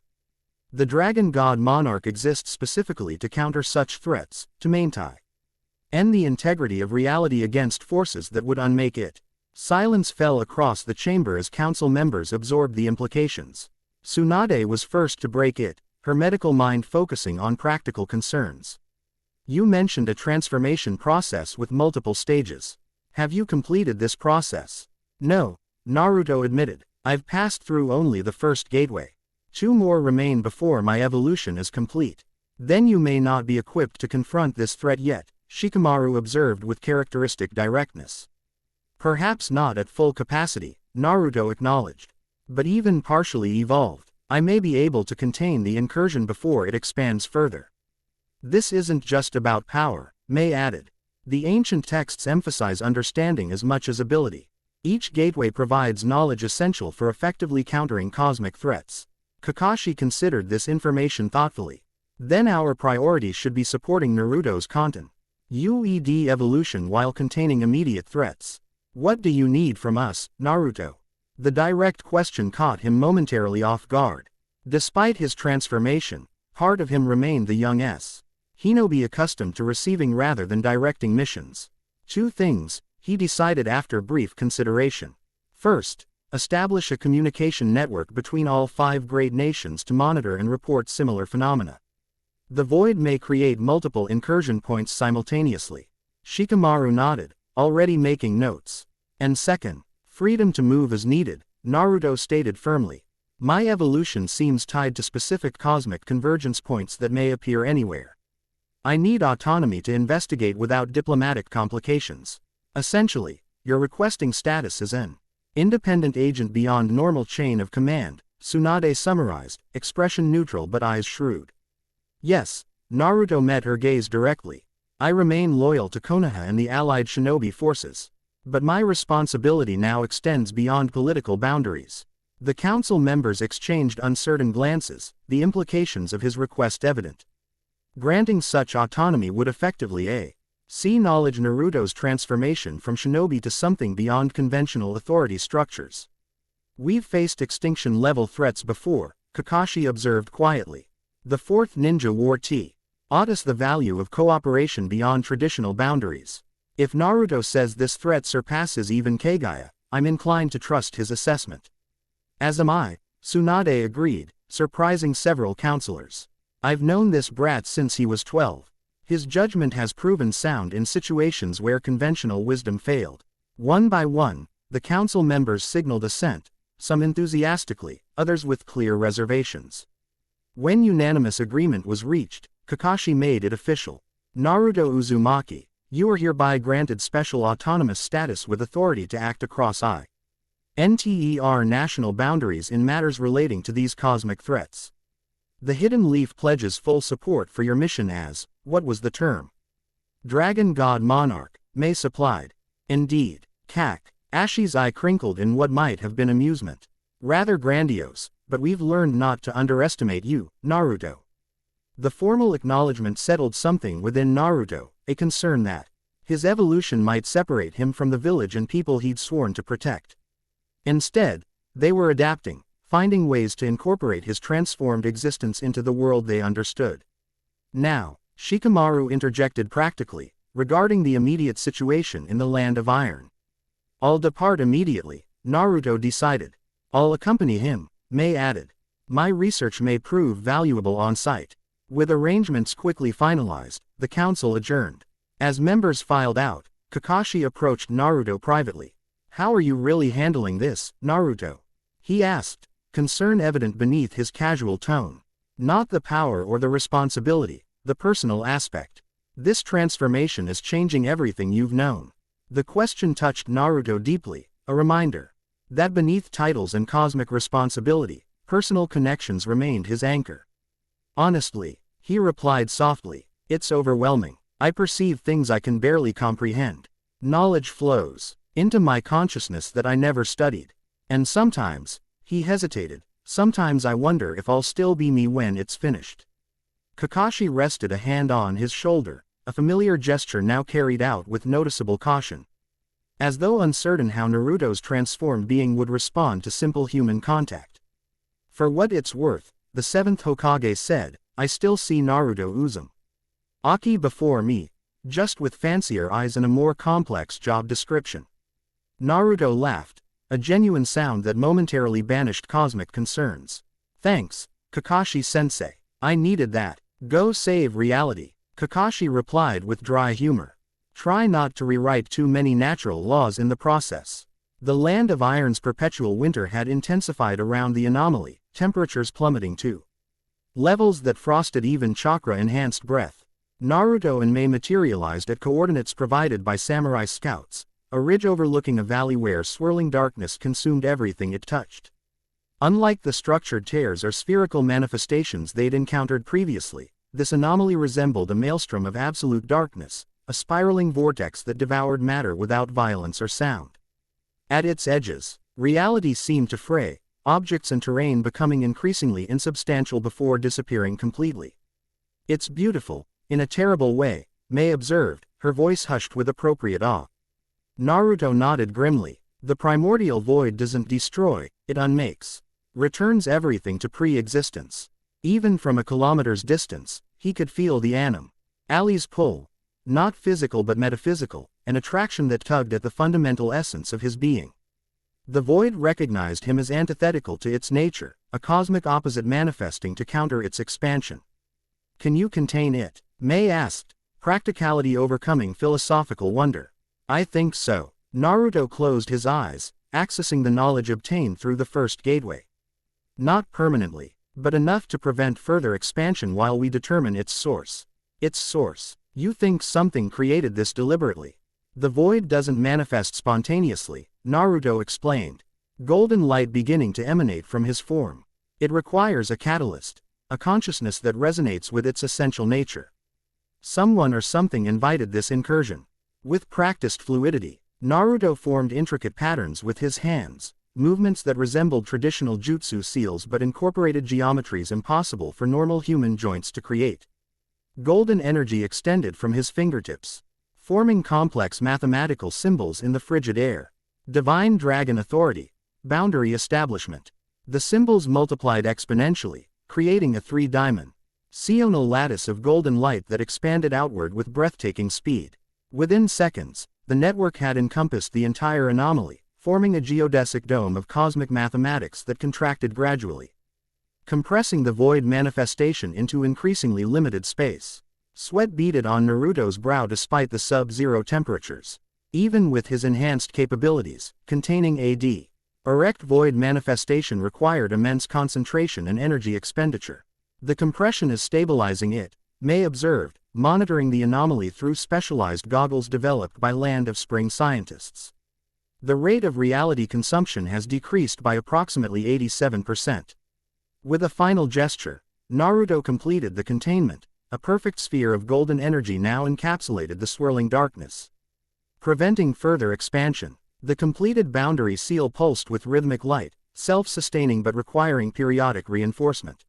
The dragon god Monarch exists specifically to counter such threats, to maintain the integrity of reality against forces that would unmake it. Silence fell across the chamber as council members absorbed the implications. Tsunade was first to break it, her medical mind focusing on practical concerns. You mentioned a transformation process with multiple stages. Have you completed this process? No, Naruto admitted. I've passed through only the first gateway. 2 more remain before my evolution is complete. Then you may not be equipped to confront this threat yet, Shikamaru observed with characteristic directness. Perhaps not at full capacity, Naruto acknowledged. But even partially evolved, I may be able to contain the incursion before it expands further. This isn't just about power, Mei added. The ancient texts emphasize understanding as much as ability. Each gateway provides knowledge essential for effectively countering cosmic threats. Kakashi considered this information thoughtfully. Then our priority should be supporting Naruto's content. UED evolution while containing immediate threats. What do you need from us, Naruto? The direct question caught him momentarily off guard. Despite his transformation, part of him remained the young Hinobi accustomed to receiving rather than directing missions. 2 things, he decided after brief consideration. First, establish a communication network between all 5 great nations to monitor and report similar phenomena. The void may create multiple incursion points simultaneously. Shikamaru nodded, already making notes. And second, freedom to move as needed, Naruto stated firmly. My evolution seems tied to specific cosmic convergence points that may appear anywhere. I need autonomy to investigate without diplomatic complications. Essentially, your requesting status is an independent agent beyond normal chain of command, Tsunade summarized, expression neutral but eyes shrewd. Yes, Naruto met her gaze directly. I remain loyal to Konoha and the allied shinobi forces. But my responsibility now extends beyond political boundaries. The council members exchanged uncertain glances, the implications of his request evident. Granting such autonomy would effectively see knowledge Naruto's transformation from shinobi to something beyond conventional authority structures. We've faced extinction-level threats before, Kakashi observed quietly. The 4th Ninja War taught us the value of cooperation beyond traditional boundaries. If Naruto says this threat surpasses even Kagaya, I'm inclined to trust his assessment. As am I, Tsunade agreed, surprising several counselors. I've known this brat since he was 12. His judgment has proven sound in situations where conventional wisdom failed. One by one, the council members signaled assent, some enthusiastically, others with clear reservations. When unanimous agreement was reached, Kakashi made it official. Naruto Uzumaki, you are hereby granted special autonomous status with authority to act across NTER national boundaries in matters relating to these cosmic threats. The Hidden Leaf pledges full support for your mission as, what was the term? Dragon God Monarch, Mei supplied. Indeed, Ashi's eye crinkled in what might have been amusement. Rather grandiose, but we've learned not to underestimate you, Naruto. The formal acknowledgement settled something within Naruto, a concern that his evolution might separate him from the village and people he'd sworn to protect. Instead, they were adapting, finding ways to incorporate his transformed existence into the world they understood. Now, Shikamaru interjected practically, regarding the immediate situation in the Land of Iron. I'll depart immediately, Naruto decided. I'll accompany him, Mei added. My research may prove valuable on site. With arrangements quickly finalized, the council adjourned. As members filed out, Kakashi approached Naruto privately. How are you really handling this, Naruto? He asked, concern evident beneath his casual tone. Not the power or the responsibility, the personal aspect. This transformation is changing everything you've known. The question touched Naruto deeply, a reminder that beneath titles and cosmic responsibility, personal connections remained his anchor. Honestly, he replied softly, it's overwhelming. I perceive things I can barely comprehend. Knowledge flows into my consciousness that I never studied. And sometimes, he hesitated, sometimes I wonder if I'll still be me when it's finished. Kakashi rested a hand on his shoulder, a familiar gesture now carried out with noticeable caution. As though uncertain how Naruto's transformed being would respond to simple human contact. For what it's worth, the seventh Hokage said, I still see Naruto Uzumaki before me, just with fancier eyes and a more complex job description. Naruto laughed, a genuine sound that momentarily banished cosmic concerns. Thanks, Kakashi-sensei. I needed that. Go save reality, Kakashi replied with dry humor. Try not to rewrite too many natural laws in the process. The Land of Iron's perpetual winter had intensified around the anomaly, temperatures plummeting to levels that frosted even chakra-enhanced breath. Naruto and Mei materialized at coordinates provided by samurai scouts, a ridge overlooking a valley where swirling darkness consumed everything it touched. Unlike the structured tears or spherical manifestations they'd encountered previously, this anomaly resembled a maelstrom of absolute darkness, a spiraling vortex that devoured matter without violence or sound. At its edges, reality seemed to fray, objects and terrain becoming increasingly insubstantial before disappearing completely. It's beautiful, in a terrible way, Mei observed, her voice hushed with appropriate awe. Naruto nodded grimly. The primordial void doesn't destroy, it unmakes. Returns everything to pre-existence. Even from a kilometer's distance, he could feel the Ali's pull. Not physical but metaphysical, an attraction that tugged at the fundamental essence of his being. The void recognized him as antithetical to its nature, a cosmic opposite manifesting to counter its expansion. Can you contain it? Mei asked, practicality overcoming philosophical wonder. I think so. Naruto closed his eyes, accessing the knowledge obtained through the first gateway. Not permanently, but enough to prevent further expansion while we determine its source. Its source. You think something created this deliberately. The void doesn't manifest spontaneously, Naruto explained. Golden light beginning to emanate from his form. It requires a catalyst, a consciousness that resonates with its essential nature. Someone or something invited this incursion. With practiced fluidity, Naruto formed intricate patterns with his hands, movements that resembled traditional jutsu seals but incorporated geometries impossible for normal human joints to create. Golden energy extended from his fingertips, forming complex mathematical symbols in the frigid air. Divine Dragon Authority, Boundary Establishment. The symbols multiplied exponentially, creating a three-diamond, Sional lattice of golden light that expanded outward with breathtaking speed. Within seconds, the network had encompassed the entire anomaly, forming a geodesic dome of cosmic mathematics that contracted gradually, compressing the void manifestation into increasingly limited space. Sweat beaded on Naruto's brow despite the sub-zero temperatures. Even with his enhanced capabilities, containing AD, erect void manifestation required immense concentration and energy expenditure. The compression is stabilizing it, Mei observed, monitoring the anomaly through specialized goggles developed by Land of Spring scientists. The rate of reality consumption has decreased by approximately 87%. With a final gesture, Naruto completed the containment. A perfect sphere of golden energy now encapsulated the swirling darkness, preventing further expansion. The completed boundary seal pulsed with rhythmic light, self-sustaining but requiring periodic reinforcement.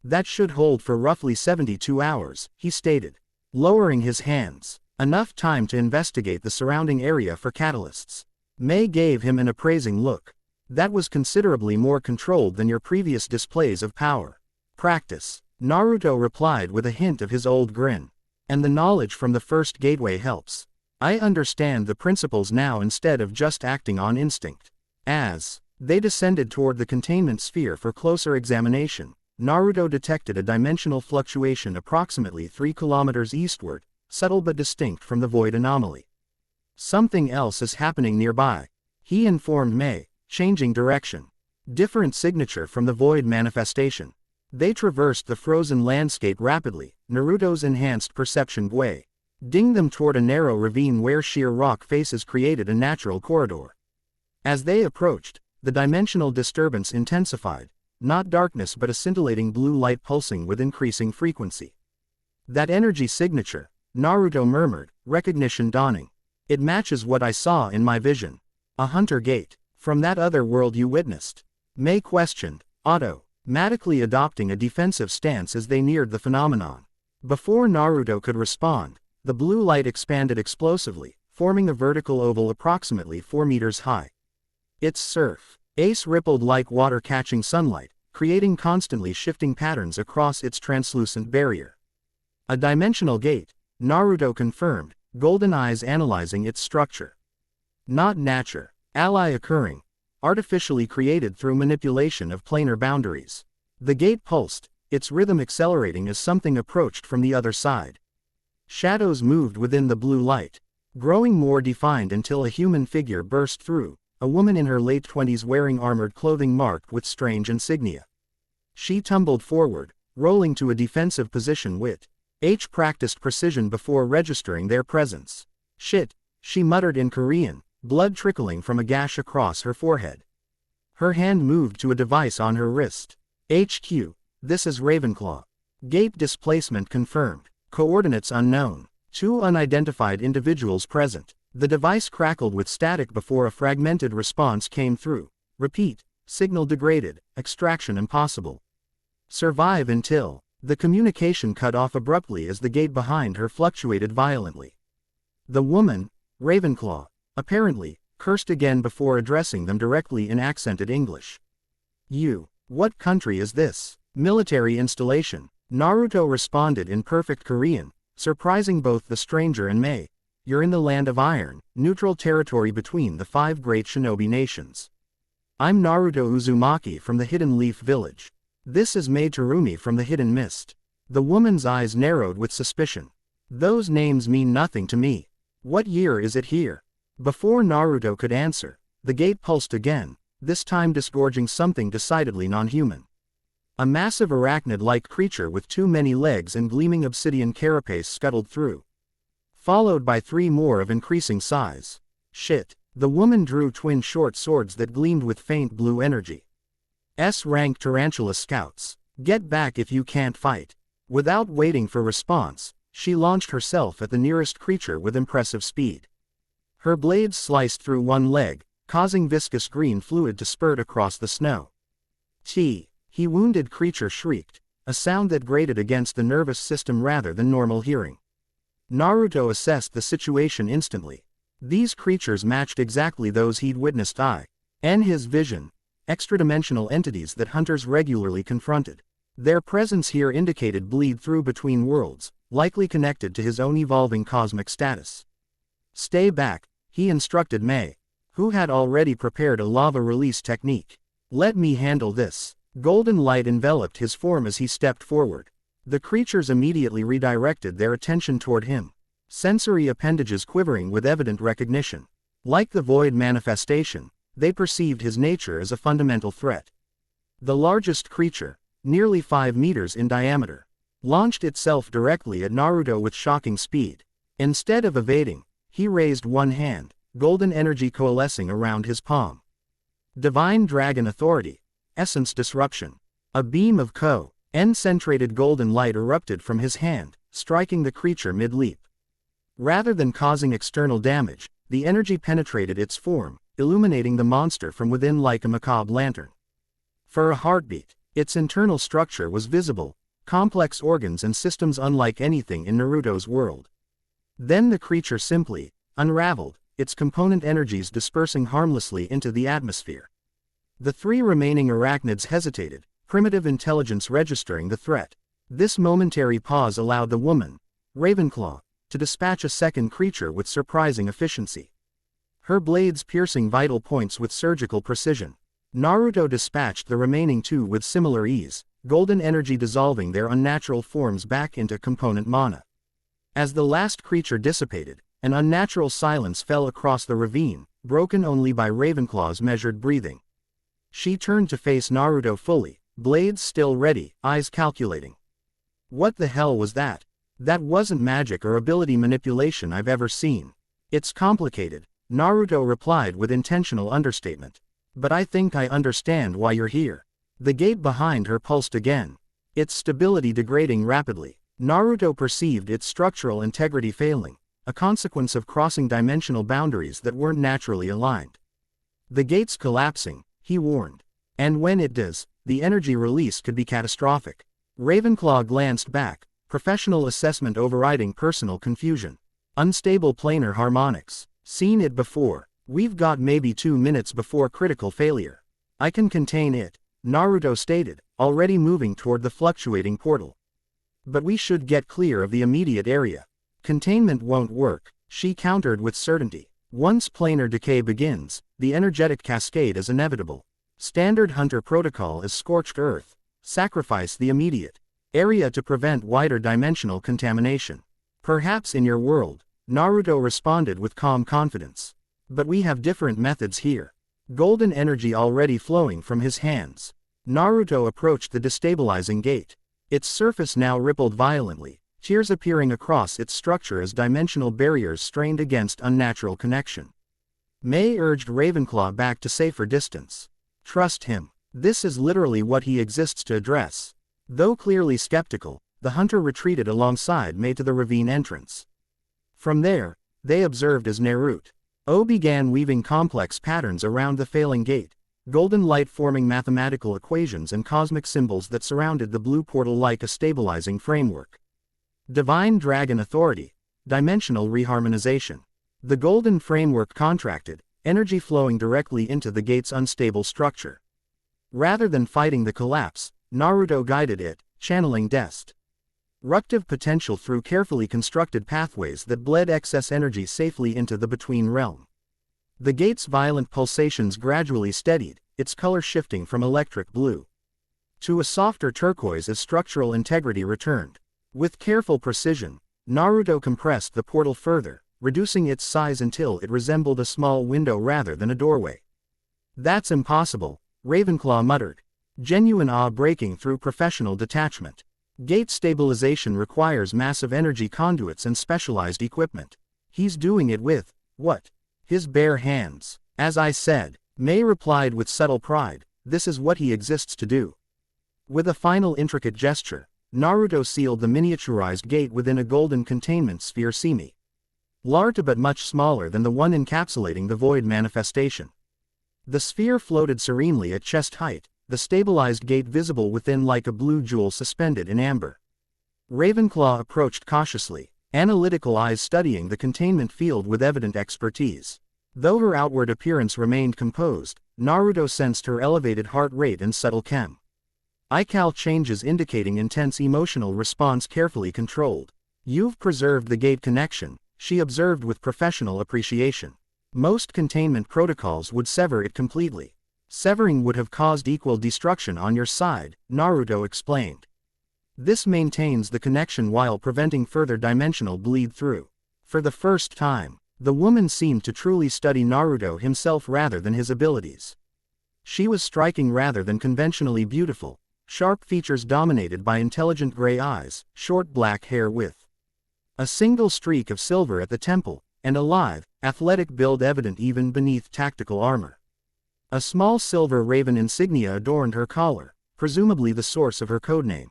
That should hold for roughly 72 hours, he stated, lowering his hands. Enough time to investigate the surrounding area for catalysts. Mei gave him an appraising look. That was considerably more controlled than your previous displays of power. Practice, Naruto replied with a hint of his old grin. And the knowledge from the first gateway helps. I understand the principles now instead of just acting on instinct. As they descended toward the containment sphere for closer examination, Naruto detected a dimensional fluctuation approximately 3 kilometers eastward, subtle but distinct from the void anomaly. Something else is happening nearby, he informed Mei, changing direction. Different signature from the void manifestation. They traversed the frozen landscape rapidly, Naruto's enhanced perception guiding them toward a narrow ravine where sheer rock faces created a natural corridor. As they approached, the dimensional disturbance intensified, not darkness but a scintillating blue light pulsing with increasing frequency. That energy signature, Naruto murmured, recognition dawning. It matches what I saw in my vision. A hunter gate, from that other world you witnessed. Mei questioned, automatically adopting a defensive stance as they neared the phenomenon. Before Naruto could respond, the blue light expanded explosively, forming a vertical oval approximately 4 meters high. Its surface rippled like water catching sunlight, creating constantly shifting patterns across its translucent barrier. A dimensional gate, Naruto confirmed, golden eyes analyzing its structure. Not nature, ally occurring, artificially created through manipulation of planar boundaries. The gate pulsed, its rhythm accelerating as something approached from the other side. Shadows moved within the blue light, growing more defined until a human figure burst through, a woman in her late 20s wearing armored clothing marked with strange insignia. She tumbled forward, rolling to a defensive position with practiced precision before registering their presence. Shit, she muttered in Korean, blood trickling from a gash across her forehead. Her hand moved to a device on her wrist. HQ, this is Ravenclaw. Gate displacement confirmed. Coordinates unknown. 2 unidentified individuals present. The device crackled with static before a fragmented response came through. Repeat, signal degraded, extraction impossible. Survive until. The communication cut off abruptly as the gate behind her fluctuated violently. The woman, Ravenclaw, apparently, cursed again before addressing them directly in accented English. What country is this? Military installation. Naruto responded in perfect Korean, surprising both the stranger and Mei. You're in the land of iron, neutral territory between the 5 great shinobi nations. I'm Naruto Uzumaki from the Hidden Leaf Village. This is Mei Terumi from the Hidden Mist. The woman's eyes narrowed with suspicion. Those names mean nothing to me. What year is it here? Before Naruto could answer, the gate pulsed again, this time disgorging something decidedly non-human. A massive arachnid-like creature with too many legs and gleaming obsidian carapace scuttled through. Followed by 3 more of increasing size. Shit. The woman drew twin short swords that gleamed with faint blue energy. S-rank tarantula scouts. Get back if you can't fight. Without waiting for response, she launched herself at the nearest creature with impressive speed. Her blades sliced through one leg, causing viscous green fluid to spurt across the snow. He wounded creature shrieked, a sound that grated against the nervous system rather than normal hearing. Naruto assessed the situation instantly. These creatures matched exactly those he'd witnessed in his vision, extra-dimensional entities that hunters regularly confronted. Their presence here indicated bleed through between worlds, likely connected to his own evolving cosmic status. Stay back, he instructed Mei, who had already prepared a lava release technique. Let me handle this. Golden light enveloped his form as he stepped forward. The creatures immediately redirected their attention toward him, sensory appendages quivering with evident recognition. Like the void manifestation, they perceived his nature as a fundamental threat. The largest creature, nearly 5 meters in diameter, launched itself directly at Naruto with shocking speed. Instead of evading, he raised one hand, golden energy coalescing around his palm. Divine Dragon Authority. Essence Disruption. A beam of concentrated golden light erupted from his hand, striking the creature mid-leap. Rather than causing external damage, the energy penetrated its form, illuminating the monster from within like a macabre lantern. For a heartbeat, its internal structure was visible, complex organs and systems unlike anything in Naruto's world. Then the creature simply unraveled, its component energies dispersing harmlessly into the atmosphere. The three remaining arachnids hesitated, primitive intelligence registering the threat. This momentary pause allowed the woman, Ravenclaw, to dispatch a second creature with surprising efficiency. Her blades piercing vital points with surgical precision. Naruto dispatched the remaining two with similar ease, golden energy dissolving their unnatural forms back into component mana. As the last creature dissipated, an unnatural silence fell across the ravine, broken only by Ravenclaw's measured breathing. She turned to face Naruto fully, blades still ready, eyes calculating. What the hell was that? That wasn't magic or ability manipulation I've ever seen. It's complicated, Naruto replied with intentional understatement. But I think I understand why you're here. The gate behind her pulsed again, its stability degrading rapidly. Naruto perceived its structural integrity failing, a consequence of crossing dimensional boundaries that weren't naturally aligned. The gate's collapsing, he warned. And when it does, the energy release could be catastrophic. Ravenclaw glanced back, professional assessment overriding personal confusion. Unstable planar harmonics. Seen it before. We've got maybe 2 minutes before critical failure. I can contain it, Naruto stated, already moving toward the fluctuating portal. But we should get clear of the immediate area. Containment won't work, she countered with certainty. Once planar decay begins, the energetic cascade is inevitable. Standard hunter protocol is scorched earth. Sacrifice the immediate area to prevent wider dimensional contamination. Perhaps in your world, Naruto responded with calm confidence. But we have different methods here. Golden energy already flowing from his hands. Naruto approached the destabilizing gate. Its surface now rippled violently, tears appearing across its structure as dimensional barriers strained against unnatural connection. May urged Ravenclaw back to safer distance. Trust him. This is literally what he exists to address. Though clearly skeptical, the hunter retreated alongside May to the ravine entrance. From there, they observed as Naruto began weaving complex patterns around the failing gate, golden light forming mathematical equations and cosmic symbols that surrounded the blue portal like a stabilizing framework. Divine Dragon Authority. Dimensional reharmonization. The golden framework contracted, energy flowing directly into the gate's unstable structure. Rather than fighting the collapse, Naruto guided it, channeling destructive potential through carefully constructed pathways that bled excess energy safely into the between realm. The gate's violent pulsations gradually steadied, its color shifting from electric blue to a softer turquoise as structural integrity returned. With careful precision, Naruto compressed the portal further, reducing its size until it resembled a small window rather than a doorway. That's impossible, Ravenclaw muttered, genuine awe breaking through professional detachment. Gate stabilization requires massive energy conduits and specialized equipment. He's doing it with, what? His bare hands. As I said, May replied with subtle pride, this is what he exists to do. With a final intricate gesture, Naruto sealed the miniaturized gate within a golden containment sphere large but much smaller than the one encapsulating the void manifestation. The sphere floated serenely at chest height, the stabilized gate visible within like a blue jewel suspended in amber. Ravenclaw approached cautiously, analytical eyes studying the containment field with evident expertise. Though her outward appearance remained composed, Naruto sensed her elevated heart rate and subtle ICAL changes indicating intense emotional response carefully controlled. You've preserved the gate connection, she observed with professional appreciation. Most containment protocols would sever it completely. Severing would have caused equal destruction on your side, Naruto explained. This maintains the connection while preventing further dimensional bleed through. For the first time, the woman seemed to truly study Naruto himself rather than his abilities. She was striking rather than conventionally beautiful, sharp features dominated by intelligent gray eyes, short black hair with a single streak of silver at the temple, and a lithe, athletic build evident even beneath tactical armor. A small silver raven insignia adorned her collar, presumably the source of her codename.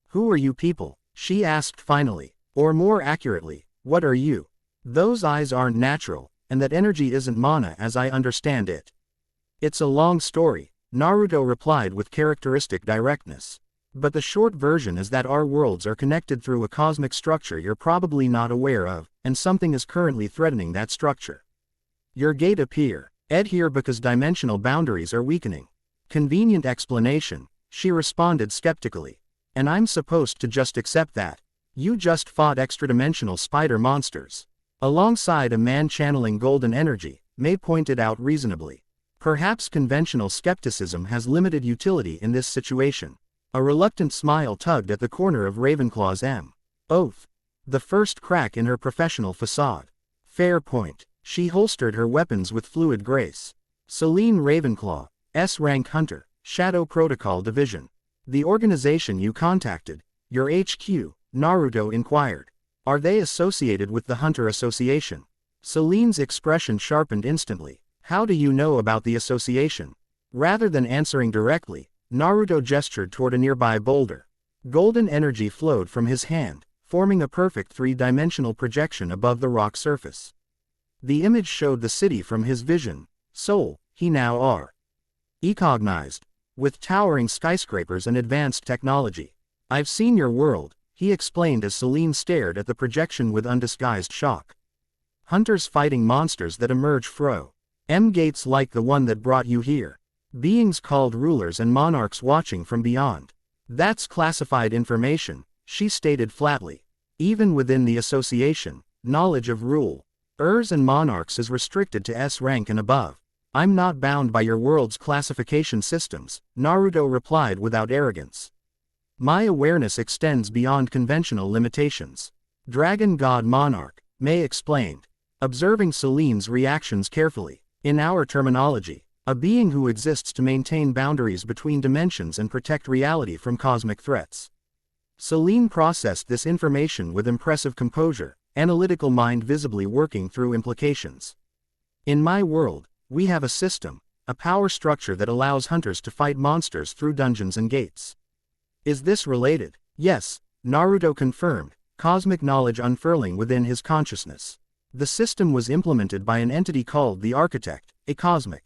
Who are you people? She asked finally. Or more accurately, what are you? Those eyes aren't natural, and that energy isn't mana as I understand it. It's a long story, Naruto replied with characteristic directness. But the short version is that our worlds are connected through a cosmic structure you're probably not aware of, and something is currently threatening that structure. Your gate appear. Ed here because dimensional boundaries are weakening. Convenient explanation, she responded skeptically. And I'm supposed to just accept that. You just fought extra-dimensional spider monsters. Alongside a man channeling golden energy, May pointed out reasonably. Perhaps conventional skepticism has limited utility in this situation. A reluctant smile tugged at the corner of Ravenclaw's oath. The first crack in her professional facade. Fair point. She holstered her weapons with fluid grace. Celine Ravenclaw, S-Rank Hunter, Shadow Protocol Division. The organization you contacted, your HQ, Naruto inquired. Are they associated with the Hunter Association? Celine's expression sharpened instantly. How do you know about the association? Rather than answering directly, Naruto gestured toward a nearby boulder. Golden energy flowed from his hand, forming a perfect three-dimensional projection above the rock surface. The image showed the city from his vision. Seoul, he now are. Recognized. With towering skyscrapers and advanced technology. I've seen your world, he explained as Celine stared at the projection with undisguised shock. Hunters fighting monsters that emerge gates like the one that brought you here. Beings called rulers and monarchs watching from beyond. That's classified information, she stated flatly. Even within the association, knowledge of rulers and monarchs is restricted to S rank and above. I'm not bound by your world's classification systems, Naruto replied without arrogance. My awareness extends beyond conventional limitations. Dragon God Monarch, May explained, observing Celine's reactions carefully. In our terminology, a being who exists to maintain boundaries between dimensions and protect reality from cosmic threats. Celine processed this information with impressive composure, analytical mind visibly working through implications. In my world, we have a system, a power structure that allows hunters to fight monsters through dungeons and gates. Is this related? Yes, Naruto confirmed, cosmic knowledge unfurling within his consciousness. The system was implemented by an entity called the Architect, a cosmic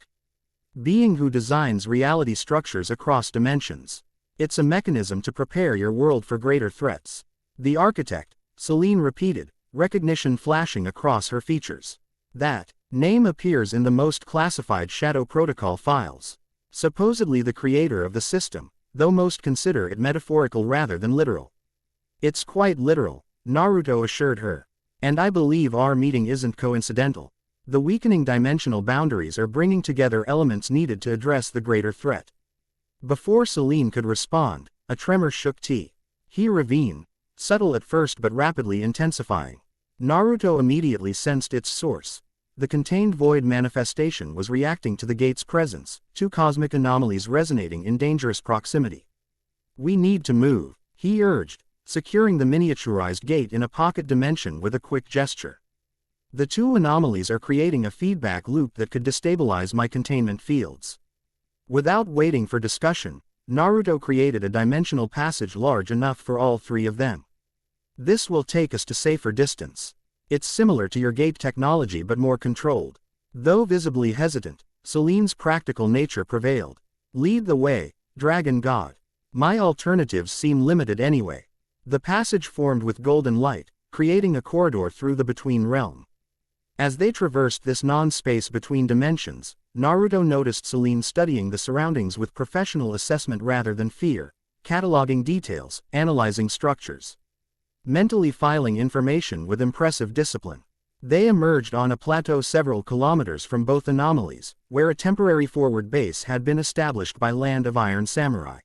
being who designs reality structures across dimensions. It's a mechanism to prepare your world for greater threats. The Architect, Celine repeated, recognition flashing across her features. That name appears in the most classified Shadow Protocol files. Supposedly the creator of the system, though most consider it metaphorical rather than literal. It's quite literal, Naruto assured her. And I believe our meeting isn't coincidental. The weakening dimensional boundaries are bringing together elements needed to address the greater threat. Before Celine could respond, a tremor shook He ravine, subtle at first but rapidly intensifying. Naruto immediately sensed its source. The contained void manifestation was reacting to the gate's presence, two cosmic anomalies resonating in dangerous proximity. We need to move, he urged, securing the miniaturized gate in a pocket dimension with a quick gesture. The two anomalies are creating a feedback loop that could destabilize my containment fields. Without waiting for discussion, Naruto created a dimensional passage large enough for all three of them. This will take us to safer distance. It's similar to your gate technology but more controlled. Though visibly hesitant, Celine's practical nature prevailed. Lead the way, Dragon God. My alternatives seem limited anyway. The passage formed with golden light, creating a corridor through the between realm. As they traversed this non-space between dimensions, Naruto noticed Celine studying the surroundings with professional assessment rather than fear, cataloging details, analyzing structures, mentally filing information with impressive discipline. They emerged on a plateau several kilometers from both anomalies, where a temporary forward base had been established by Land of Iron Samurai.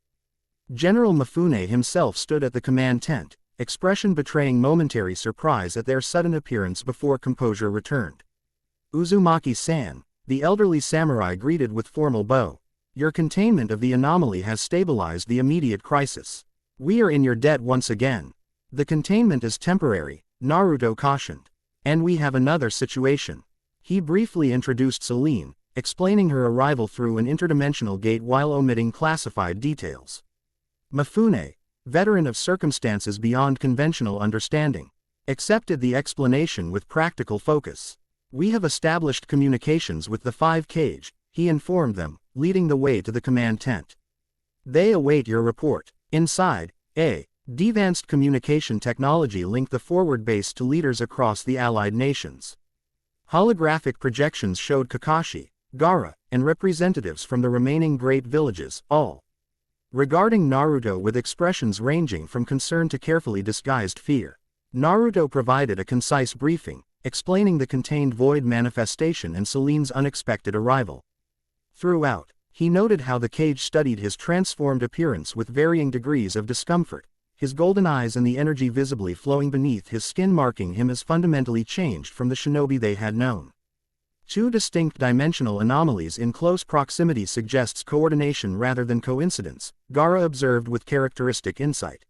General Mifune himself stood at the command tent, expression betraying momentary surprise at their sudden appearance before composure returned. Uzumaki-san, the elderly samurai greeted with formal bow. Your containment of the anomaly has stabilized the immediate crisis. We are in your debt once again. The containment is temporary, Naruto cautioned. And we have another situation. He briefly introduced Celine, explaining her arrival through an interdimensional gate while omitting classified details. Mifune, veteran of circumstances beyond conventional understanding, accepted the explanation with practical focus. We have established communications with the 5 Cage, he informed them, leading the way to the command tent. They await your report. Inside, advanced communication technology linked the forward base to leaders across the allied nations. Holographic projections showed Kakashi, Gaara, and representatives from the remaining great villages, all regarding Naruto with expressions ranging from concern to carefully disguised fear. Naruto provided a concise briefing, explaining the contained void manifestation and Selene's unexpected arrival. Throughout, he noted how the cage studied his transformed appearance with varying degrees of discomfort, his golden eyes and the energy visibly flowing beneath his skin marking him as fundamentally changed from the shinobi they had known. 2 distinct dimensional anomalies in close proximity suggests coordination rather than coincidence, Gaara observed with characteristic insight.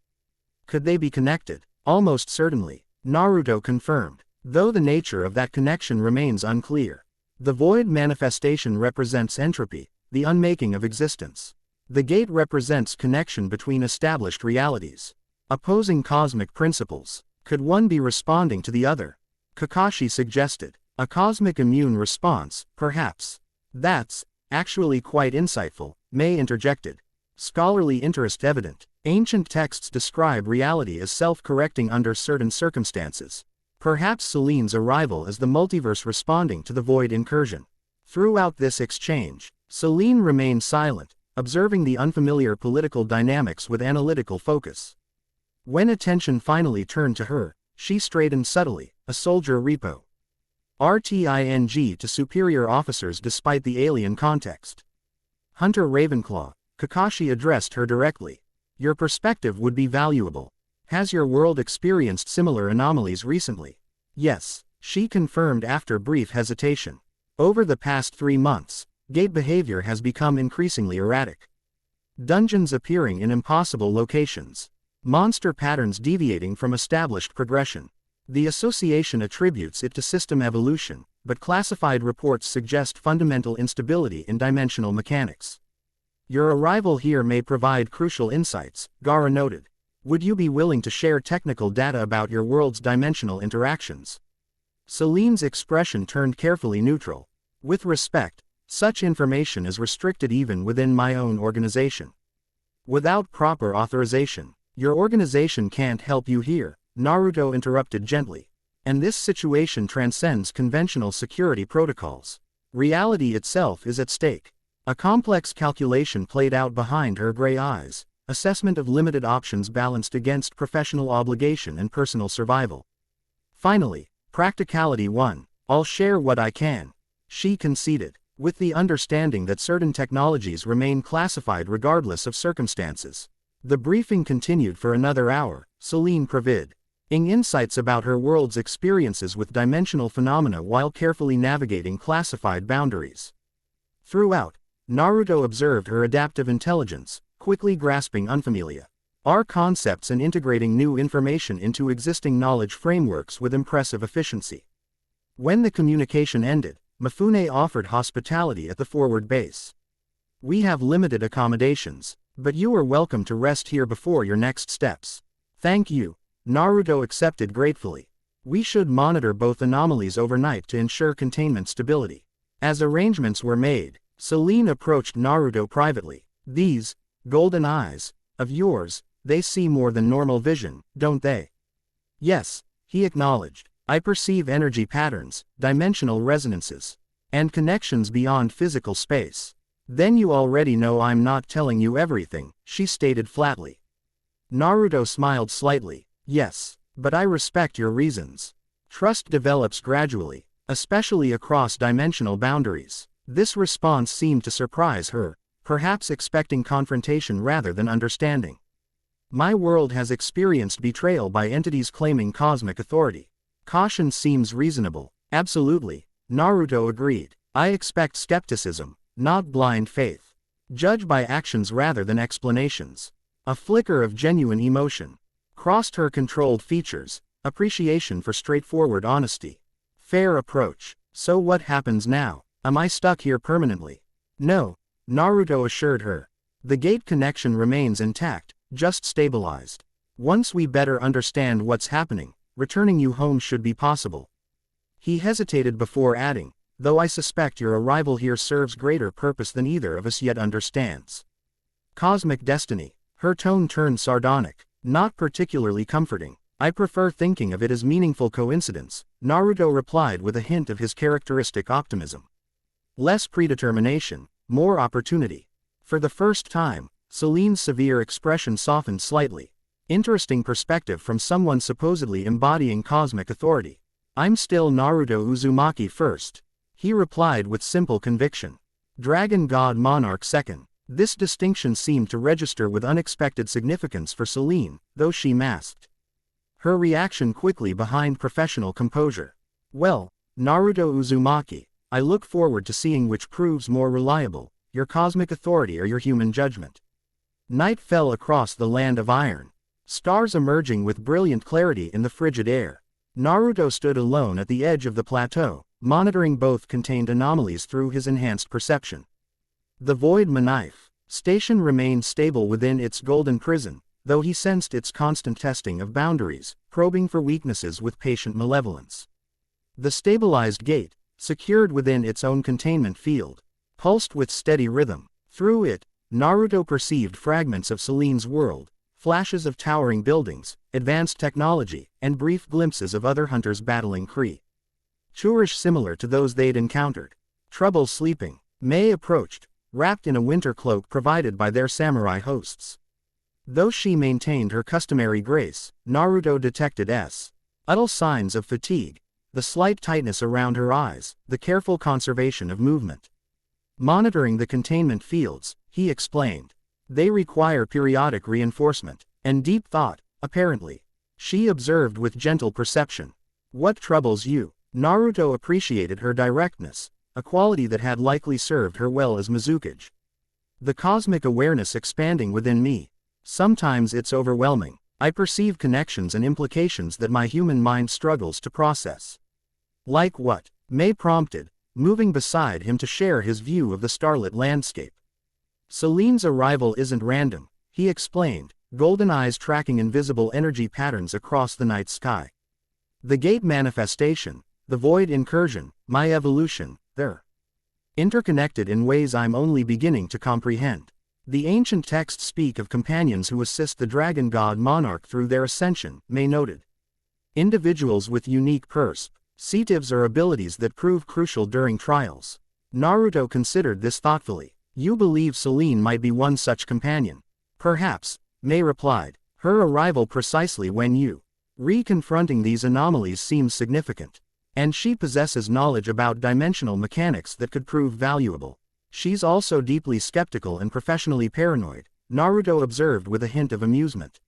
Could they be connected? Almost certainly, Naruto confirmed, though the nature of that connection remains unclear. The void manifestation represents entropy, the unmaking of existence. The gate represents connection between established realities. Opposing cosmic principles. Could one be responding to the other? Kakashi suggested. A cosmic immune response, perhaps. That's actually quite insightful, May interjected. Scholarly interest evident. Ancient texts describe reality as self-correcting under certain circumstances. Perhaps Selene's arrival is the multiverse responding to the void incursion. Throughout this exchange, Selene remained silent, observing the unfamiliar political dynamics with analytical focus. When attention finally turned to her, she straightened subtly, a soldier repo. RTING to superior officers despite the alien context. Hunter Ravenclaw, Kakashi addressed her directly. Your perspective would be valuable. Has your world experienced similar anomalies recently? Yes, she confirmed after brief hesitation. Over the past 3 months, gate behavior has become increasingly erratic. Dungeons appearing in impossible locations. Monster patterns deviating from established progression. The association attributes it to system evolution, but classified reports suggest fundamental instability in dimensional mechanics. Your arrival here may provide crucial insights, Gaara noted. Would you be willing to share technical data about your world's dimensional interactions? Selene's expression turned carefully neutral. With respect, such information is restricted even within my own organization. Without proper authorization, your organization can't help you here, Naruto interrupted gently. And this situation transcends conventional security protocols. Reality itself is at stake. A complex calculation played out behind her gray eyes, assessment of limited options balanced against professional obligation and personal survival. Finally, practicality won. I'll share what I can. She conceded, with the understanding that certain technologies remain classified regardless of circumstances. The briefing continued for another hour, Selene providing insights about her world's experiences with dimensional phenomena while carefully navigating classified boundaries. Throughout, Naruto observed her adaptive intelligence, quickly grasping unfamiliar concepts and integrating new information into existing knowledge frameworks with impressive efficiency. When the communication ended, Mifune offered hospitality at the forward base. We have limited accommodations, but you are welcome to rest here before your next steps. Thank you, Naruto accepted gratefully. We should monitor both anomalies overnight to ensure containment stability. As arrangements were made, Selene approached Naruto privately. These golden eyes of yours, they see more than normal vision, don't they? Yes, he acknowledged. I perceive energy patterns, dimensional resonances, and connections beyond physical space. Then you already know I'm not telling you everything, she stated flatly. Naruto smiled slightly. Yes, but I respect your reasons. Trust develops gradually, especially across dimensional boundaries. This response seemed to surprise her, perhaps expecting confrontation rather than understanding. My world has experienced betrayal by entities claiming cosmic authority. Caution seems reasonable. Absolutely, Naruto agreed. I expect skepticism, not blind faith. Judge by actions rather than explanations. A flicker of genuine emotion crossed her controlled features, appreciation for straightforward honesty. Fair approach. So what happens now? Am I stuck here permanently? No, Naruto assured her. The gate connection remains intact, just stabilized. Once we better understand what's happening, returning you home should be possible. He hesitated before adding, though I suspect your arrival here serves greater purpose than either of us yet understands. Cosmic destiny. Her tone turned sardonic, not particularly comforting. I prefer thinking of it as meaningful coincidence, Naruto replied with a hint of his characteristic optimism. Less predetermination, more opportunity. For the first time, Celine's severe expression softened slightly. Interesting perspective from someone supposedly embodying cosmic authority. I'm still Naruto Uzumaki first, he replied with simple conviction. Dragon God Monarch second. This distinction seemed to register with unexpected significance for Celine, though she masked her reaction quickly behind professional composure. Well, Naruto Uzumaki, I look forward to seeing which proves more reliable, your cosmic authority or your human judgment. Night fell across the land of iron, stars emerging with brilliant clarity in the frigid air. Naruto stood alone at the edge of the plateau, monitoring both contained anomalies through his enhanced perception. The Void Knife station remained stable within its golden prison, though he sensed its constant testing of boundaries, probing for weaknesses with patient malevolence. The stabilized gate, secured within its own containment field, pulsed with steady rhythm. Through it, Naruto perceived fragments of Celine's world, flashes of towering buildings, advanced technology, and brief glimpses of other hunters battling creatures similar to those they'd encountered. Trouble sleeping. May approached, wrapped in a winter cloak provided by their samurai hosts. Though she maintained her customary grace, Naruto detected subtle signs of fatigue, the slight tightness around her eyes, the careful conservation of movement. Monitoring the containment fields, he explained. They require periodic reinforcement, and deep thought, apparently. She observed with gentle perception. What troubles you? Naruto appreciated her directness, a quality that had likely served her well as Mizukage. The cosmic awareness expanding within me. Sometimes it's overwhelming. I perceive connections and implications that my human mind struggles to process. Like what? May prompted, moving beside him to share his view of the starlit landscape. Celine's arrival isn't random, he explained, golden eyes tracking invisible energy patterns across the night sky. The gate manifestation, the void incursion, my evolution, they're interconnected in ways I'm only beginning to comprehend. The ancient texts speak of companions who assist the dragon god Monarch through their ascension, May noted. Individuals with unique perceptives or abilities that prove crucial during trials. Naruto considered this thoughtfully. You believe Celine might be one such companion? Perhaps, May replied. Her arrival precisely when you reconfronting these anomalies seems significant. And she possesses knowledge about dimensional mechanics that could prove valuable. She's also deeply skeptical and professionally paranoid, Naruto observed with a hint of amusement.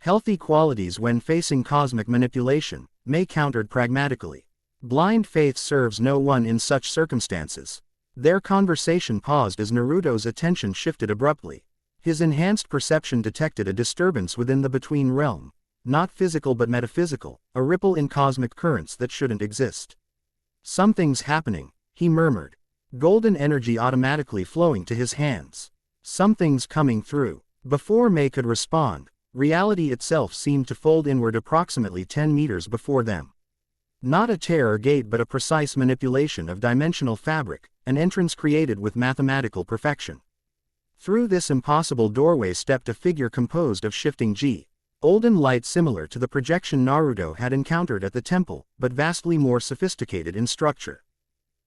Healthy qualities when facing cosmic manipulation, May countered pragmatically. Blind faith serves no one in such circumstances. Their conversation paused as Naruto's attention shifted abruptly. His enhanced perception detected a disturbance within the between realm. Not physical but metaphysical, a ripple in cosmic currents that shouldn't exist. Something's happening, he murmured. Golden energy automatically flowing to his hands. Something's coming through. Before May could respond, reality itself seemed to fold inward approximately 10 meters before them. Not a terror gate but a precise manipulation of dimensional fabric, an entrance created with mathematical perfection. Through this impossible doorway stepped a figure composed of shifting golden light similar to the projection Naruto had encountered at the temple, but vastly more sophisticated in structure.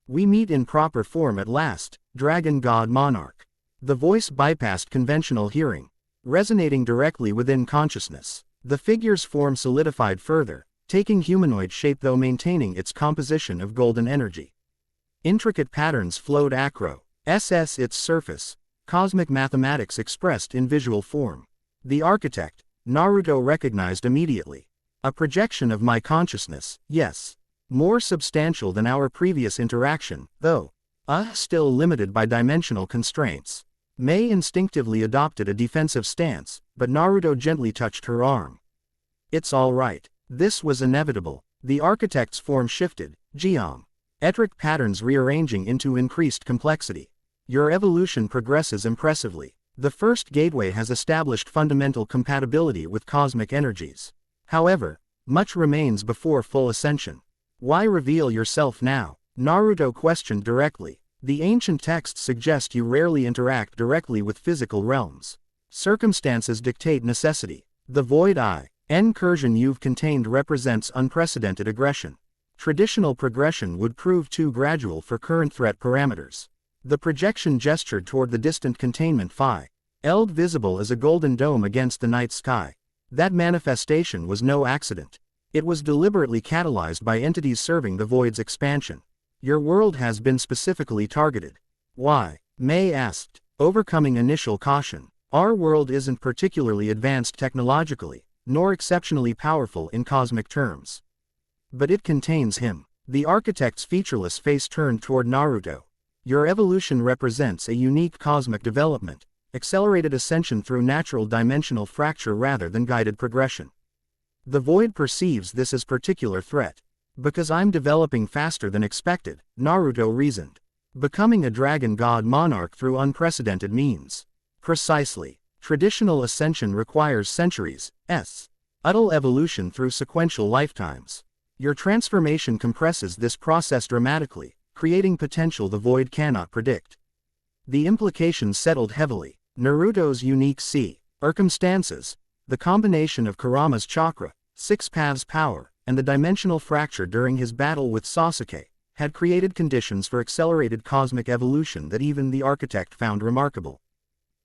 We meet in proper form at last, Dragon God Monarch. The voice bypassed conventional hearing, resonating directly within consciousness. The figure's form solidified further, taking humanoid shape though maintaining its composition of golden energy. Intricate patterns flowed across its surface, cosmic mathematics expressed in visual form. The architect, Naruto recognized immediately. A projection of my consciousness, yes. More substantial than our previous interaction, though still limited by dimensional constraints. May instinctively adopted a defensive stance, but Naruto gently touched her arm. It's all right. This was inevitable. The architect's form shifted, geometric patterns rearranging into increased complexity. Your evolution progresses impressively. The first gateway has established fundamental compatibility with cosmic energies. However, much remains before full ascension. Why reveal yourself now? Naruto questioned directly. The ancient texts suggest you rarely interact directly with physical realms. Circumstances dictate necessity. The void incursion you've contained represents unprecedented aggression. Traditional progression would prove too gradual for current threat parameters. The projection gestured toward the distant containment eld visible as a golden dome against the night sky. That manifestation was no accident. It was deliberately catalyzed by entities serving the void's expansion. Your world has been specifically targeted. Why? May asked, overcoming initial caution. Our world isn't particularly advanced technologically, nor exceptionally powerful in cosmic terms. But it contains him. The architect's featureless face turned toward Naruto. Your evolution represents a unique cosmic development, accelerated ascension through natural dimensional fracture rather than guided progression. The void perceives this as particular threat. Because I'm developing faster than expected, Naruto reasoned. Becoming a dragon god monarch through unprecedented means. Precisely. Traditional ascension requires centuries, utter evolution through sequential lifetimes. Your transformation compresses this process dramatically, creating potential the void cannot predict. The implications settled heavily. Naruto's unique circumstances, the combination of Kurama's chakra, six paths power, and the dimensional fracture during his battle with Sasuke, had created conditions for accelerated cosmic evolution that even the architect found remarkable.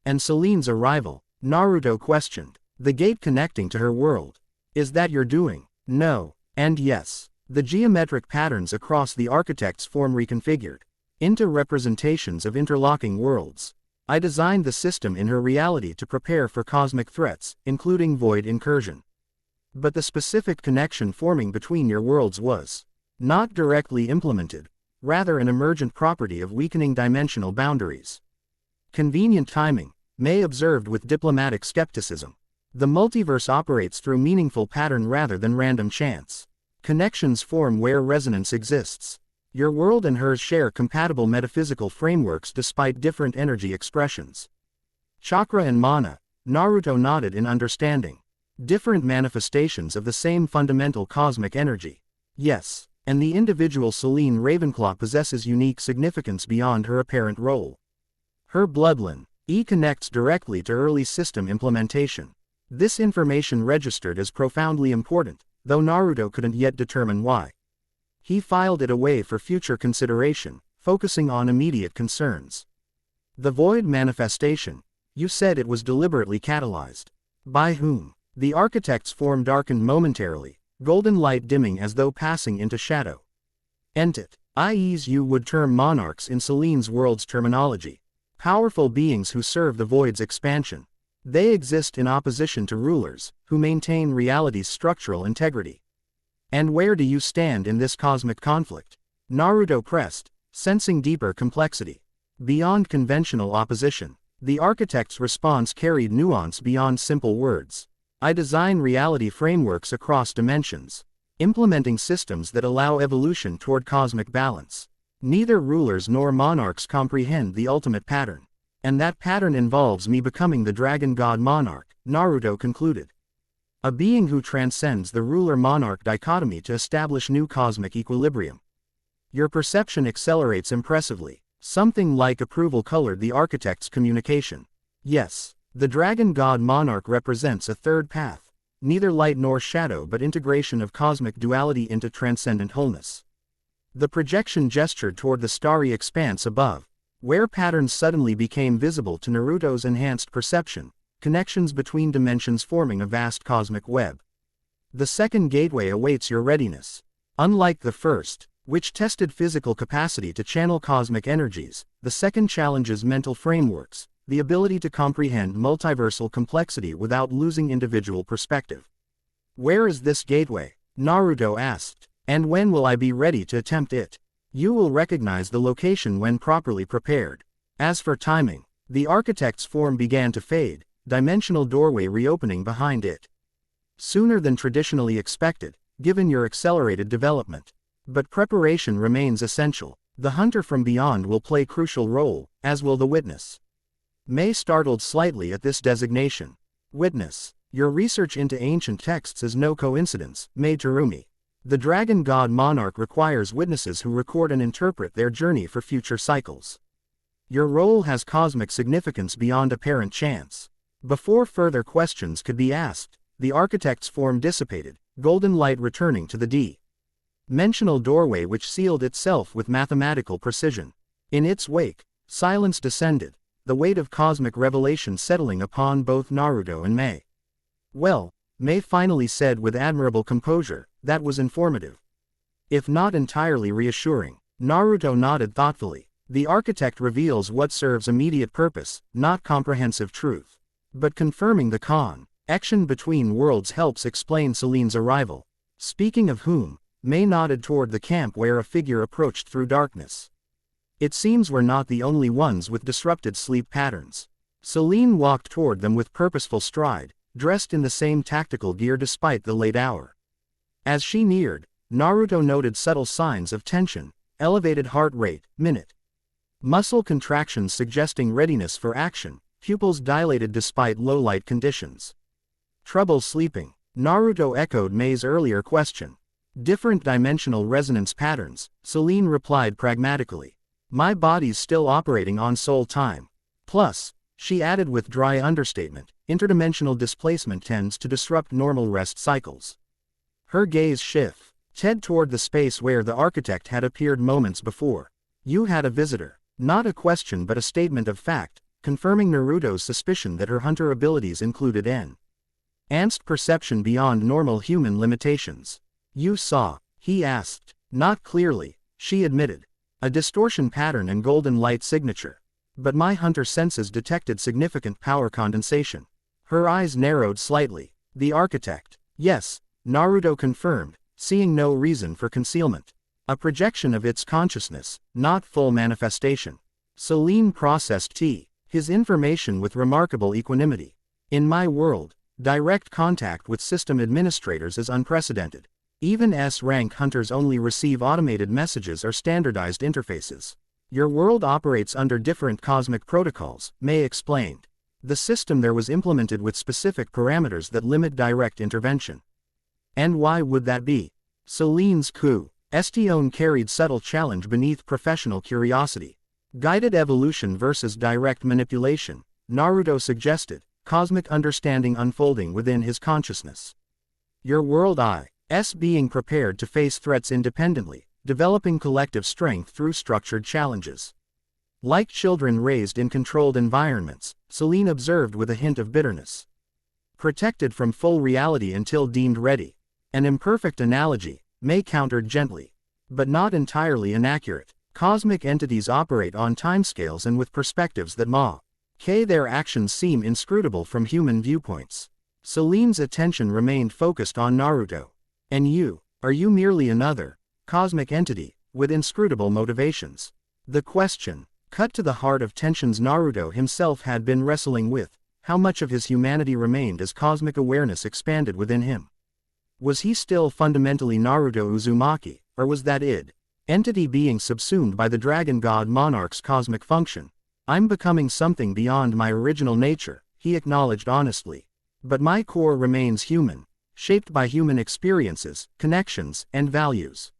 And Selene's arrival, Naruto questioned. The gate connecting to her world. Is that your doing? No, and yes. The geometric patterns across the architect's form reconfigured into representations of interlocking worlds. I designed the system in her reality to prepare for cosmic threats, including void incursion. But the specific connection forming between your worlds was not directly implemented, rather an emergent property of weakening dimensional boundaries. Convenient timing, May observed with diplomatic skepticism. The multiverse operates through meaningful pattern rather than random chance. Connections form where resonance exists. Your world and hers share compatible metaphysical frameworks despite different energy expressions. Chakra and mana, Naruto nodded in understanding. Different manifestations of the same fundamental cosmic energy. Yes, and the individual Selene Ravenclaw possesses unique significance beyond her apparent role. Her bloodline, connects directly to early system implementation. This information registered as profoundly important, though Naruto couldn't yet determine why. He filed it away for future consideration, focusing on immediate concerns. The void manifestation, you said it was deliberately catalyzed. By whom? The architect's form darkened momentarily, golden light dimming as though passing into shadow. Entit, i.e. you would term monarchs in Selene's world's terminology. Powerful beings who serve the void's expansion. They exist in opposition to rulers, who maintain reality's structural integrity. And where do you stand in this cosmic conflict? Naruto pressed, sensing deeper complexity. Beyond conventional opposition, the architect's response carried nuance beyond simple words. I design reality frameworks across dimensions, implementing systems that allow evolution toward cosmic balance. Neither rulers nor monarchs comprehend the ultimate pattern. And that pattern involves me becoming the dragon god monarch, Naruto concluded. A being who transcends the ruler-monarch dichotomy to establish new cosmic equilibrium. Your perception accelerates impressively. Something like approval colored the architect's communication. Yes, the dragon god monarch represents a third path, neither light nor shadow but integration of cosmic duality into transcendent wholeness. The projection gestured toward the starry expanse above, where patterns suddenly became visible to Naruto's enhanced perception, connections between dimensions forming a vast cosmic web. The second gateway awaits your readiness. Unlike the first, which tested physical capacity to channel cosmic energies, the second challenges mental frameworks, the ability to comprehend multiversal complexity without losing individual perspective. Where is this gateway? Naruto asked. And when will I be ready to attempt it? You will recognize the location when properly prepared. As for timing, the architect's form began to fade, dimensional doorway reopening behind it. Sooner than traditionally expected, given your accelerated development. But preparation remains essential. The hunter from beyond will play crucial role, as will the witness. May startled slightly at this designation. Witness, your research into ancient texts is no coincidence, May Terumi. The Dragon God Monarch requires witnesses who record and interpret their journey for future cycles. Your role has cosmic significance beyond apparent chance. Before further questions could be asked, the architect's form dissipated, golden light returning to the dimensional doorway which sealed itself with mathematical precision. In its wake, silence descended, the weight of cosmic revelation settling upon both Naruto and Mei. Well, Mei finally said with admirable composure, that was informative. If not entirely reassuring. Naruto nodded thoughtfully. The architect reveals what serves immediate purpose, not comprehensive truth. But confirming the connection between worlds helps explain Celine's arrival. Speaking of whom, Mei nodded toward the camp where a figure approached through darkness. It seems we're not the only ones with disrupted sleep patterns. Celine walked toward them with purposeful stride, dressed in the same tactical gear despite the late hour. As she neared, Naruto noted subtle signs of tension, elevated heart rate, muscle contractions suggesting readiness for action, pupils dilated despite low-light conditions. Trouble sleeping? Naruto echoed Mei's earlier question. Different dimensional resonance patterns, Celine replied pragmatically. My body's still operating on soul time. Plus, she added with dry understatement, interdimensional displacement tends to disrupt normal rest cycles. Her gaze shifted toward the space where the architect had appeared moments before. You had a visitor. Not a question but a statement of fact, confirming Naruto's suspicion that her hunter abilities included enhanced perception beyond normal human limitations. You saw? He asked. Not clearly, she admitted. A distortion pattern and golden light signature. But my hunter senses detected significant power condensation. Her eyes narrowed slightly. The architect. Yes, Naruto confirmed, seeing no reason for concealment. A projection of its consciousness, not full manifestation. Celine processed his information with remarkable equanimity. In my world, direct contact with system administrators is unprecedented. Even S-rank hunters only receive automated messages or standardized interfaces. Your world operates under different cosmic protocols, Mei explained. The system there was implemented with specific parameters that limit direct intervention. And why would that be? Celine's question carried subtle challenge beneath professional curiosity. Guided evolution versus direct manipulation, Naruto suggested, cosmic understanding unfolding within his consciousness. Your world is being prepared to face threats independently, developing collective strength through structured challenges. Like children raised in controlled environments, Celine observed with a hint of bitterness. Protected from full reality until deemed ready. An imperfect analogy, Mei countered gently. But not entirely inaccurate. Cosmic entities operate on timescales and with perspectives that their actions seem inscrutable from human viewpoints. Celine's attention remained focused on Naruto. And you, are you merely another cosmic entity with inscrutable motivations? The question cut to the heart of tensions Naruto himself had been wrestling with. How much of his humanity remained as cosmic awareness expanded within him? Was he still fundamentally Naruto Uzumaki, or was that entity being subsumed by the Dragon God Monarch's cosmic function? I'm becoming something beyond my original nature, he acknowledged honestly. But my core remains human, shaped by human experiences, connections, and values.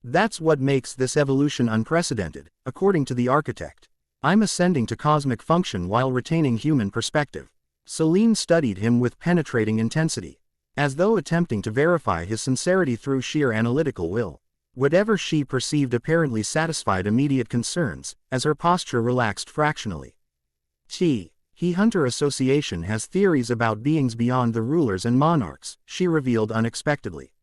That's what makes this evolution unprecedented, according to the architect. I'm ascending to cosmic function while retaining human perspective. Celine studied him with penetrating intensity, as though attempting to verify his sincerity through sheer analytical will. Whatever she perceived apparently satisfied immediate concerns, as her posture relaxed fractionally. Hunter Association has theories about beings beyond the rulers and monarchs, she revealed unexpectedly.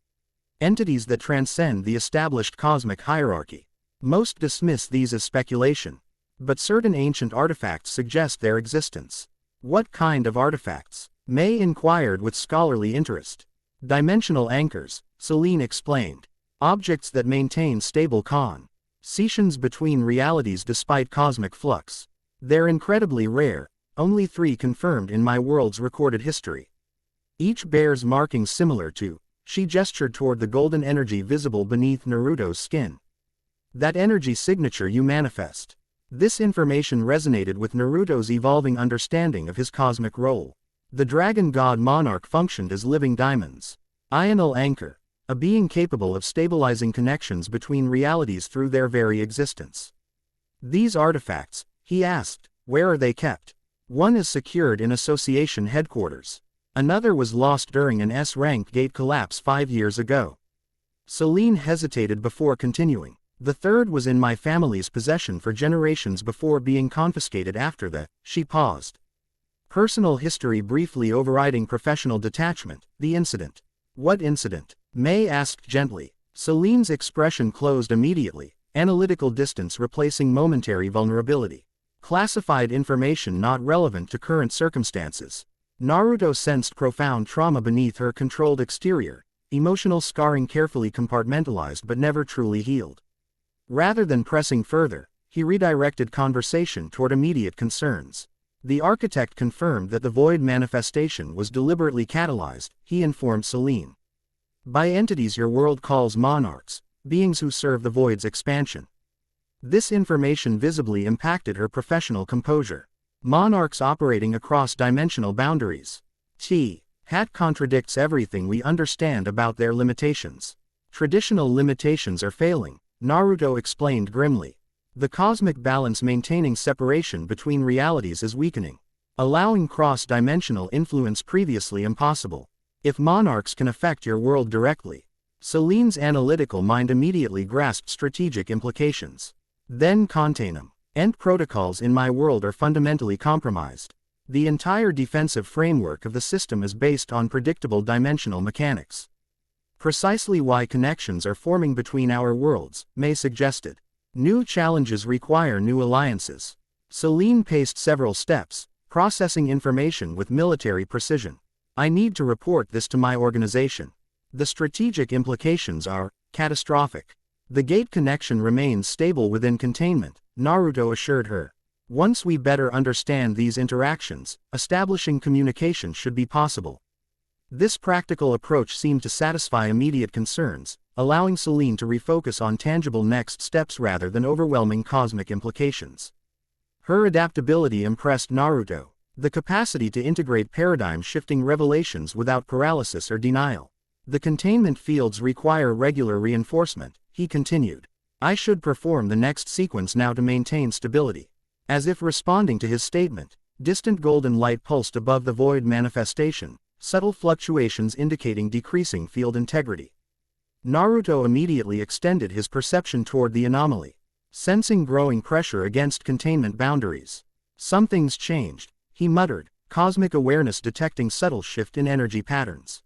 Entities that transcend the established cosmic hierarchy. Most dismiss these as speculation. But certain ancient artifacts suggest their existence. What kind of artifacts? Mei inquired with scholarly interest. Dimensional anchors, Celine explained. Objects that maintain stable connection between realities despite cosmic flux. They're incredibly rare, only 3 confirmed in my world's recorded history. Each bears markings similar to, she gestured toward the golden energy visible beneath Naruto's skin. That energy signature you manifest. This information resonated with Naruto's evolving understanding of his cosmic role. The Dragon God Monarch functioned as living diamonds. Ional anchor. a being capable of stabilizing connections between realities through their very existence. These artifacts, he asked, where are they kept? One is secured in Association headquarters. Another was lost during an S-rank gate collapse 5 years ago. Celine hesitated before continuing. The third was in my family's possession for generations before being confiscated after she paused. Personal history briefly overriding professional detachment, the incident. What incident? May asked gently. Celine's expression closed immediately, analytical distance replacing momentary vulnerability. Classified information not relevant to current circumstances. Naruto sensed profound trauma beneath her controlled exterior, emotional scarring carefully compartmentalized but never truly healed. Rather than pressing further, he redirected conversation toward immediate concerns. The architect confirmed that the void manifestation was deliberately catalyzed, he informed Celine. By entities your world calls monarchs, beings who serve the void's expansion. This information visibly impacted her professional composure. Monarchs operating across dimensional boundaries. That contradicts everything we understand about their limitations. Traditional limitations are failing, Naruto explained grimly. The cosmic balance maintaining separation between realities is weakening, allowing cross-dimensional influence previously impossible. If monarchs can affect your world directly, Celine's analytical mind immediately grasped strategic implications. Then contain them. End protocols in my world are fundamentally compromised. The entire defensive framework of the system is based on predictable dimensional mechanics. Precisely why connections are forming between our worlds, May suggested. New challenges require new alliances. Celine paced several steps, processing information with military precision. I need to report this to my organization. The strategic implications are catastrophic. The gate connection remains stable within containment, Naruto assured her. Once we better understand these interactions, establishing communication should be possible. This practical approach seemed to satisfy immediate concerns, allowing Celine to refocus on tangible next steps rather than overwhelming cosmic implications. Her adaptability impressed Naruto, the capacity to integrate paradigm-shifting revelations without paralysis or denial. The containment fields require regular reinforcement, he continued. I should perform the next sequence now to maintain stability. As if responding to his statement, distant golden light pulsed above the void manifestation, subtle fluctuations indicating decreasing field integrity. Naruto immediately extended his perception toward the anomaly, sensing growing pressure against containment boundaries. Something's changed, he muttered, cosmic awareness detecting subtle shift in energy patterns.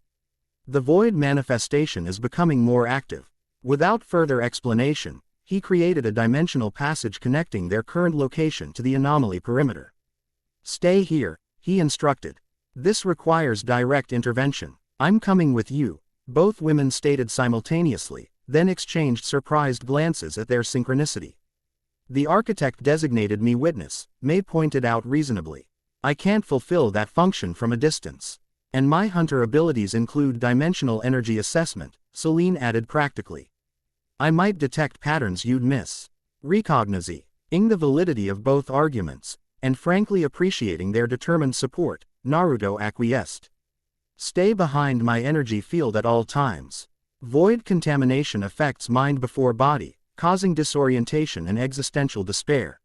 The void manifestation is becoming more active. Without further explanation, he created a dimensional passage connecting their current location to the anomaly perimeter. Stay here, he instructed. This requires direct intervention. I'm coming with you, both women stated simultaneously, then exchanged surprised glances at their synchronicity. The architect designated me witness, May pointed out reasonably. I can't fulfill that function from a distance. And my hunter abilities include dimensional energy assessment, Celine added practically. I might detect patterns you'd miss. Recognizing the validity of both arguments, and frankly appreciating their determined support, Naruto acquiesced. Stay behind my energy field at all times. Void contamination affects mind before body, causing disorientation and existential despair.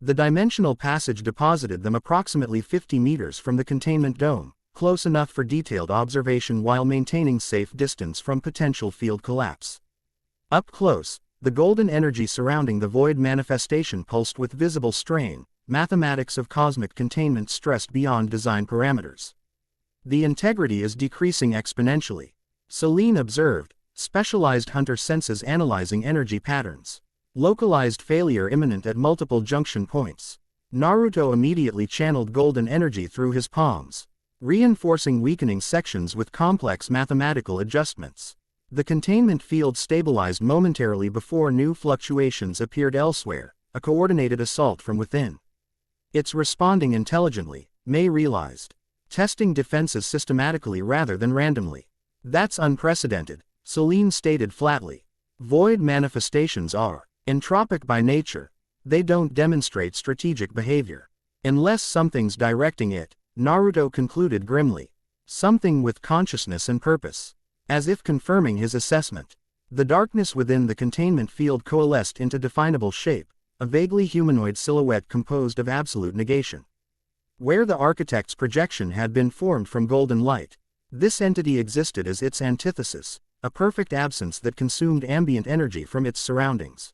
The dimensional passage deposited them approximately 50 meters from the containment dome, close enough for detailed observation while maintaining safe distance from potential field collapse. Up close, the golden energy surrounding the void manifestation pulsed with visible strain, mathematics of cosmic containment stressed beyond design parameters. The integrity is decreasing exponentially, Celine observed, specialized hunter senses analyzing energy patterns. Localized failure imminent at multiple junction points. Naruto immediately channeled golden energy through his palms, reinforcing weakening sections with complex mathematical adjustments. The containment field stabilized momentarily before new fluctuations appeared elsewhere, a coordinated assault from within. It's responding intelligently, May realized. Testing defenses systematically rather than randomly. That's unprecedented, Celine stated flatly. Void manifestations are entropic by nature. They don't demonstrate strategic behavior. Unless something's directing it, Naruto concluded grimly. Something with consciousness and purpose. as if confirming his assessment. The darkness within the containment field coalesced into definable shape, a vaguely humanoid silhouette composed of absolute negation. Where the architect's projection had been formed from golden light, this entity existed as its antithesis, a perfect absence that consumed ambient energy from its surroundings.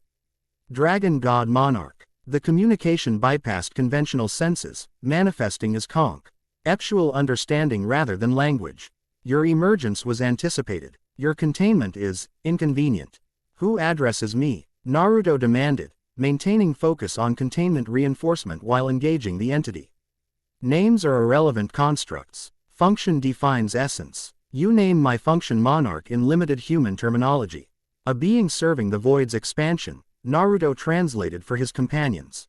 Dragon God Monarch. The communication bypassed conventional senses, manifesting as conceptual understanding rather than language. Your emergence was anticipated. Your containment is inconvenient. Who addresses me? Naruto demanded, maintaining focus on containment reinforcement while engaging the entity. Names are irrelevant constructs. Function defines essence. You name my function Monarch in limited human terminology. A being serving the void's expansion, Naruto translated for his companions.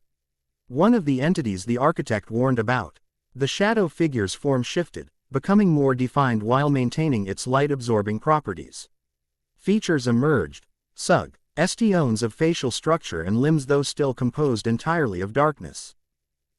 One of the entities the architect warned about. The shadow figure's form shifted, becoming more defined while maintaining its light-absorbing properties. Features emerged, suggestions of facial structure and limbs though still composed entirely of darkness.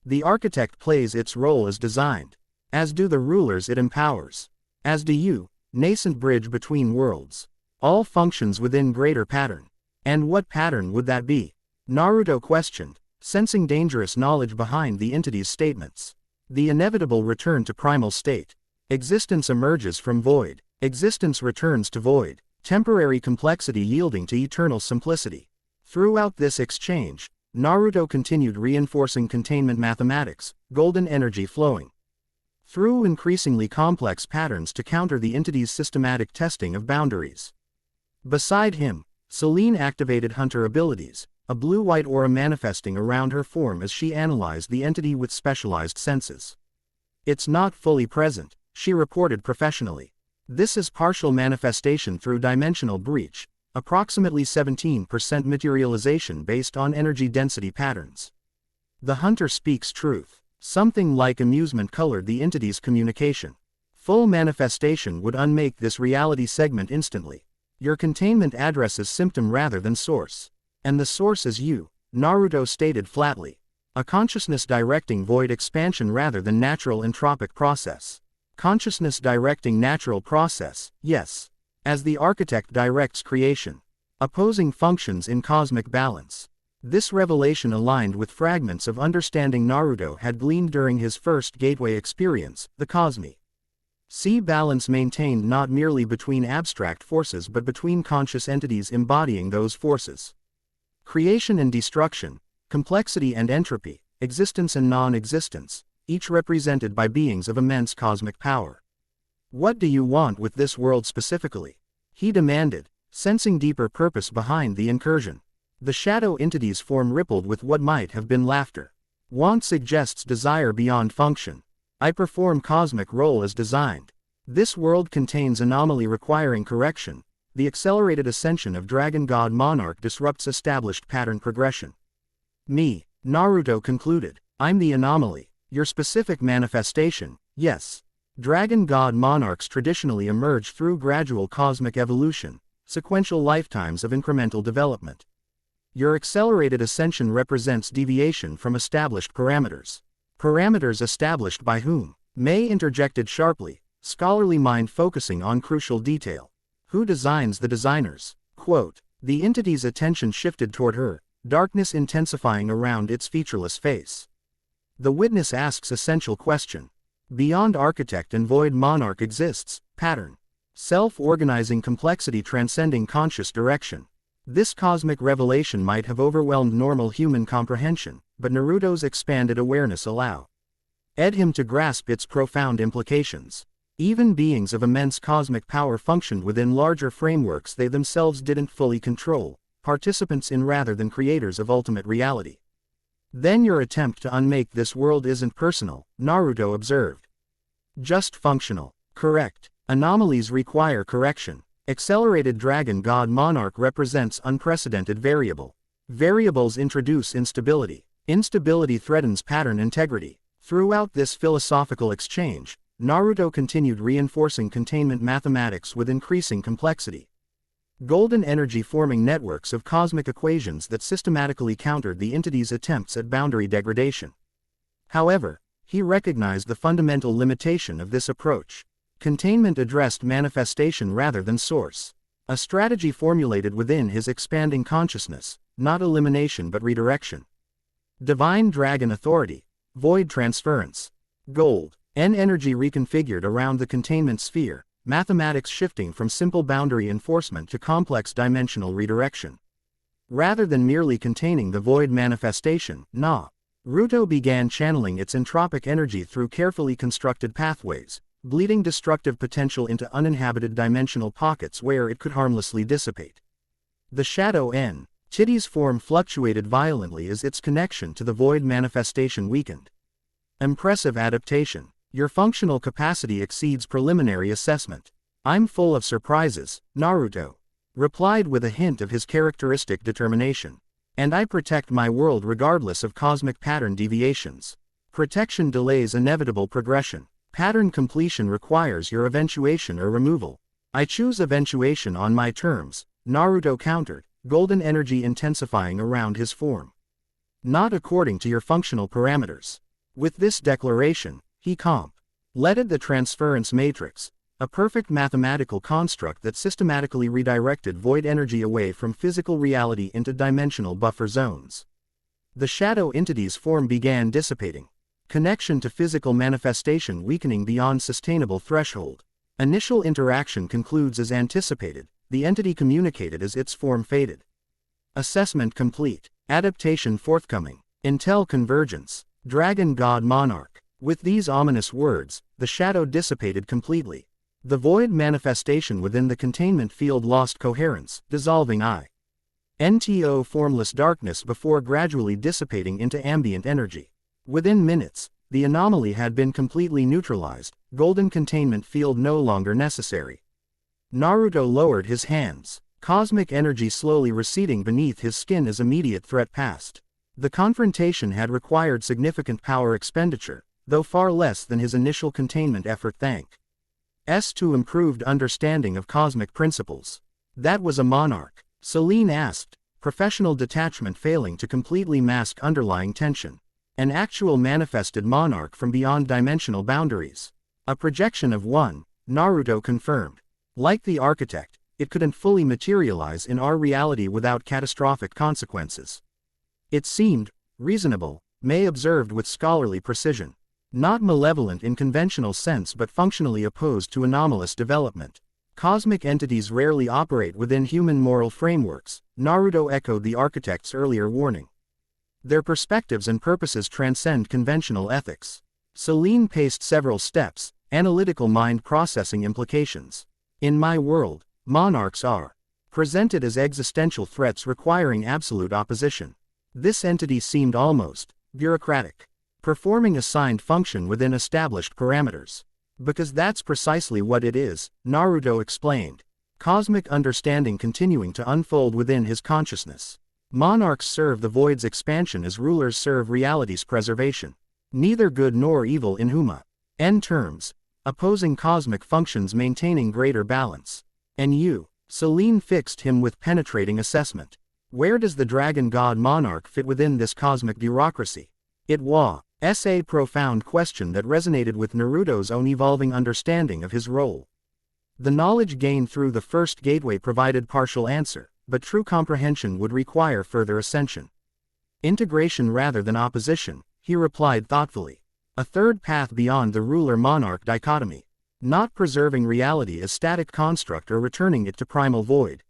The architect plays its role as designed. As do the rulers it empowers. As do you, nascent bridge between worlds. All functions within greater pattern. And what pattern would that be? Naruto questioned, sensing dangerous knowledge behind the entity's statements. The inevitable return to primal state. Existence emerges from void. Existence returns to void. Temporary complexity yielding to eternal simplicity. Throughout this exchange, Naruto continued reinforcing containment mathematics, golden energy flowing through increasingly complex patterns to counter the entity's systematic testing of boundaries. Beside him, Selene activated hunter abilities, a blue-white aura manifesting around her form as she analyzed the entity with specialized senses. It's not fully present, she reported professionally. This is partial manifestation through dimensional breach, approximately 17% materialization based on energy density patterns. The hunter speaks truth. Something like amusement colored the entity's communication. Full manifestation would unmake this reality segment instantly. Your containment addresses symptom rather than source. And the source is you, Naruto stated flatly. A consciousness directing void expansion rather than natural entropic process. Consciousness directing natural process, yes. As the architect directs creation. Opposing functions in cosmic balance. This revelation aligned with fragments of understanding Naruto had gleaned during his first gateway experience, the Cosmi. See balance maintained not merely between abstract forces but between conscious entities embodying those forces. Creation and destruction, complexity and entropy, existence and non-existence, each represented by beings of immense cosmic power. What do you want with this world specifically? He demanded, sensing deeper purpose behind the incursion. The shadow entity's form rippled with what might have been laughter. Want suggests desire beyond function. I perform cosmic role as designed. This world contains anomaly requiring correction. The accelerated ascension of Dragon God Monarch disrupts established pattern progression. Me, Naruto concluded. I'm the anomaly. Your specific manifestation, yes. Dragon God Monarchs traditionally emerge through gradual cosmic evolution, sequential lifetimes of incremental development. Your accelerated ascension represents deviation from established parameters. Parameters established by whom? May interjected sharply, scholarly mind focusing on crucial detail. Who designs the designers? Quote, the entity's attention shifted toward her, darkness intensifying around its featureless face. The witness asks essential question. Beyond architect and void monarch exists, pattern. Self-organizing complexity transcending conscious direction. This cosmic revelation might have overwhelmed normal human comprehension, but Naruto's expanded awareness allowed him to grasp its profound implications. Even beings of immense cosmic power functioned within larger frameworks they themselves didn't fully control, participants in rather than creators of ultimate reality. Then your attempt to unmake this world isn't personal, Naruto observed. Just functional. Correct. Anomalies require correction. Accelerated Dragon God Monarch represents unprecedented variable. Variables introduce instability. Instability threatens pattern integrity. Throughout this philosophical exchange, Naruto continued reinforcing containment mathematics with increasing complexity. Golden energy forming networks of cosmic equations that systematically countered the entity's attempts at boundary degradation. However, he recognized the fundamental limitation of this approach. Containment addressed manifestation rather than source. A strategy formulated within his expanding consciousness, not elimination but redirection. Divine Dragon Authority. Void transference. Gold. Energy reconfigured around the containment sphere, mathematics shifting from simple boundary enforcement to complex dimensional redirection. Rather than merely containing the void manifestation, Naruto began channeling its entropic energy through carefully constructed pathways, bleeding destructive potential into uninhabited dimensional pockets where it could harmlessly dissipate. The shadow entity's form fluctuated violently as its connection to the void manifestation weakened. Impressive adaptation. Your functional capacity exceeds preliminary assessment. I'm full of surprises, Naruto replied with a hint of his characteristic determination. And I protect my world regardless of cosmic pattern deviations. Protection delays inevitable progression. Pattern completion requires your eventuation or removal. I choose eventuation on my terms, Naruto countered, golden energy intensifying around his form. Not according to your functional parameters. With this declaration, he completed the transference matrix, a perfect mathematical construct that systematically redirected void energy away from physical reality into dimensional buffer zones. The shadow entity's form began dissipating. Connection to physical manifestation weakening beyond sustainable threshold. Initial interaction concludes as anticipated, the entity communicated as its form faded. Assessment complete. Adaptation forthcoming. Intel convergence. Dragon God Monarch. With these ominous words, the shadow dissipated completely. The void manifestation within the containment field lost coherence, dissolving into formless darkness before gradually dissipating into ambient energy. Within minutes, the anomaly had been completely neutralized, golden containment field no longer necessary. Naruto lowered his hands, cosmic energy slowly receding beneath his skin as immediate threat passed. The confrontation had required significant power expenditure, though far less than his initial containment effort thanks to improved understanding of cosmic principles. That was a monarch? Celine asked, professional detachment failing to completely mask underlying tension. An actual manifested monarch from beyond dimensional boundaries. A projection of one, Naruto confirmed. Like the architect, it couldn't fully materialize in our reality without catastrophic consequences. It seemed reasonable, May observed with scholarly precision. Not malevolent in conventional sense but functionally opposed to anomalous development. Cosmic entities rarely operate within human moral frameworks, Naruto echoed the architect's earlier warning. Their perspectives and purposes transcend conventional ethics. Celine paced several steps, analytical mind processing implications. In my world, monarchs are presented as existential threats requiring absolute opposition. This entity seemed almost bureaucratic, performing assigned function within established parameters. Because that's precisely what it is, Naruto explained. Cosmic understanding continuing to unfold within his consciousness. Monarchs serve the void's expansion as rulers serve reality's preservation. Neither good nor evil in human terms, opposing cosmic functions maintaining greater balance. And you, Celine fixed him with penetrating assessment. Where does the dragon god monarch fit within this cosmic bureaucracy? It was a profound question that resonated with Naruto's own evolving understanding of his role. The knowledge gained through the first gateway provided partial answer, but true comprehension would require further ascension. Integration rather than opposition, he replied thoughtfully. A third path beyond the ruler-monarch dichotomy. Not preserving reality as static construct or returning it to primal void,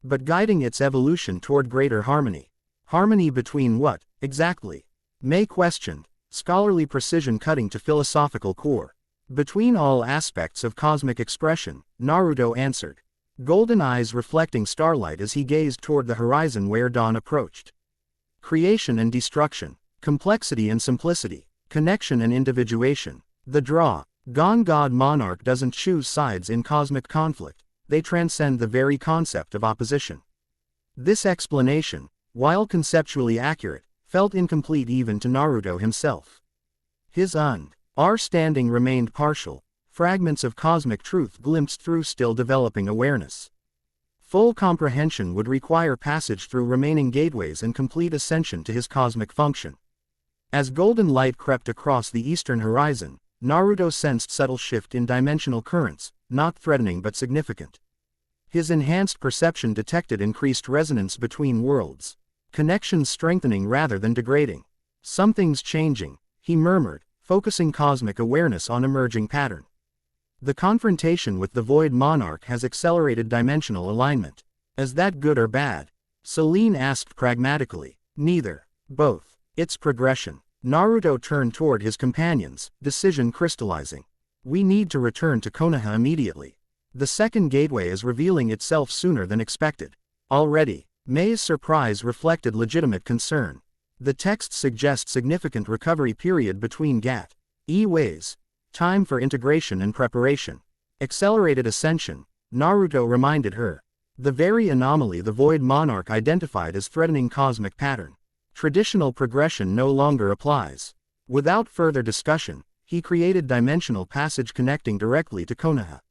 but guiding its evolution toward greater harmony. Harmony between what, exactly? May questioned, scholarly precision cutting to philosophical core. Between all aspects of cosmic expression, Naruto answered. Golden eyes reflecting starlight as he gazed toward the horizon where dawn approached. Creation and destruction, complexity and simplicity, connection and individuation. The dragon god monarch doesn't choose sides in cosmic conflict, they transcend the very concept of opposition. This explanation, while conceptually accurate, felt incomplete even to Naruto himself. His understanding remained partial, fragments of cosmic truth glimpsed through still developing awareness. Full comprehension would require passage through remaining gateways and complete ascension to his cosmic function. As golden light crept across the eastern horizon, Naruto sensed subtle shift in dimensional currents, not threatening but significant. His enhanced perception detected increased resonance between worlds. Connections strengthening rather than degrading. Something's changing, he murmured, focusing cosmic awareness on emerging pattern. The confrontation with the Void Monarch has accelerated dimensional alignment. Is that good or bad? Celine asked pragmatically. Neither. Both. It's progression. Naruto turned toward his companions, decision crystallizing. We need to return to Konoha immediately. The second gateway is revealing itself sooner than expected. Already, Mei's surprise reflected legitimate concern. The text suggests significant recovery period between ways. Time for integration and preparation. Accelerated ascension, Naruto reminded her. The very anomaly the Void Monarch identified as threatening cosmic pattern. Traditional progression no longer applies. Without further discussion, he created dimensional passage connecting directly to Konoha.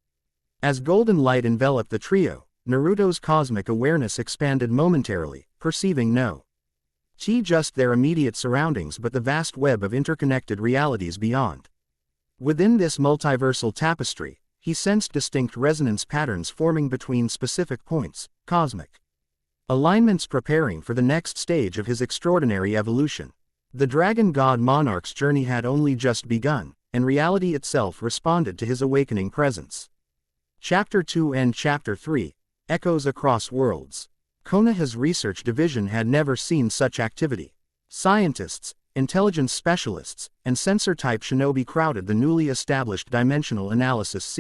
As golden light enveloped the trio, Naruto's cosmic awareness expanded momentarily, perceiving just their immediate surroundings but the vast web of interconnected realities beyond. Within this multiversal tapestry, he sensed distinct resonance patterns forming between specific points, cosmic alignments preparing for the next stage of his extraordinary evolution. The Dragon God Monarch's journey had only just begun, and reality itself responded to his awakening presence. Chapter 2 and Chapter 3, Echoes Across Worlds. Konoha's research division had never seen such activity. Scientists, intelligence specialists, and sensor-type shinobi crowded the newly established Dimensional Analysis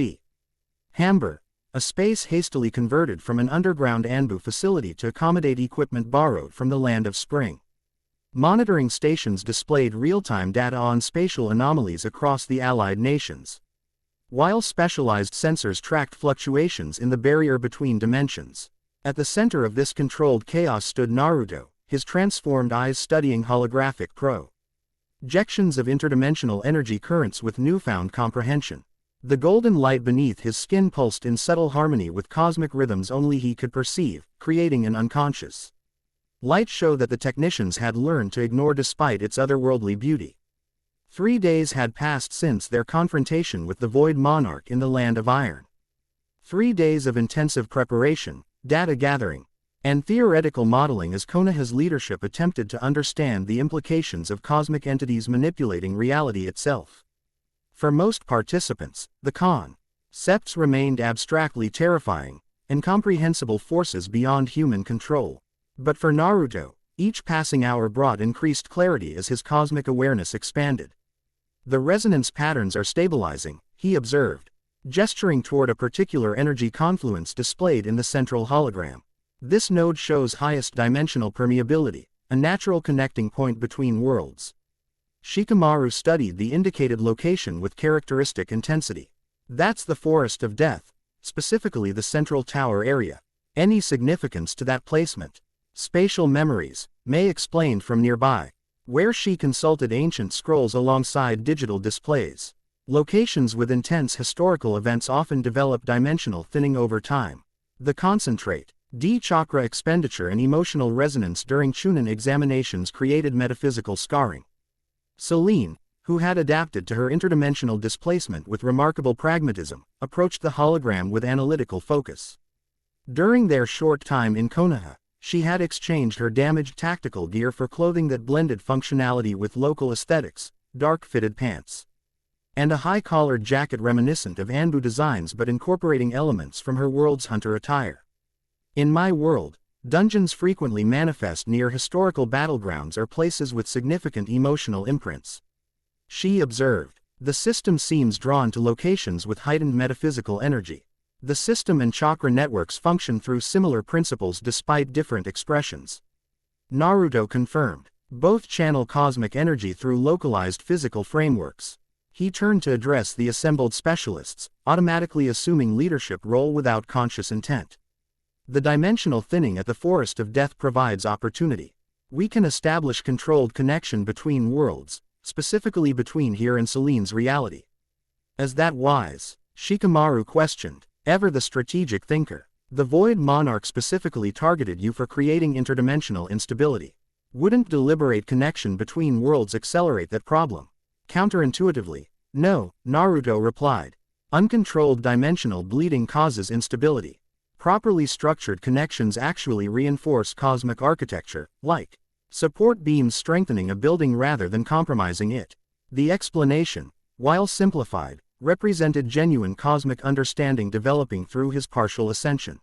Chamber, a space hastily converted from an underground Anbu facility to accommodate equipment borrowed from the Land of Spring. Monitoring stations displayed real-time data on spatial anomalies across the allied nations, while specialized sensors tracked fluctuations in the barrier between dimensions. At the center of this controlled chaos stood Naruto, his transformed eyes studying holographic projections of interdimensional energy currents with newfound comprehension. The golden light beneath his skin pulsed in subtle harmony with cosmic rhythms only he could perceive, creating an unconscious light show that the technicians had learned to ignore despite its otherworldly beauty. 3 days had passed since their confrontation with the Void Monarch in the Land of Iron. 3 days of intensive preparation, data gathering, and theoretical modeling as Konoha's leadership attempted to understand the implications of cosmic entities manipulating reality itself. For most participants, the concepts remained abstractly terrifying, incomprehensible forces beyond human control. But for Naruto, each passing hour brought increased clarity as his cosmic awareness expanded. The resonance patterns are stabilizing, he observed, gesturing toward a particular energy confluence displayed in the central hologram. This node shows highest dimensional permeability, a natural connecting point between worlds. Shikamaru studied the indicated location with characteristic intensity. That's the Forest of Death, specifically the Central Tower area. Any significance to that placement? Spatial memories, Mei explained from nearby, where she consulted ancient scrolls alongside digital displays. Locations with intense historical events often develop dimensional thinning over time. The concentrate, D-chakra expenditure and emotional resonance during Chunin examinations created metaphysical scarring. Celine, who had adapted to her interdimensional displacement with remarkable pragmatism, approached the hologram with analytical focus. During their short time in Konoha, she had exchanged her damaged tactical gear for clothing that blended functionality with local aesthetics, dark-fitted pants, and a high-collared jacket reminiscent of Anbu designs but incorporating elements from her world's hunter attire. In my world, dungeons frequently manifest near historical battlegrounds or places with significant emotional imprints. She observed. The system seems drawn to locations with heightened metaphysical energy. The system and chakra networks function through similar principles despite different expressions. Naruto confirmed. Both channel cosmic energy through localized physical frameworks. He turned to address the assembled specialists, automatically assuming leadership role without conscious intent. The dimensional thinning at the Forest of Death provides opportunity. We can establish controlled connection between worlds, specifically between here and Celine's reality. Is that wise? Shikamaru questioned, ever the strategic thinker. The Void Monarch specifically targeted you for creating interdimensional instability. Wouldn't deliberate connection between worlds accelerate that problem? Counterintuitively, No, Naruto replied. Uncontrolled dimensional bleeding causes instability. Properly structured connections actually reinforce cosmic architecture, like support beams strengthening a building rather than compromising it. The explanation, while simplified, represented genuine cosmic understanding developing through his partial ascension.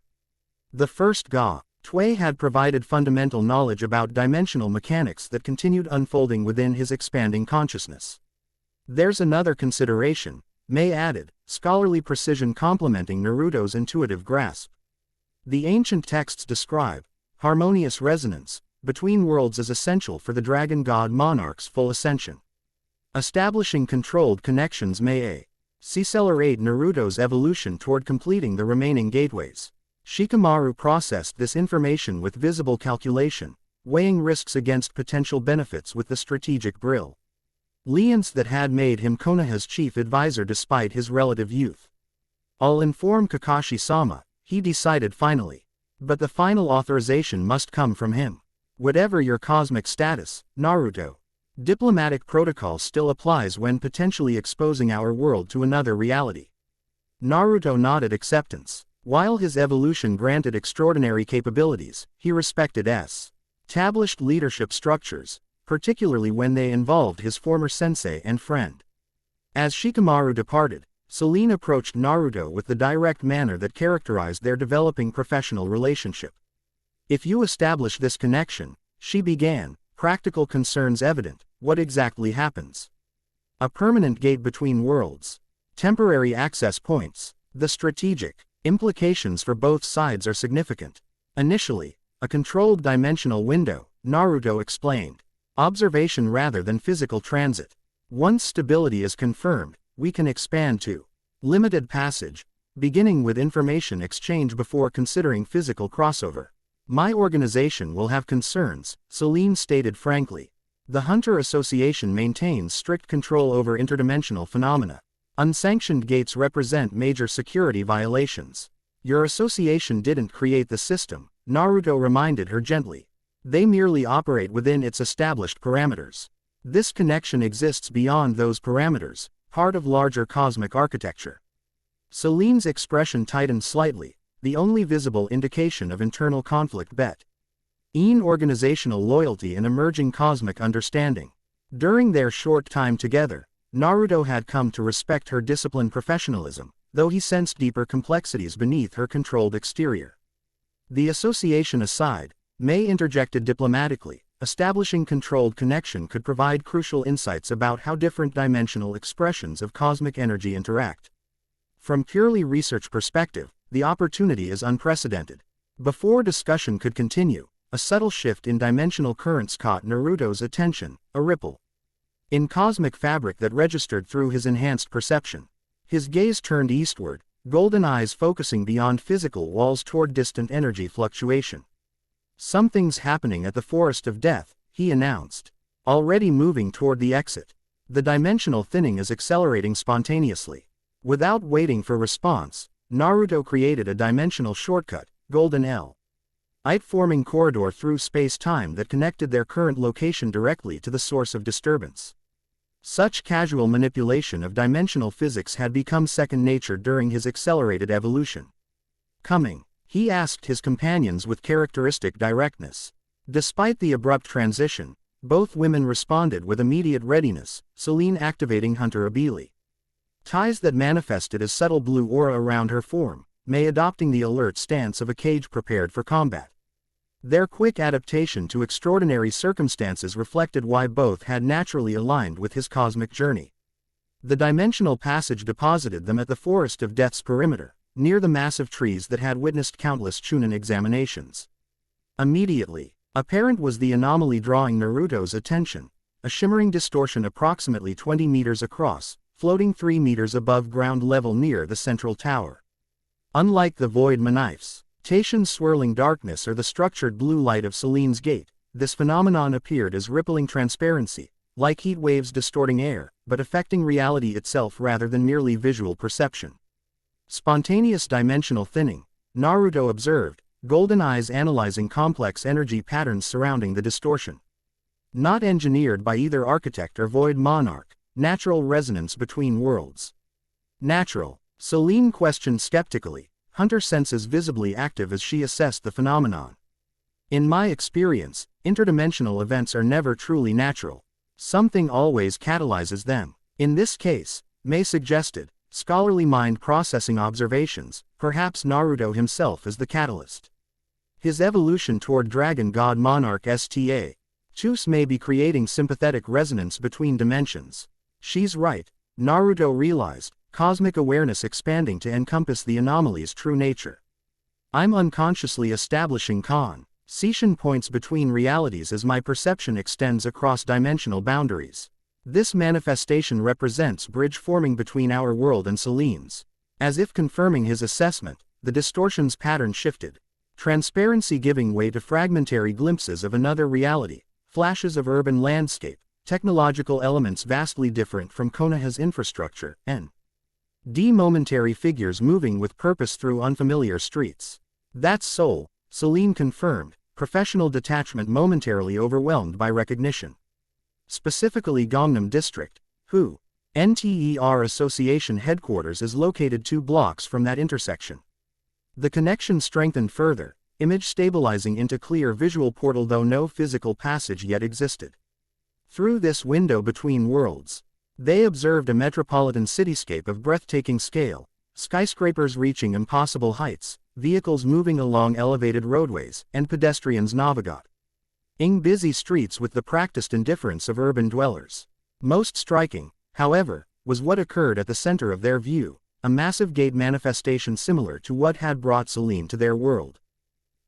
The first Ga, Tui had provided fundamental knowledge about dimensional mechanics that continued unfolding within his expanding consciousness. There's another consideration, Mei added, scholarly precision complementing Naruto's intuitive grasp. The ancient texts describe harmonious resonance between worlds as essential for the dragon god Monarch's full ascension. Establishing controlled connections may accelerate Naruto's evolution toward completing the remaining gateways. Shikamaru processed this information with visible calculation, weighing risks against potential benefits with the strategic brilliance that had made him Konoha's chief advisor despite his relative youth. I'll inform Kakashi-sama, he decided finally. But the final authorization must come from him. Whatever your cosmic status, Naruto, diplomatic protocol still applies when potentially exposing our world to another reality. Naruto nodded acceptance. While his evolution granted extraordinary capabilities, he respected established leadership structures, particularly when they involved his former sensei and friend. As Shikamaru departed, Selene approached Naruto with the direct manner that characterized their developing professional relationship. If you establish this connection, she began, practical concerns evident, what exactly happens? A permanent gate between worlds. Temporary access points. The strategic implications for both sides are significant. Initially, a controlled dimensional window, Naruto explained. Observation rather than physical transit. Once stability is confirmed, we can expand to limited passage, beginning with information exchange before considering physical crossover. My organization will have concerns, Selene stated frankly. The Hunter Association maintains strict control over interdimensional phenomena. Unsanctioned gates represent major security violations. Your association didn't create the system, Naruto reminded her gently. They merely operate within its established parameters. This connection exists beyond those parameters, part of larger cosmic architecture. Selene's expression tightened slightly, the only visible indication of internal conflict in organizational loyalty and emerging cosmic understanding. During their short time together, Naruto had come to respect her disciplined professionalism, though he sensed deeper complexities beneath her controlled exterior. The association aside, Mei interjected diplomatically, establishing controlled connection could provide crucial insights about how different dimensional expressions of cosmic energy interact. From purely research perspective, the opportunity is unprecedented. Before discussion could continue, a subtle shift in dimensional currents caught Naruto's attention, a ripple in cosmic fabric that registered through his enhanced perception. His gaze turned eastward, golden eyes focusing beyond physical walls toward distant energy fluctuation. Something's happening at the Forest of Death, he announced. Already moving toward the exit. The dimensional thinning is accelerating spontaneously. Without waiting for response, Naruto created a dimensional shortcut, Golden Light forming corridor through space-time that connected their current location directly to the source of disturbance. Such casual manipulation of dimensional physics had become second nature during his accelerated evolution. Coming, he asked his companions with characteristic directness. Despite the abrupt transition, both women responded with immediate readiness, Selene activating Hunter ability. Ties that manifested as subtle blue aura around her form, Mei adopting the alert stance of a cage prepared for combat. Their quick adaptation to extraordinary circumstances reflected why both had naturally aligned with his cosmic journey. The dimensional passage deposited them at the Forest of Death's perimeter, near the massive trees that had witnessed countless Chunin examinations. Immediately, apparent was the anomaly drawing Naruto's attention, a shimmering distortion approximately 20 meters across, floating 3 meters above ground level near the central tower. Unlike the void manifestation's swirling darkness or the structured blue light of Selene's gate, this phenomenon appeared as rippling transparency, like heat waves distorting air, but affecting reality itself rather than merely visual perception. Spontaneous dimensional thinning, Naruto observed, golden eyes analyzing complex energy patterns surrounding the distortion. Not engineered by either architect or void monarch, natural resonance between worlds. Natural. Celine questioned skeptically, Hunter's senses visibly active as she assessed the phenomenon. In my experience, interdimensional events are never truly natural. Something always catalyzes them. In this case, May suggested, scholarly mind processing observations, perhaps Naruto himself is the catalyst. His evolution toward Dragon God Monarch Sta. Chus may be creating sympathetic resonance between dimensions. She's right, Naruto realized, cosmic awareness expanding to encompass the anomaly's true nature. I'm unconsciously establishing Seishin points between realities as my perception extends across dimensional boundaries. This manifestation represents bridge forming between our world and Celine's. As if confirming his assessment, the distortion's pattern shifted. Transparency giving way to fragmentary glimpses of another reality, flashes of urban landscape, technological elements vastly different from Konoha's infrastructure, and momentary figures moving with purpose through unfamiliar streets. That's Seoul, Celine confirmed, professional detachment momentarily overwhelmed by recognition. Specifically Gangnam District, who NTER Association headquarters is located 2 blocks from that intersection. The connection strengthened further, image stabilizing into clear visual portal though no physical passage yet existed. Through this window between worlds, they observed a metropolitan cityscape of breathtaking scale, skyscrapers reaching impossible heights, vehicles moving along elevated roadways, and pedestrians navigating busy streets with the practiced indifference of urban dwellers. Most striking, however, was what occurred at the center of their view, a massive gate manifestation similar to what had brought Celine to their world,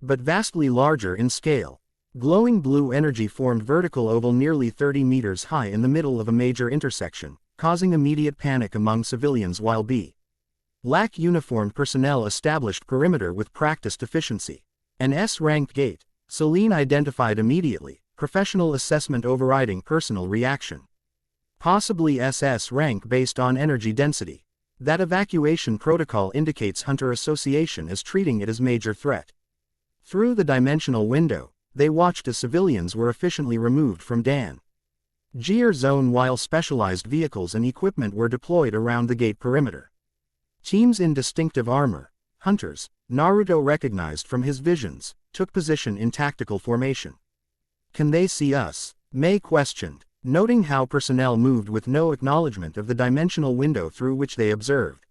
but vastly larger in scale. Glowing blue energy formed vertical oval nearly 30 meters high in the middle of a major intersection, causing immediate panic among civilians while black uniformed personnel established perimeter with practiced efficiency. An S-ranked gate, Celine identified immediately, professional assessment overriding personal reaction. Possibly SS rank based on energy density. That evacuation protocol indicates Hunter Association as treating it as major threat. Through the dimensional window, they watched as civilians were efficiently removed from danger zone while specialized vehicles and equipment were deployed around the gate perimeter. Teams in distinctive armor, hunters, Naruto recognized from his visions, took position in tactical formation. Can they see us? May questioned, noting how personnel moved with no acknowledgement of the dimensional window through which they observed.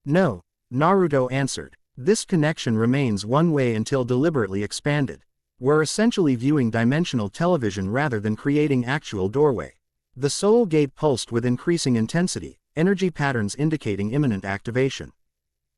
No, Naruto answered, this connection remains one way until deliberately expanded. We're essentially viewing dimensional television rather than creating actual doorway. The soul gate pulsed with increasing intensity, energy patterns indicating imminent activation.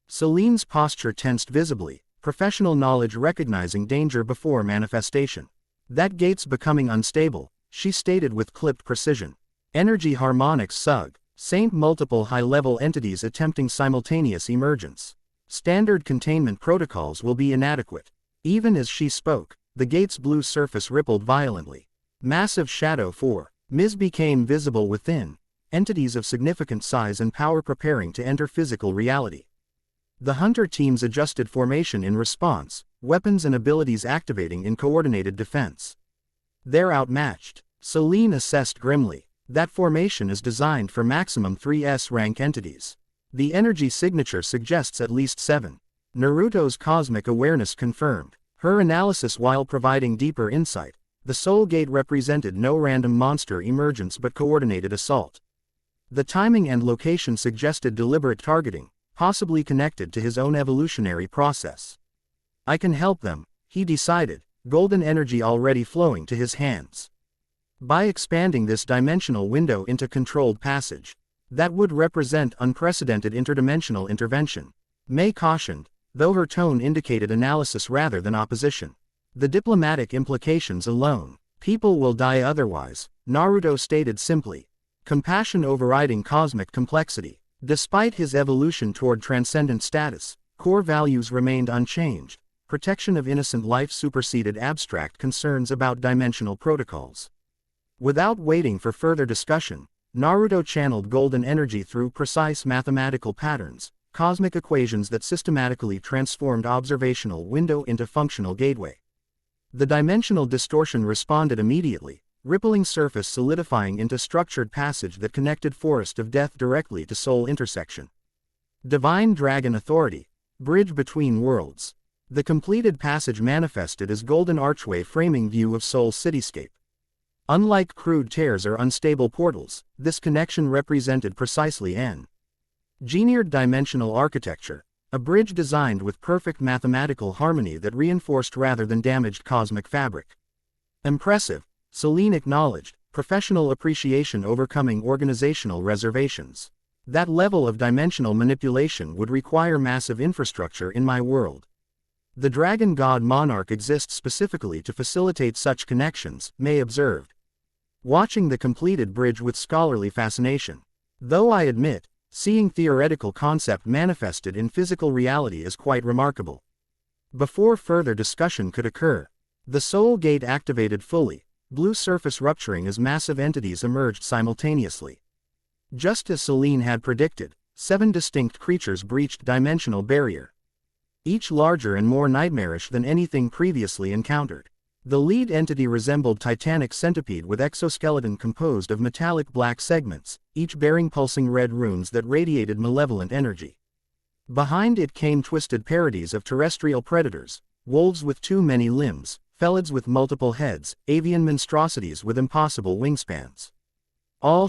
Celine's posture tensed visibly, professional knowledge recognizing danger before manifestation. That gate's becoming unstable, she stated with clipped precision. Energy harmonics sug, Saint multiple high-level entities attempting simultaneous emergence. Standard containment protocols will be inadequate. Even as she spoke, the gate's blue surface rippled violently. Massive shadow forms became visible within, entities of significant size and power preparing to enter physical reality. The hunter teams adjusted formation in response, weapons and abilities activating in coordinated defense. They're outmatched, Celine assessed grimly. That formation is designed for maximum 3S rank entities. The energy signature suggests at least 7. Naruto's cosmic awareness confirmed her analysis while providing deeper insight. The soul gate represented no random monster emergence but coordinated assault. The timing and location suggested deliberate targeting, possibly connected to his own evolutionary process. I can help them, he decided, golden energy already flowing to his hands. By expanding this dimensional window into controlled passage, that would represent unprecedented interdimensional intervention. May cautioned, though her tone indicated analysis rather than opposition. The diplomatic implications alone. People will die otherwise, Naruto stated simply. Compassion overriding cosmic complexity. Despite his evolution toward transcendent status, core values remained unchanged. Protection of innocent life superseded abstract concerns about dimensional protocols. Without waiting for further discussion, Naruto channeled golden energy through precise mathematical patterns, cosmic equations that systematically transformed observational window into functional gateway. The dimensional distortion responded immediately, rippling surface solidifying into structured passage that connected Forest of Death directly to Soul intersection. Divine Dragon Authority, bridge between worlds. The completed passage manifested as golden archway framing view of Soul's cityscape. Unlike crude tears or unstable portals, this connection represented precisely an engineered dimensional architecture, a bridge designed with perfect mathematical harmony that reinforced rather than damaged cosmic fabric. Impressive, Celine acknowledged, professional appreciation overcoming organizational reservations. That level of dimensional manipulation would require massive infrastructure in my world. The dragon god Monarch exists specifically to facilitate such connections, May observed, watching the completed bridge with scholarly fascination. Though I admit, seeing theoretical concept manifested in physical reality is quite remarkable. Before further discussion could occur, the Soul Gate activated fully, blue surface rupturing as massive entities emerged simultaneously. Just as Celine had predicted, 7 distinct creatures breached dimensional barrier, each larger and more nightmarish than anything previously encountered. The lead entity resembled titanic centipede with exoskeleton composed of metallic black segments, each bearing pulsing red runes that radiated malevolent energy. Behind it came twisted parodies of terrestrial predators, wolves with too many limbs, felids with multiple heads, avian monstrosities with impossible wingspans. All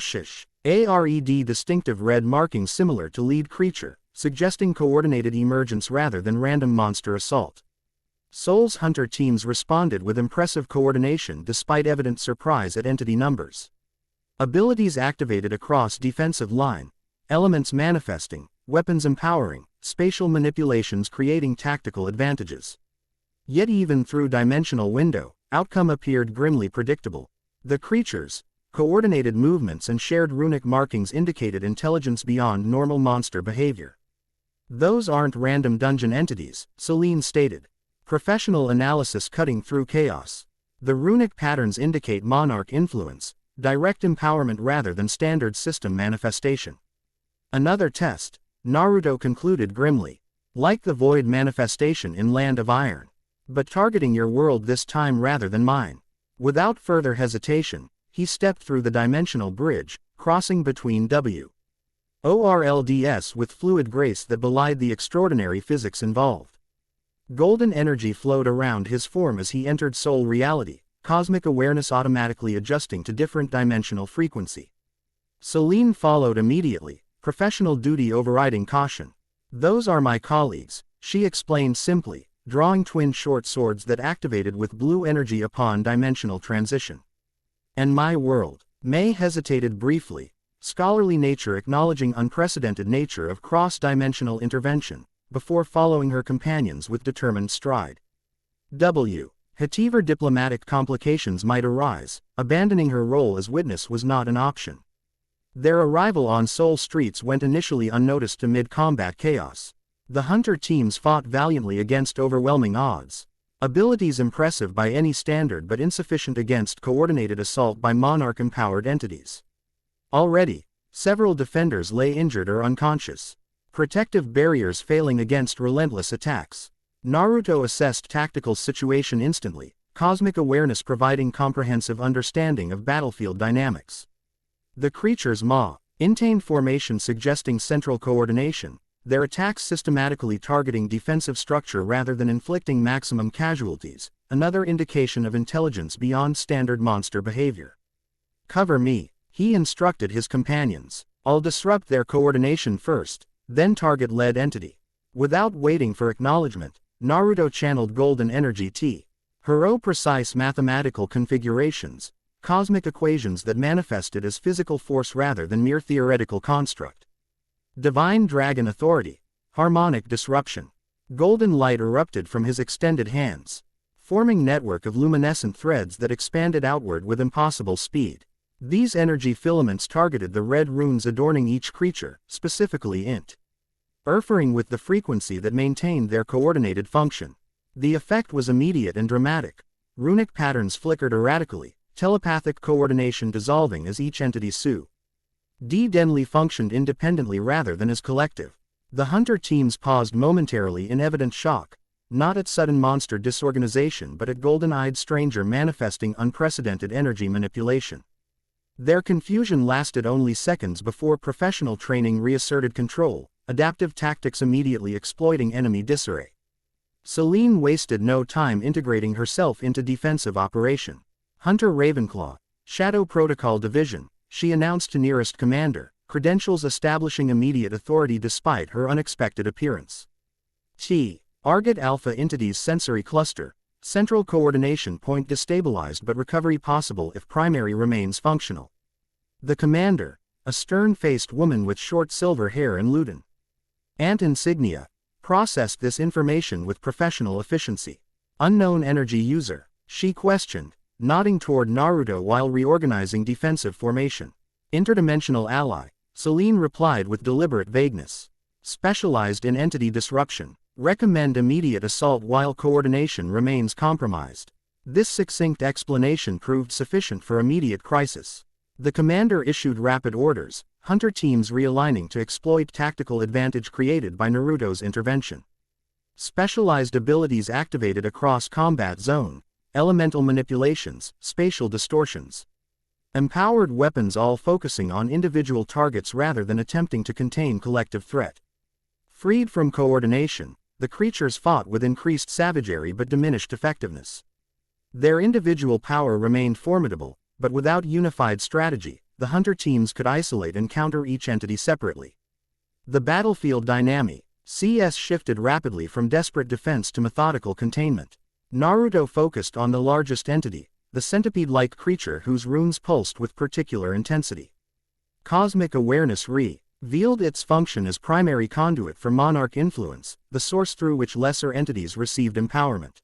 ARED distinctive red markings similar to lead creature, suggesting coordinated emergence rather than random monster assault. Soul's hunter teams responded with impressive coordination despite evident surprise at entity numbers. Abilities activated across defensive line, elements manifesting, weapons empowering, spatial manipulations creating tactical advantages. Yet even through dimensional window, outcome appeared grimly predictable. The creatures, coordinated movements and shared runic markings indicated intelligence beyond normal monster behavior. Those aren't random dungeon entities, Celine stated. Professional analysis cutting through chaos. The runic patterns indicate Monarch influence, direct empowerment rather than standard system manifestation. Another test, Naruto concluded grimly. Like the void manifestation in Land of Iron. But targeting your world this time rather than mine. Without further hesitation, he stepped through the dimensional bridge, crossing between worlds with fluid grace that belied the extraordinary physics involved. Golden energy flowed around his form as he entered soul reality, cosmic awareness automatically adjusting to different dimensional frequency. Celine followed immediately, professional duty overriding caution. Those are my colleagues, she explained simply, drawing twin short swords that activated with blue energy upon dimensional transition. And my world. May hesitated briefly, scholarly nature acknowledging unprecedented nature of cross-dimensional intervention, before following her companions with determined stride. However diplomatic complications might arise, abandoning her role as witness was not an option. Their arrival on Soul streets went initially unnoticed amid combat chaos. The hunter teams fought valiantly against overwhelming odds. Abilities impressive by any standard but insufficient against coordinated assault by Monarch-empowered entities. Already, several defenders lay injured or unconscious. Protective barriers failing against relentless attacks. Naruto assessed tactical situation instantly, cosmic awareness providing comprehensive understanding of battlefield dynamics. The creatures maintained formation suggesting central coordination, their attacks systematically targeting defensive structure rather than inflicting maximum casualties, another indication of intelligence beyond standard monster behavior. Cover me, he instructed his companions. I'll disrupt their coordination first, then target lead entity. Without waiting for acknowledgement, Naruto channeled golden energy T. Hero precise mathematical configurations, cosmic equations that manifested as physical force rather than mere theoretical construct. Divine Dragon Authority, harmonic disruption. Golden light erupted from his extended hands, forming network of luminescent threads that expanded outward with impossible speed. These energy filaments targeted the red runes adorning each creature, specifically int. Interfering with the frequency that maintained their coordinated function. The effect was immediate and dramatic. Runic patterns flickered erratically, telepathic coordination dissolving as each entity denly functioned independently rather than as collective. The hunter teams paused momentarily in evident shock, not at sudden monster disorganization but at golden-eyed stranger manifesting unprecedented energy manipulation. Their confusion lasted only seconds before professional training reasserted control, adaptive tactics immediately exploiting enemy disarray. Celine wasted no time integrating herself into defensive operation. Hunter Ravenclaw, Shadow Protocol Division, she announced to nearest commander, credentials establishing immediate authority despite her unexpected appearance. Argot Alpha Entities Sensory Cluster, Central Coordination Point destabilized but recovery possible if primary remains functional. The commander, a stern-faced woman with short silver hair and Luden Ant insignia, processed this information with professional efficiency. Unknown energy user, she questioned, nodding toward Naruto while reorganizing defensive formation. Interdimensional ally, Celine replied with deliberate vagueness. Specialized in entity disruption, recommend immediate assault while coordination remains compromised. This succinct explanation proved sufficient for immediate crisis. The commander issued rapid orders, hunter teams realigning to exploit tactical advantage created by Naruto's intervention. Specialized abilities activated across combat zone, elemental manipulations, spatial distortions. Empowered weapons all focusing on individual targets rather than attempting to contain collective threat. Freed from coordination, the creatures fought with increased savagery but diminished effectiveness. Their individual power remained formidable, but without unified strategy, the hunter teams could isolate and counter each entity separately. The battlefield dynamic, CS shifted rapidly from desperate defense to methodical containment. Naruto focused on the largest entity, the centipede-like creature whose runes pulsed with particular intensity. Cosmic Awareness revealed its function as primary conduit for Monarch influence, the source through which lesser entities received empowerment.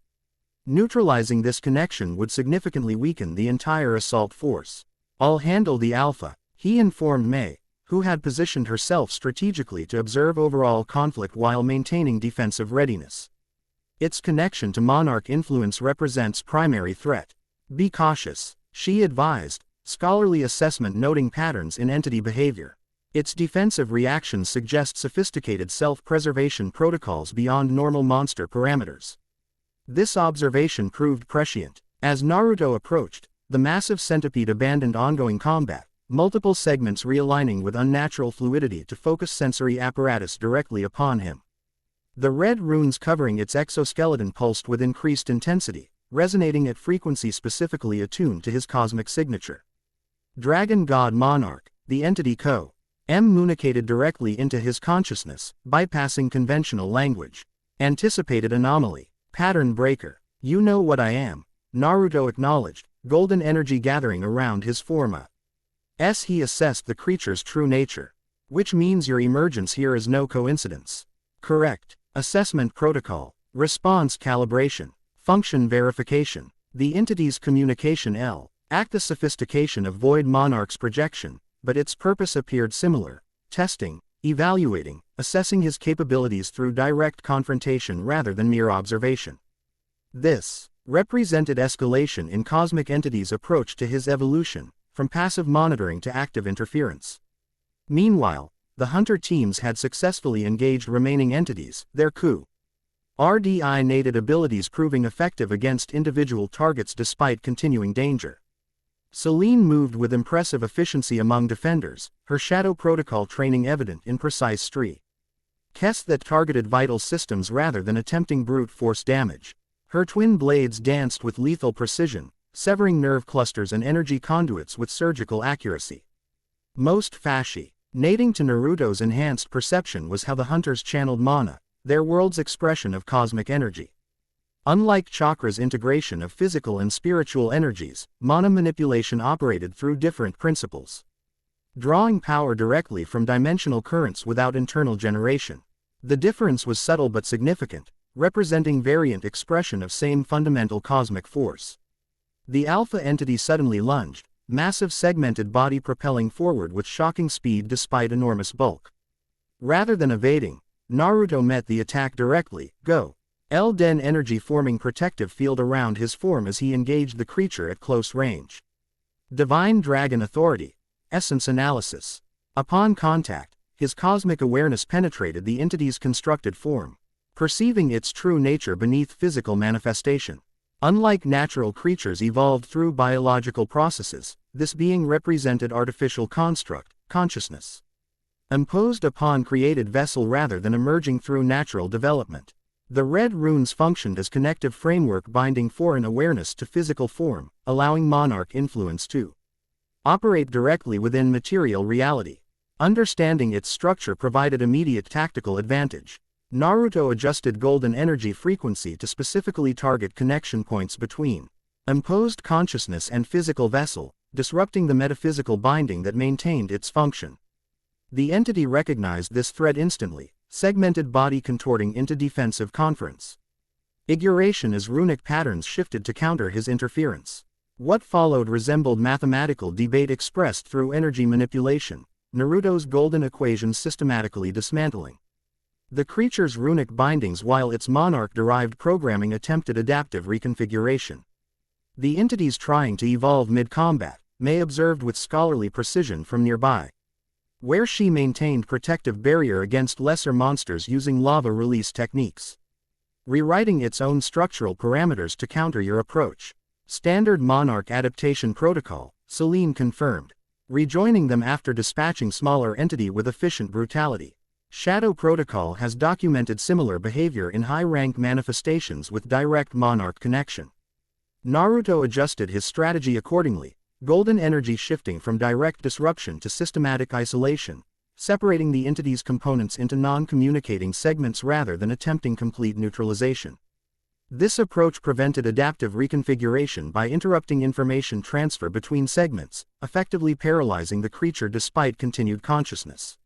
Neutralizing this connection would significantly weaken the entire assault force. I'll handle the Alpha, he informed Mei, who had positioned herself strategically to observe overall conflict while maintaining defensive readiness. Its connection to Monarch influence represents primary threat. Be cautious, she advised, scholarly assessment noting patterns in entity behavior. Its defensive reactions suggest sophisticated self-preservation protocols beyond normal monster parameters. This observation proved prescient. As Naruto approached, the massive centipede abandoned ongoing combat, multiple segments realigning with unnatural fluidity to focus sensory apparatus directly upon him. The red runes covering its exoskeleton pulsed with increased intensity, resonating at frequency specifically attuned to his cosmic signature. Dragon God Monarch, the entity communicated directly into his consciousness, bypassing conventional language. Anticipated anomaly, pattern breaker. You know what I am, Naruto acknowledged, golden energy gathering around his form. He assessed the creature's true nature. Which means your emergence here is no coincidence. Correct. Assessment protocol, response calibration, function verification. The entity's communication act the sophistication of Void Monarch's projection, but its purpose appeared similar, testing, evaluating, assessing his capabilities through direct confrontation rather than mere observation. This represented escalation in cosmic entities' approach to his evolution, from passive monitoring to active interference. Meanwhile, the hunter teams had successfully engaged remaining entities, their RDI-nated abilities proving effective against individual targets despite continuing danger. Celine moved with impressive efficiency among defenders, her shadow protocol training evident in precise strikes that targeted vital systems rather than attempting brute force damage. Her twin blades danced with lethal precision, severing nerve clusters and energy conduits with surgical accuracy. Most fascinating to Naruto's enhanced perception was how the hunters channeled mana, their world's expression of cosmic energy. Unlike chakra's integration of physical and spiritual energies, mana manipulation operated through different principles. Drawing power directly from dimensional currents without internal generation. The difference was subtle but significant, representing variant expression of same fundamental cosmic force. The alpha entity suddenly lunged, massive segmented body propelling forward with shocking speed despite enormous bulk. Rather than evading, Naruto met the attack directly, Elden energy forming protective field around his form as he engaged the creature at close range. Divine Dragon Authority, Essence Analysis. Upon contact, his cosmic awareness penetrated the entity's constructed form, perceiving its true nature beneath physical manifestation. Unlike natural creatures evolved through biological processes, this being represented artificial construct, consciousness, imposed upon created vessel rather than emerging through natural development. The red runes functioned as connective framework binding foreign awareness to physical form, allowing Monarch influence to operate directly within material reality. Understanding its structure provided immediate tactical advantage. Naruto adjusted golden energy frequency to specifically target connection points between imposed consciousness and physical vessel, disrupting the metaphysical binding that maintained its function. The entity recognized this threat instantly, segmented body contorting into defensive conference figuration as runic patterns shifted to counter his interference. What followed resembled mathematical debate expressed through energy manipulation, Naruto's golden equations systematically dismantling the creature's runic bindings while its monarch-derived programming attempted adaptive reconfiguration. The entities trying to evolve mid-combat, May observed with scholarly precision from nearby, where she maintained protective barrier against lesser monsters using lava release techniques, rewriting its own structural parameters to counter your approach. Standard Monarch adaptation protocol, Selene confirmed, rejoining them after dispatching smaller entity with efficient brutality. Shadow Protocol has documented similar behavior in high-rank manifestations with direct Monarch connection. Naruto adjusted his strategy accordingly, golden energy shifting from direct disruption to systematic isolation, separating the entity's components into non-communicating segments rather than attempting complete neutralization. This approach prevented adaptive reconfiguration by interrupting information transfer between segments, effectively paralyzing the creature despite continued consciousness.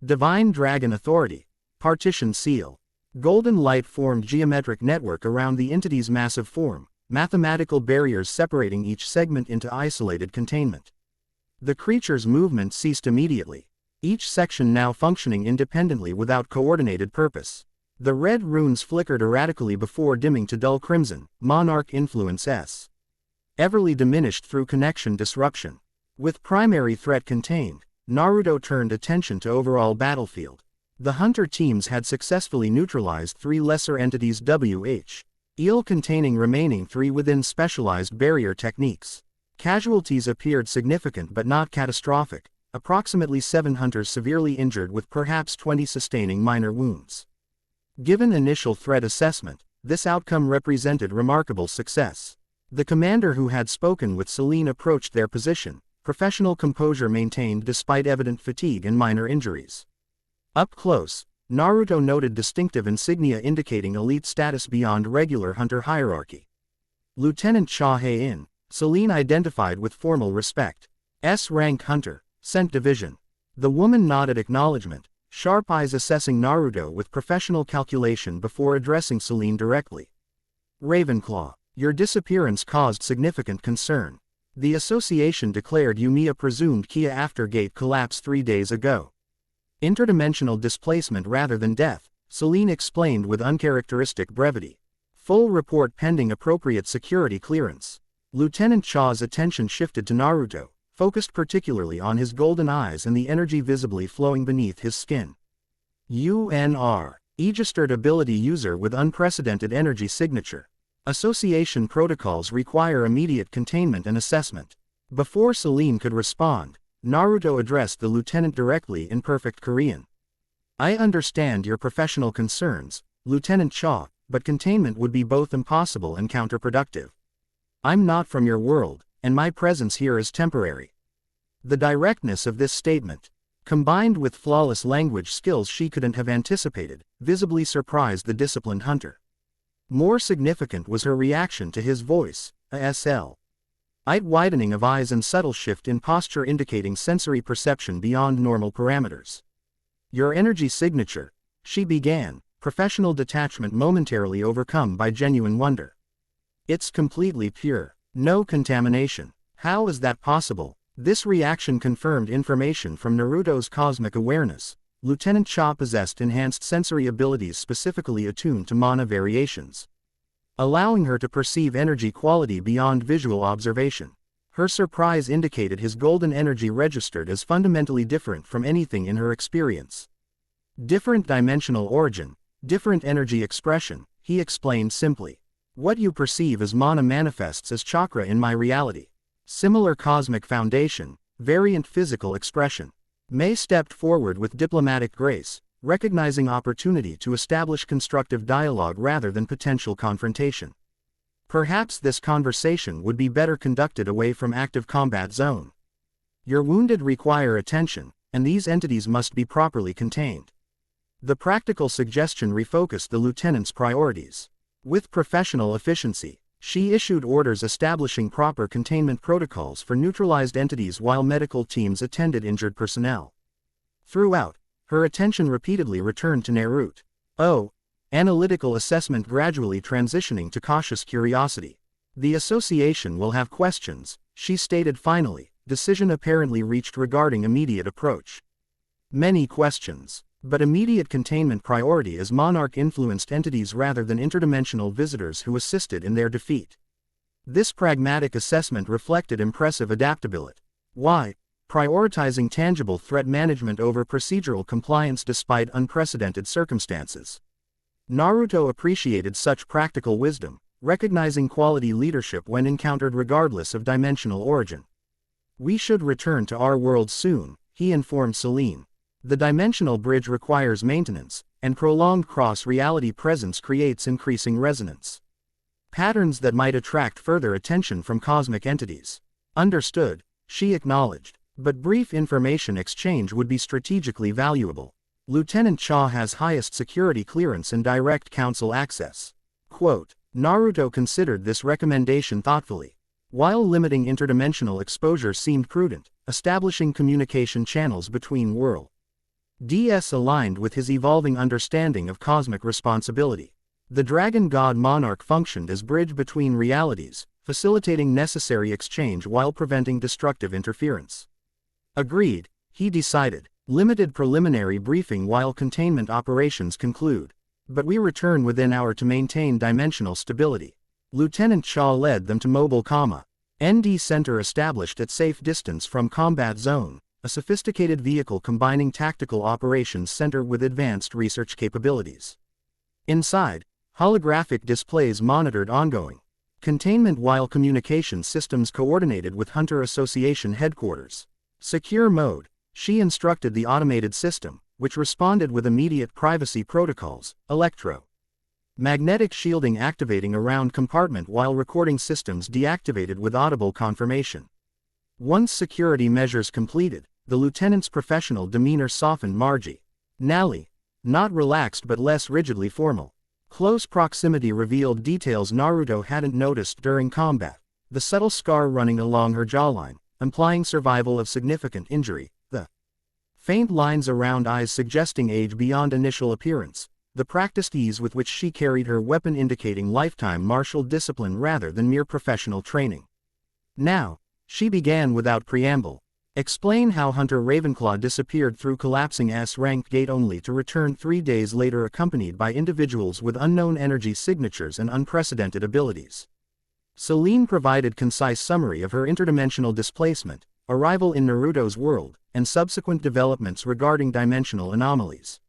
Divine Dragon Authority, Partition Seal. Golden light formed geometric network around the entity's massive form, mathematical barriers separating each segment into isolated containment. The creature's movement ceased immediately, each section now functioning independently without coordinated purpose. The red runes flickered erratically before dimming to dull crimson, Monarch influence S. Everly diminished through connection disruption. With primary threat contained, Naruto turned attention to overall battlefield. The hunter teams had successfully neutralized 3 lesser entities Eel containing remaining 3 within specialized barrier techniques. Casualties appeared significant but not catastrophic, approximately 7 hunters severely injured with perhaps 20 sustaining minor wounds. Given initial threat assessment, this outcome represented remarkable success. The commander who had spoken with Selene approached their position, professional composure maintained despite evident fatigue and minor injuries. Up close, Naruto noted distinctive insignia indicating elite status beyond regular hunter hierarchy. Lieutenant Cha Hae-in, Selene identified with formal respect. S-rank hunter, Scent Division. The woman nodded acknowledgement, sharp eyes assessing Naruto with professional calculation before addressing Selene directly. Ravenclaw, your disappearance caused significant concern. The association declared Yumiya presumed Kia after gate collapse 3 days ago. Interdimensional displacement rather than death, Selene explained with uncharacteristic brevity. Full report pending appropriate security clearance. Lieutenant Cha's attention shifted to Naruto, focused particularly on his golden eyes and the energy visibly flowing beneath his skin. UNR, Registered ability user with unprecedented energy signature. Association protocols require immediate containment and assessment. Before Selene could respond, Naruto addressed the lieutenant directly in perfect Korean. I understand your professional concerns, Lieutenant Cha, but containment would be both impossible and counterproductive. I'm not from your world, and my presence here is temporary. The directness of this statement, combined with flawless language skills she couldn't have anticipated, visibly surprised the disciplined hunter. More significant was her reaction to his voice, ASL. Widening of eyes and subtle shift in posture indicating sensory perception beyond normal parameters. Your energy signature, she began, professional detachment momentarily overcome by genuine wonder. It's completely pure, no contamination. How is that possible? This reaction confirmed information from Naruto's cosmic awareness. Lieutenant Cha possessed enhanced sensory abilities specifically attuned to mana variations, allowing her to perceive energy quality beyond visual observation. Her surprise indicated his golden energy registered as fundamentally different from anything in her experience. Different dimensional origin, Different energy expression, he explained simply. What you perceive as mana manifests as chakra in my reality. Similar cosmic foundation, variant physical expression. May stepped forward with diplomatic grace, recognizing opportunity to establish constructive dialogue rather than potential confrontation. Perhaps this conversation would be better conducted away from active combat zone. Your wounded require attention, and these entities must be properly contained. The practical suggestion refocused the lieutenant's priorities. With professional efficiency, she issued orders establishing proper containment protocols for neutralized entities while medical teams attended injured personnel. Throughout, her attention repeatedly returned to Naruto. Analytical assessment gradually transitioning to cautious curiosity. The association will have questions, she stated finally, decision apparently reached regarding immediate approach. Many questions. But immediate containment priority as Monarch-influenced entities rather than interdimensional visitors who assisted in their defeat. This pragmatic assessment reflected impressive adaptability. Why? Prioritizing tangible threat management over procedural compliance despite unprecedented circumstances. Naruto appreciated such practical wisdom, recognizing quality leadership when encountered regardless of dimensional origin. We should return to our world soon, he informed Celine. The dimensional bridge requires maintenance, and prolonged cross-reality presence creates increasing resonance. Patterns that might attract further attention from cosmic entities. Understood, she acknowledged, but brief information exchange would be strategically valuable. Lieutenant Cha has highest security clearance and direct council access. Quote, Naruto considered this recommendation thoughtfully. While limiting interdimensional exposure seemed prudent, establishing communication channels between worlds aligned with his evolving understanding of cosmic responsibility. The dragon god Monarch functioned as bridge between realities, facilitating necessary exchange while preventing destructive interference. Agreed, he decided. Limited preliminary briefing while containment operations conclude. But we return within hour to maintain dimensional stability. Lieutenant Shaw led them to Mobile, ND Center established at safe distance from combat zone. A sophisticated vehicle combining tactical operations center with advanced research capabilities. Inside, holographic displays monitored ongoing containment while communication systems coordinated with Hunter Association headquarters. Secure mode, she instructed the automated system, which responded with immediate privacy protocols, magnetic shielding activating around compartment while recording systems deactivated with audible confirmation. Once security measures completed, the lieutenant's professional demeanor softened marginally, not relaxed but less rigidly formal. Close proximity revealed details Naruto hadn't noticed during combat, the subtle scar running along her jawline, implying survival of significant injury, the faint lines around eyes suggesting age beyond initial appearance, the practiced ease with which she carried her weapon indicating lifetime martial discipline rather than mere professional training. Now, she began without preamble. Explain how Hunter Ravenclaw disappeared through collapsing S-rank gate only to return 3 days later accompanied by individuals with unknown energy signatures and unprecedented abilities. Celine provided concise summary of her interdimensional displacement, arrival in Naruto's world, and subsequent developments regarding dimensional anomalies.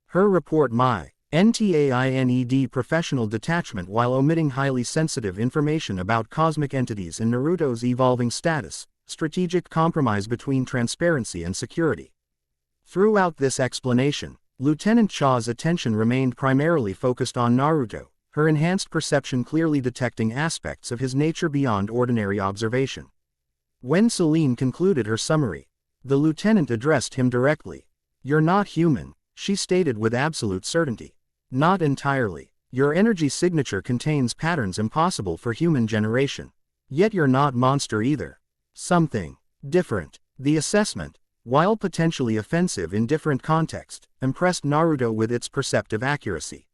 Her report NTAINED professional detachment while omitting highly sensitive information about cosmic entities and Naruto's evolving status, strategic compromise between transparency and security. Throughout this explanation, Lieutenant Chaw's attention remained primarily focused on Naruto, her enhanced perception clearly detecting aspects of his nature beyond ordinary observation. When Celine concluded her summary, the lieutenant addressed him directly. You're not human, she stated with absolute certainty. Not entirely. Your energy signature contains patterns impossible for human generation. Yet you're not monster either. Something different. The assessment, while potentially offensive in different contexts, impressed Naruto with its perceptive accuracy.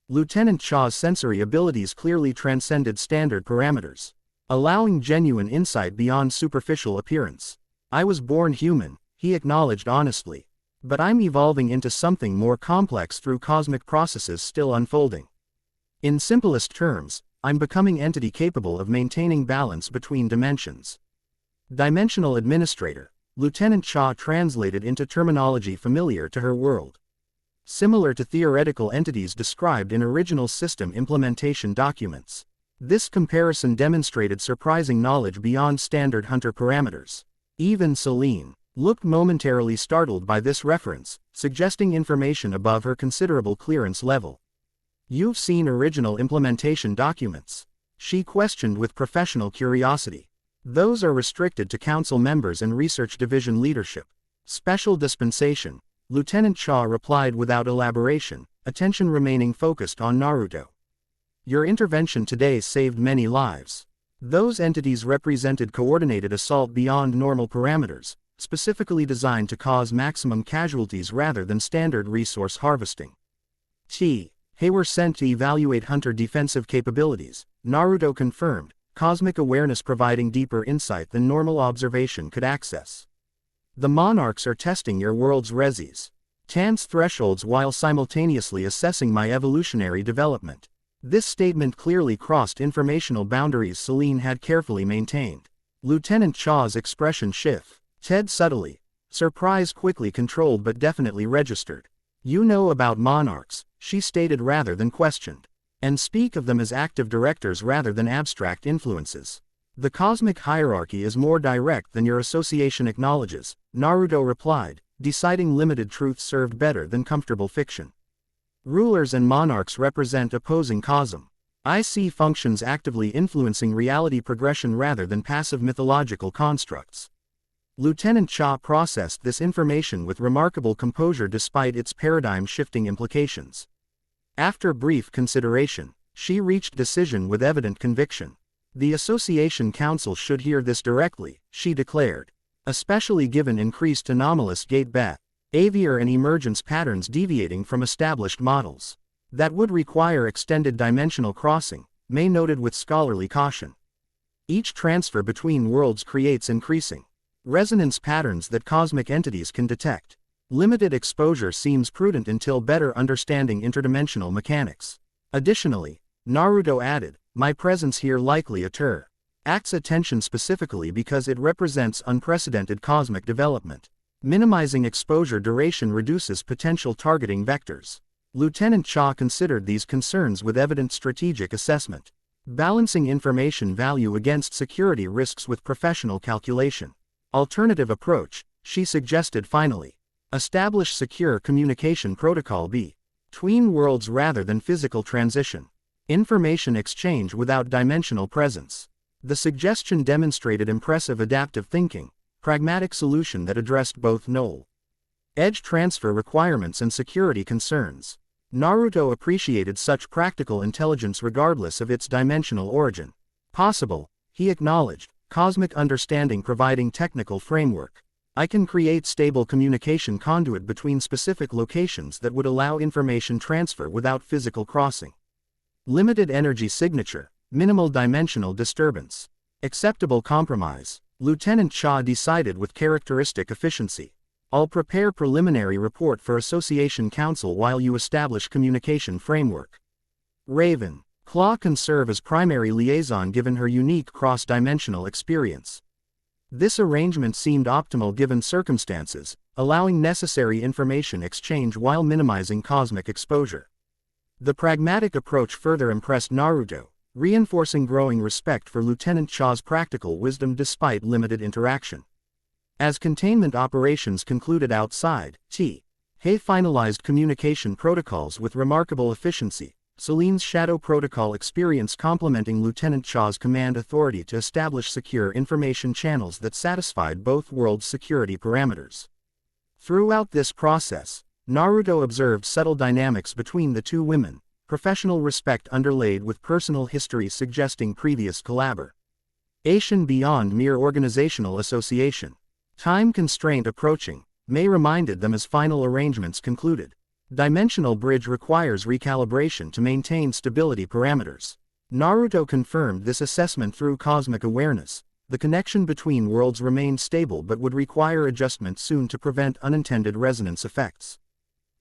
Lieutenant Chaw's sensory abilities clearly transcended standard parameters, allowing genuine insight beyond superficial appearance. I was born human, he acknowledged honestly. But I'm evolving into something more complex through cosmic processes still unfolding. In simplest terms, I'm becoming entity capable of maintaining balance between dimensions. Dimensional Administrator, Lieutenant Shaw translated into terminology familiar to her world. similar to theoretical entities described in original system implementation documents. This comparison demonstrated surprising knowledge beyond standard Hunter parameters. Even Celine looked momentarily startled by this reference, suggesting information above her considerable clearance level. "You've seen original implementation documents?" she questioned with professional curiosity. "Those are restricted to council members and research division leadership. Special dispensation," Lieutenant Shaw replied without elaboration, attention remaining focused on Naruto. "Your intervention today saved many lives. Those entities represented coordinated assault beyond normal parameters, specifically designed to cause maximum casualties rather than standard resource harvesting. They were sent to evaluate Hunter defensive capabilities," Naruto confirmed, cosmic awareness providing deeper insight than normal observation could access. "The Monarchs are testing your world's resistance thresholds while simultaneously assessing my evolutionary development." This statement clearly crossed informational boundaries Celine had carefully maintained. Lieutenant Shaw's expression shifted subtly, surprise quickly controlled but definitely registered. "You know about monarchs," she stated rather than questioned, "and speak of them as active directors rather than abstract influences. The cosmic hierarchy is more direct than your association acknowledges," Naruto replied, deciding limited truth served better than comfortable fiction. "Rulers and monarchs represent opposing cosm. I see functions actively influencing reality progression rather than passive mythological constructs." Lieutenant Shaw processed this information with remarkable composure despite its paradigm-shifting implications. After brief consideration, she reached decision with evident conviction. "The Association Council should hear this directly," she declared, "especially given increased anomalous gate behavior and emergence patterns deviating from established models. That would require extended dimensional crossing," May noted with scholarly caution. "Each transfer between worlds creates increasing resonance patterns that cosmic entities can detect. Limited exposure seems prudent until better understanding interdimensional mechanics." Additionally, Naruto added, "My presence here likely attracts attention specifically because it represents unprecedented cosmic development. Minimizing exposure duration reduces potential targeting vectors." Lieutenant Shaw considered these concerns with evident strategic assessment, balancing information value against security risks with professional calculation. "Alternative approach," she suggested finally. "Establish secure communication protocol between worlds rather than physical transition. Information exchange without dimensional presence." The suggestion demonstrated impressive adaptive thinking, pragmatic solution that addressed both edge transfer requirements and security concerns. Naruto appreciated such practical intelligence regardless of its dimensional origin. "Possible," he acknowledged, "cosmic understanding providing technical framework. I can create stable communication conduit between specific locations that would allow information transfer without physical crossing. Limited energy signature, minimal dimensional disturbance. Acceptable compromise," Lieutenant Shaw decided with characteristic efficiency. "I'll prepare preliminary report for Association Council while you establish communication framework." Raven Claw can serve as primary liaison given her unique cross-dimensional experience. This arrangement seemed optimal given circumstances, allowing necessary information exchange while minimizing cosmic exposure. The pragmatic approach further impressed Naruto, reinforcing growing respect for Lieutenant Shaw's practical wisdom despite limited interaction. As containment operations concluded outside, He finalized communication protocols with remarkable efficiency, Celine's Shadow Protocol experience complementing Lieutenant Shaw's command authority to establish secure information channels that satisfied both worlds' security parameters. Throughout this process, Naruto observed subtle dynamics between the two women, professional respect underlaid with personal history suggesting previous collaboration beyond mere organizational association. Time constraint approaching, May reminded them as final arrangements concluded. Dimensional bridge requires recalibration to maintain stability parameters. Naruto confirmed this assessment through cosmic awareness. The connection between worlds remained stable but would require adjustment soon to prevent unintended resonance effects.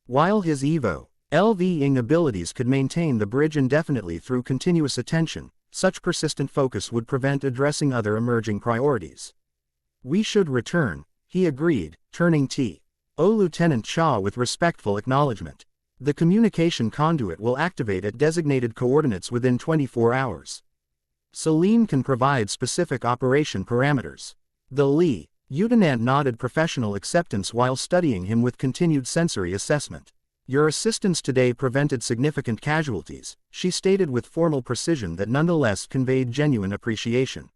While his evolving abilities could maintain the bridge indefinitely through continuous attention, such persistent focus would prevent addressing other emerging priorities. "We should return," he agreed, turning to Lieutenant Shaw with respectful acknowledgement. The communication conduit will activate at designated coordinates within 24 hours. Celine can provide specific operation parameters. The Lieutenant nodded professional acceptance while studying him with continued sensory assessment. Your assistance today prevented significant casualties, she stated with formal precision that nonetheless conveyed genuine appreciation.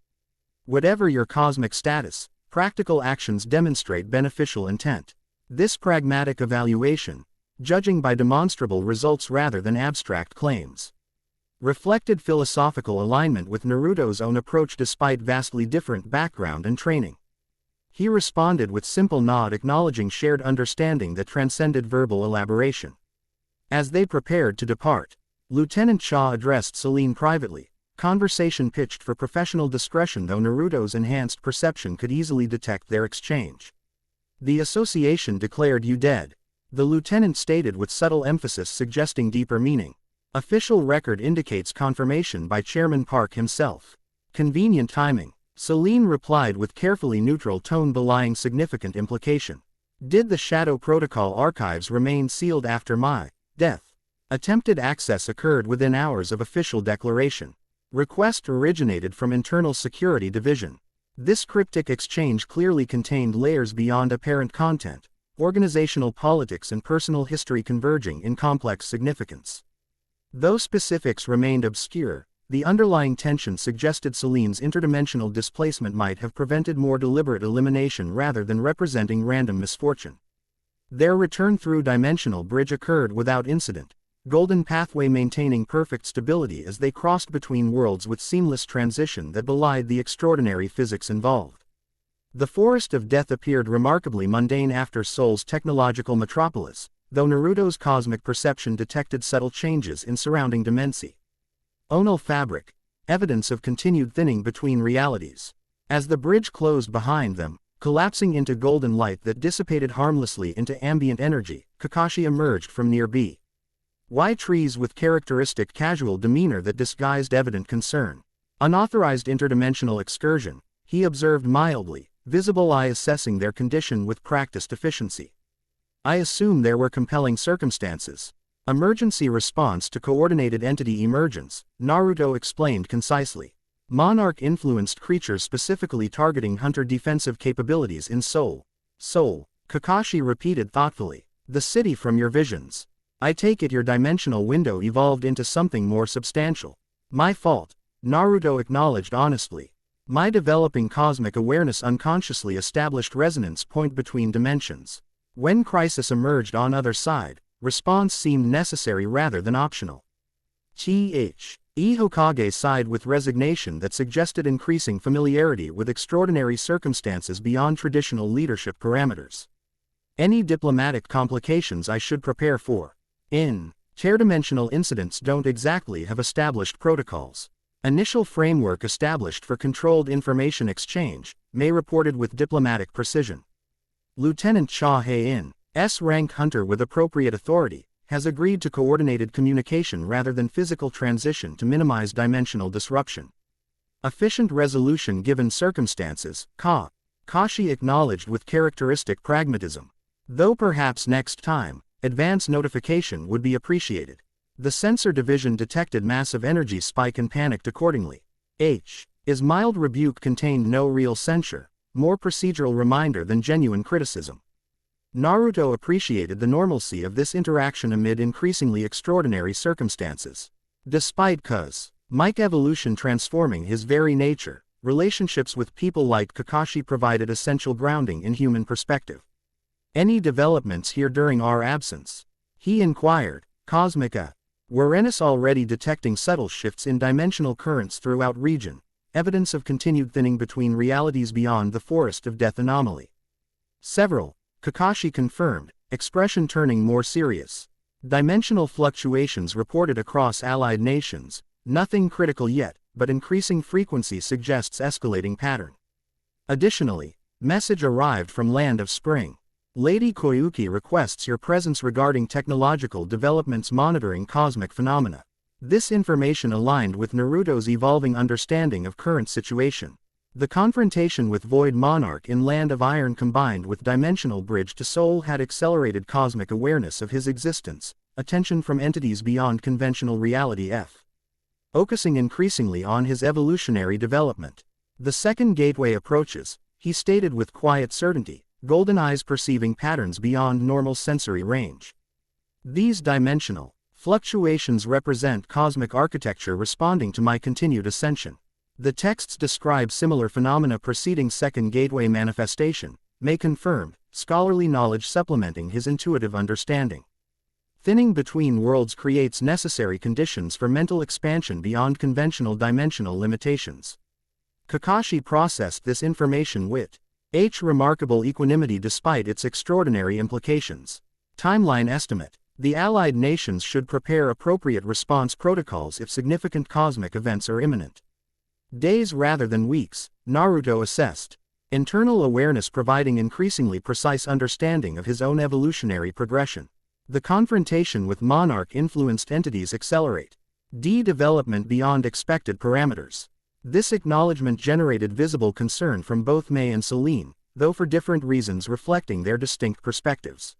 Whatever your cosmic status, practical actions demonstrate beneficial intent. This pragmatic evaluation, judging by demonstrable results rather than abstract claims, reflected philosophical alignment with Naruto's own approach despite vastly different background and training. He responded with simple nod acknowledging shared understanding that transcended verbal elaboration. As they prepared to depart, Lieutenant Shaw addressed Celine privately, conversation pitched for professional discretion though Naruto's enhanced perception could easily detect their exchange. The association declared you dead, the lieutenant stated with subtle emphasis suggesting deeper meaning. Official record indicates confirmation by Chairman Park himself. Convenient timing, Celine replied with carefully neutral tone belying significant implication. Did the Shadow Protocol archives remain sealed after my death? Attempted access occurred within hours of official declaration. Request originated from Internal Security Division. This cryptic exchange clearly contained layers beyond apparent content, organizational politics and personal history converging in complex significance. Though specifics remained obscure, the underlying tension suggested Celine's interdimensional displacement might have prevented more deliberate elimination rather than representing random misfortune. Their return through dimensional bridge occurred without incident, golden pathway maintaining perfect stability as they crossed between worlds with seamless transition that belied the extraordinary physics involved. The Forest of Death appeared remarkably mundane after Seoul's technological metropolis, though Naruto's cosmic perception detected subtle changes in surrounding dimensi. Onal fabric, evidence of continued thinning between realities. As the bridge closed behind them, collapsing into golden light that dissipated harmlessly into ambient energy, Kakashi emerged from nearby trees with characteristic casual demeanor that disguised evident concern. Unauthorized interdimensional excursion, he observed mildly, visible eye assessing their condition with practiced efficiency. I assume there were compelling circumstances. Emergency response to coordinated entity emergence, Naruto explained concisely. Monarch influenced creatures specifically targeting hunter defensive capabilities in Seoul. Seoul, Kakashi repeated thoughtfully. The city from your visions. I take it your dimensional window evolved into something more substantial. My fault, Naruto acknowledged honestly. My developing cosmic awareness unconsciously established resonance point between dimensions. When crisis emerged on other side, response seemed necessary rather than optional. Hokage sighed with resignation that suggested increasing familiarity with extraordinary circumstances beyond traditional leadership parameters. Any diplomatic complications I should prepare for. Interdimensional incidents don't exactly have established protocols. Initial framework established for controlled information exchange, May reported with diplomatic precision. Lieutenant Cha Hae-in, S-rank hunter with appropriate authority, has agreed to coordinated communication rather than physical transition to minimize dimensional disruption. Efficient resolution given circumstances, Kashi acknowledged with characteristic pragmatism. Though perhaps next time, advance notification would be appreciated. The sensor division detected massive energy spike and panicked accordingly. His mild rebuke contained no real censure, more procedural reminder than genuine criticism. Naruto appreciated the normalcy of this interaction amid increasingly extraordinary circumstances. Despite Mike evolution transforming his very nature, relationships with people like Kakashi provided essential grounding in human perspective. Any developments here during our absence? He inquired. Cosmica. Warenis already detecting subtle shifts in dimensional currents throughout region, evidence of continued thinning between realities beyond the Forest of Death anomaly. Several, Kakashi confirmed, expression turning more serious. Dimensional fluctuations reported across allied nations, nothing critical yet, but increasing frequency suggests escalating pattern. Additionally, message arrived from Land of Spring. Lady Koyuki requests your presence regarding technological developments monitoring cosmic phenomena. This information aligned with Naruto's evolving understanding of current situation. The confrontation with Void Monarch in Land of Iron combined with dimensional bridge to Seoul had accelerated cosmic awareness of his existence, attention from entities beyond conventional reality f. Focusing increasingly on his evolutionary development. The second gateway approaches, he stated with quiet certainty, golden eyes perceiving patterns beyond normal sensory range. These dimensional fluctuations represent cosmic architecture responding to my continued ascension. The texts describe similar phenomena preceding second gateway manifestation, may confirmed, scholarly knowledge supplementing his intuitive understanding. Thinning between worlds creates necessary conditions for mental expansion beyond conventional dimensional limitations. Kakashi processed this information with remarkable equanimity despite its extraordinary implications. Timeline estimate. The Allied nations should prepare appropriate response protocols if significant cosmic events are imminent. Days rather than weeks, Naruto assessed. Internal awareness providing increasingly precise understanding of his own evolutionary progression. The confrontation with Monarch influenced entities accelerate. Development beyond expected parameters. This acknowledgement generated visible concern from both May and Celine, though for different reasons reflecting their distinct perspectives.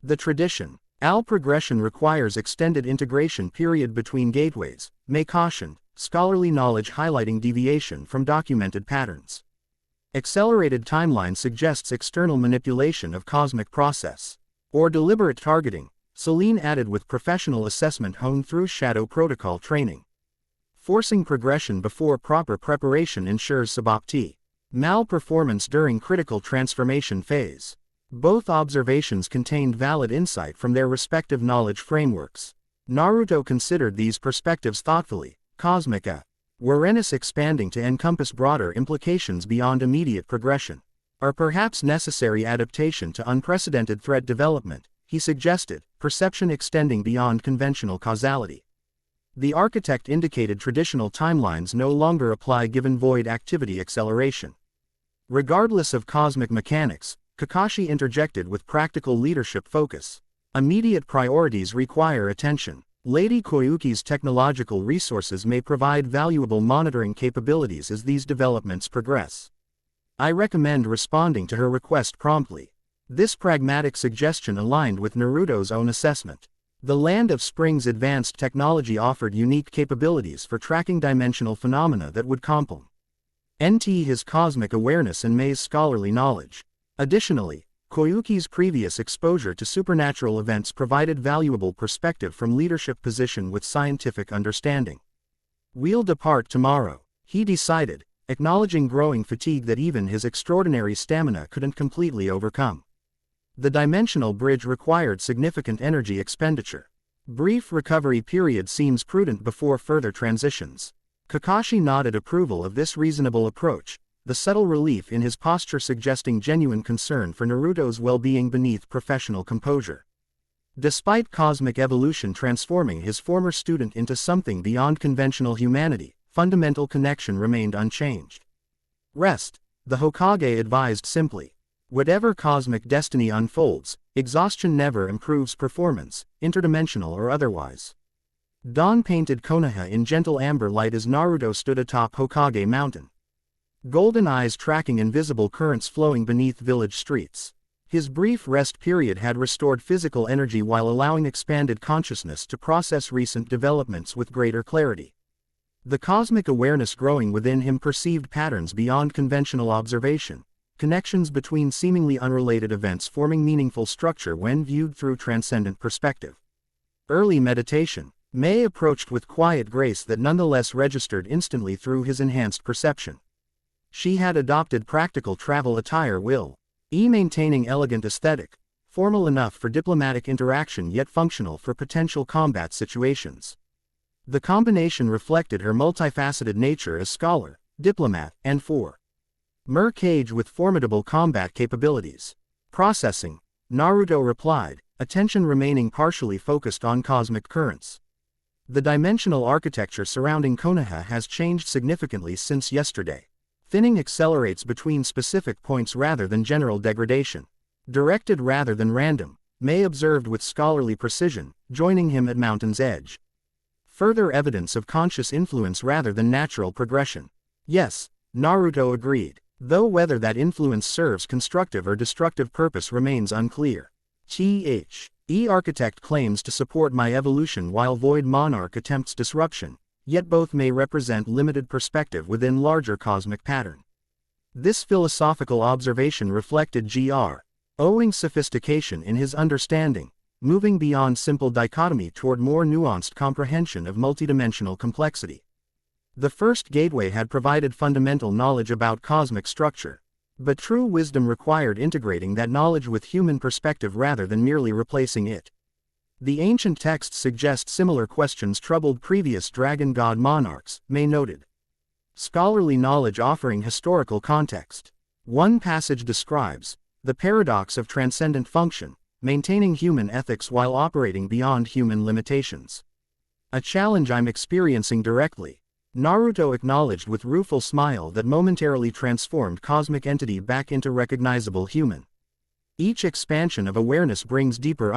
The tradition. Progression requires extended integration period between gateways, May cautioned, scholarly knowledge highlighting deviation from documented patterns. Accelerated timeline suggests external manipulation of cosmic process. Or deliberate targeting, Celine added with professional assessment honed through shadow protocol training. Forcing progression before proper preparation ensures suboptimal malperformance during critical transformation phase. Both observations contained valid insight from their respective knowledge frameworks. Naruto considered these perspectives thoughtfully, cosmic awareness expanding to encompass broader implications beyond immediate progression, or perhaps necessary adaptation to unprecedented threat development, he suggested, perception extending beyond conventional causality. The architect indicated traditional timelines no longer apply given void activity acceleration. Regardless of cosmic mechanics, Kakashi interjected with practical leadership focus. Immediate priorities require attention. Lady Koyuki's technological resources may provide valuable monitoring capabilities as these developments progress. I recommend responding to her request promptly. This pragmatic suggestion aligned with Naruto's own assessment. The Land of Spring's advanced technology offered unique capabilities for tracking dimensional phenomena that would complement his cosmic awareness and May's scholarly knowledge. Additionally, Koyuki's previous exposure to supernatural events provided valuable perspective from leadership position with scientific understanding. We'll depart tomorrow, he decided, acknowledging growing fatigue that even his extraordinary stamina couldn't completely overcome. The dimensional bridge required significant energy expenditure. Brief recovery period seems prudent before further transitions. Kakashi nodded approval of this reasonable approach, the subtle relief in his posture suggesting genuine concern for Naruto's well-being beneath professional composure. Despite cosmic evolution transforming his former student into something beyond conventional humanity, fundamental connection remained unchanged. Rest, the Hokage advised simply. Whatever cosmic destiny unfolds, exhaustion never improves performance, interdimensional or otherwise. Dawn painted Konoha in gentle amber light as Naruto stood atop Hokage Mountain. Golden eyes tracking invisible currents flowing beneath village streets. His brief rest period had restored physical energy while allowing expanded consciousness to process recent developments with greater clarity. The cosmic awareness growing within him perceived patterns beyond conventional observation, connections between seemingly unrelated events forming meaningful structure when viewed through transcendent perspective. Early meditation, May approached with quiet grace that nonetheless registered instantly through his enhanced perception. She had adopted practical travel attire maintaining elegant aesthetic, formal enough for diplomatic interaction yet functional for potential combat situations. The combination reflected her multifaceted nature as scholar, diplomat, and Mercage with formidable combat capabilities. Processing, Naruto replied, attention remaining partially focused on cosmic currents. The dimensional architecture surrounding Konoha has changed significantly since yesterday. Thinning accelerates between specific points rather than general degradation. Directed rather than random, May observed with scholarly precision, joining him at mountain's edge. Further evidence of conscious influence rather than natural progression. Yes, Naruto agreed, though whether that influence serves constructive or destructive purpose remains unclear. E-Architect claims to support my evolution while Void Monarch attempts disruption, yet both may represent limited perspective within larger cosmic pattern. This philosophical observation reflected Gr.'s sophistication in his understanding, moving beyond simple dichotomy toward more nuanced comprehension of multidimensional complexity. The first gateway had provided fundamental knowledge about cosmic structure, but true wisdom required integrating that knowledge with human perspective rather than merely replacing it. The ancient texts suggest similar questions troubled previous dragon god monarchs, May noted. Scholarly knowledge offering historical context. One passage describes the paradox of transcendent function, maintaining human ethics while operating beyond human limitations. A challenge I'm experiencing directly. Naruto acknowledged with rueful smile that momentarily transformed cosmic entity back into recognizable human. Each expansion of awareness brings deeper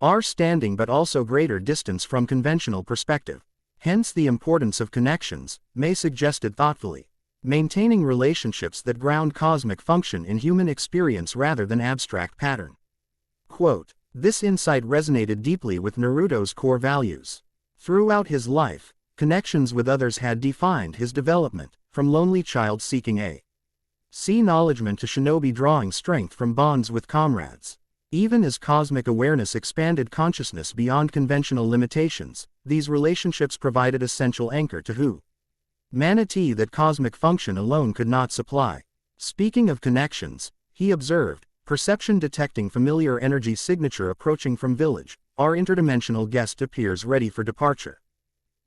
understanding but also greater distance from conventional perspective. Hence the importance of connections, May suggested thoughtfully. Maintaining relationships that ground cosmic function in human experience rather than abstract pattern. Quote, this insight resonated deeply with Naruto's core values. Throughout his life, connections with others had defined his development, from lonely child seeking acknowledgement to shinobi drawing strength from bonds with comrades. Even as cosmic awareness expanded consciousness beyond conventional limitations, these relationships provided essential anchor to humanity that cosmic function alone could not supply. Speaking of connections, he observed, perception detecting familiar energy signature approaching from village, our interdimensional guest appears ready for departure.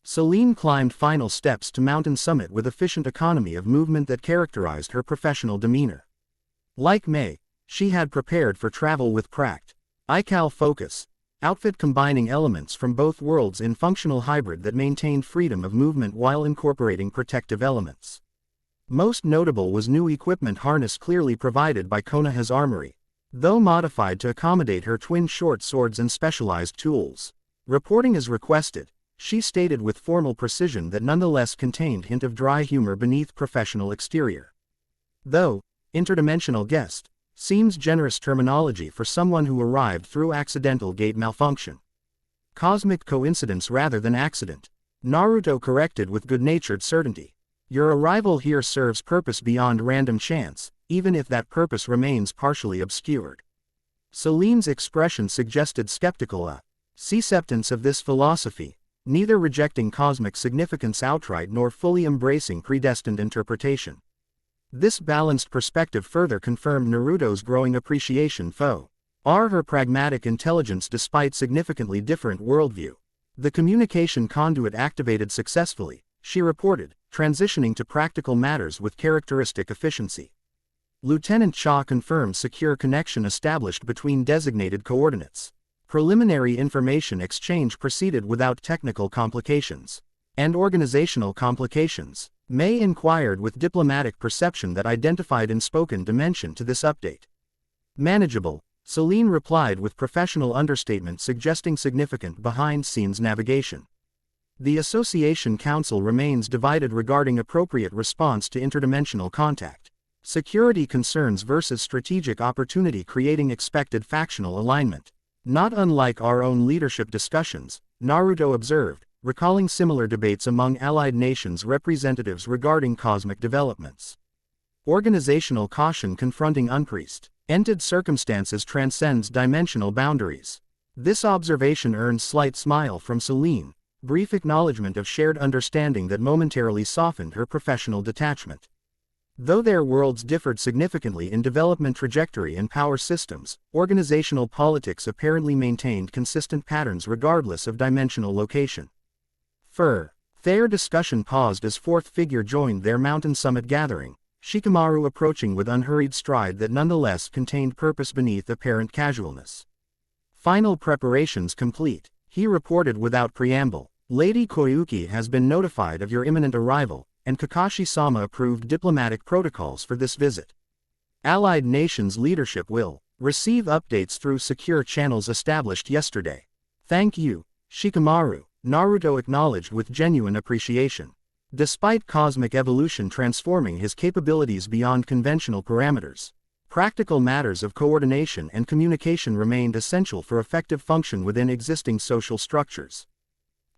Celine climbed final steps to mountain summit with efficient economy of movement that characterized her professional demeanor. Like May, she had prepared for travel with practical focus, outfit combining elements from both worlds in functional hybrid that maintained freedom of movement while incorporating protective elements. Most notable was new equipment harness clearly provided by Konoha's armory, though modified to accommodate her twin short swords and specialized tools. Reporting as requested, she stated with formal precision that nonetheless contained hint of dry humor beneath professional exterior. Though, interdimensional guest, seems generous terminology for someone who arrived through accidental gate malfunction. Cosmic coincidence rather than accident. Naruto corrected with good-natured certainty. Your arrival here serves purpose beyond random chance, even if that purpose remains partially obscured. Celine's expression suggested skeptical acceptance of this philosophy, neither rejecting cosmic significance outright nor fully embracing predestined interpretation. This balanced perspective further confirmed Naruto's growing appreciation for her pragmatic intelligence despite significantly different worldview. The communication conduit activated successfully, she reported, transitioning to practical matters with characteristic efficiency. Lieutenant Cha confirmed secure connection established between designated coordinates. Preliminary information exchange proceeded without technical complications and organizational complications. May inquired with diplomatic perception that identified unspoken dimension to this update. Manageable, Celine replied with professional understatement suggesting significant behind-scenes navigation. The Association Council remains divided regarding appropriate response to interdimensional contact. Security concerns versus strategic opportunity creating expected factional alignment. Not unlike our own leadership discussions, Naruto observed, recalling similar debates among allied nations' representatives regarding cosmic developments. Organizational caution confronting unprecedented circumstances transcends dimensional boundaries. This observation earned slight smile from Celine, brief acknowledgement of shared understanding that momentarily softened her professional detachment. Though their worlds differed significantly in development trajectory and power systems, organizational politics apparently maintained consistent patterns regardless of dimensional location. Their discussion paused as fourth figure joined their mountain summit gathering, Shikamaru approaching with unhurried stride that nonetheless contained purpose beneath apparent casualness. Final preparations complete, he reported without preamble. Lady Koyuki has been notified of your imminent arrival, and Kakashi-sama approved diplomatic protocols for this visit. Allied nations' leadership will receive updates through secure channels established yesterday. Thank you, Shikamaru, Naruto acknowledged with genuine appreciation. Despite cosmic evolution transforming his capabilities beyond conventional parameters, Practical matters of coordination and communication remained essential for effective function within existing social structures.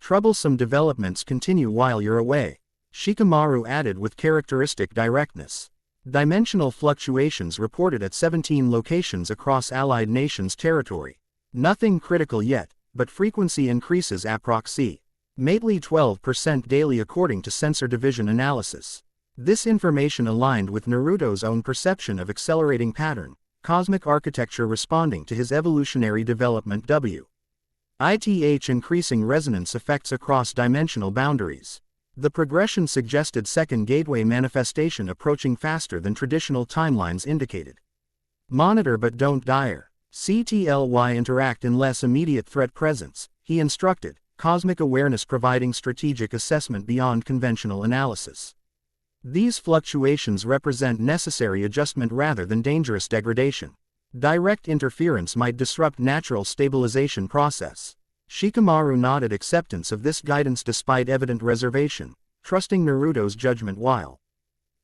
Troublesome developments continue while you're away, Shikamaru added with characteristic directness. Dimensional fluctuations reported at 17 locations across Allied nations' territory. Nothing critical yet, but frequency increases approximately 12% daily according to sensor division analysis. This information aligned with Naruto's own perception of accelerating pattern, cosmic architecture responding to his evolutionary development WITH increasing resonance effects across dimensional boundaries. The progression suggested second gateway manifestation approaching faster than traditional timelines indicated. Monitor but don't dire. CTLY interact in less immediate threat presence, he instructed, cosmic awareness providing strategic assessment beyond conventional analysis. These fluctuations represent necessary adjustment rather than dangerous degradation. Direct interference might disrupt natural stabilization process. Shikamaru nodded acceptance of this guidance despite evident reservation, trusting Naruto's judgment while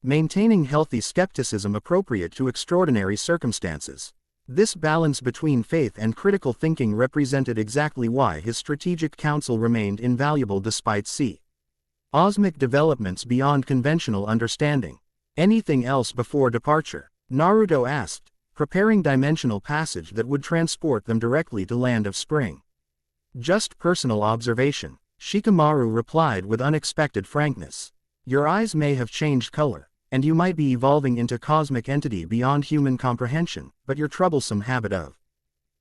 maintaining healthy skepticism appropriate to extraordinary circumstances. This balance between faith and critical thinking represented exactly why his strategic counsel remained invaluable despite cosmic developments beyond conventional understanding. Anything else before departure? Naruto asked, preparing dimensional passage that would transport them directly to Land of Spring. Just personal observation, Shikamaru replied with unexpected frankness. Your eyes may have changed color, and you might be evolving into cosmic entity beyond human comprehension, but your troublesome habit of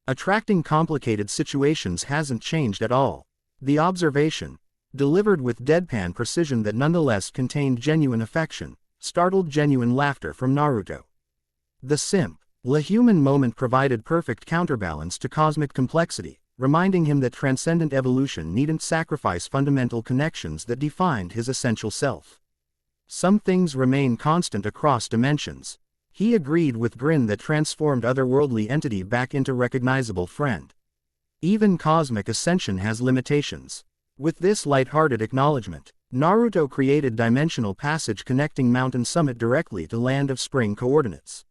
attracting complicated situations hasn't changed at all. The observation, delivered with deadpan precision that nonetheless contained genuine affection, startled genuine laughter from Naruto. The human moment provided perfect counterbalance to cosmic complexity, reminding him that transcendent evolution needn't sacrifice fundamental connections that defined his essential self. Some things remain constant across dimensions. He agreed with grin that transformed otherworldly entity back into recognizable friend. Even cosmic ascension has limitations. With this light-hearted acknowledgement, Naruto created dimensional passage connecting Mountain Summit directly to Land of Spring coordinates.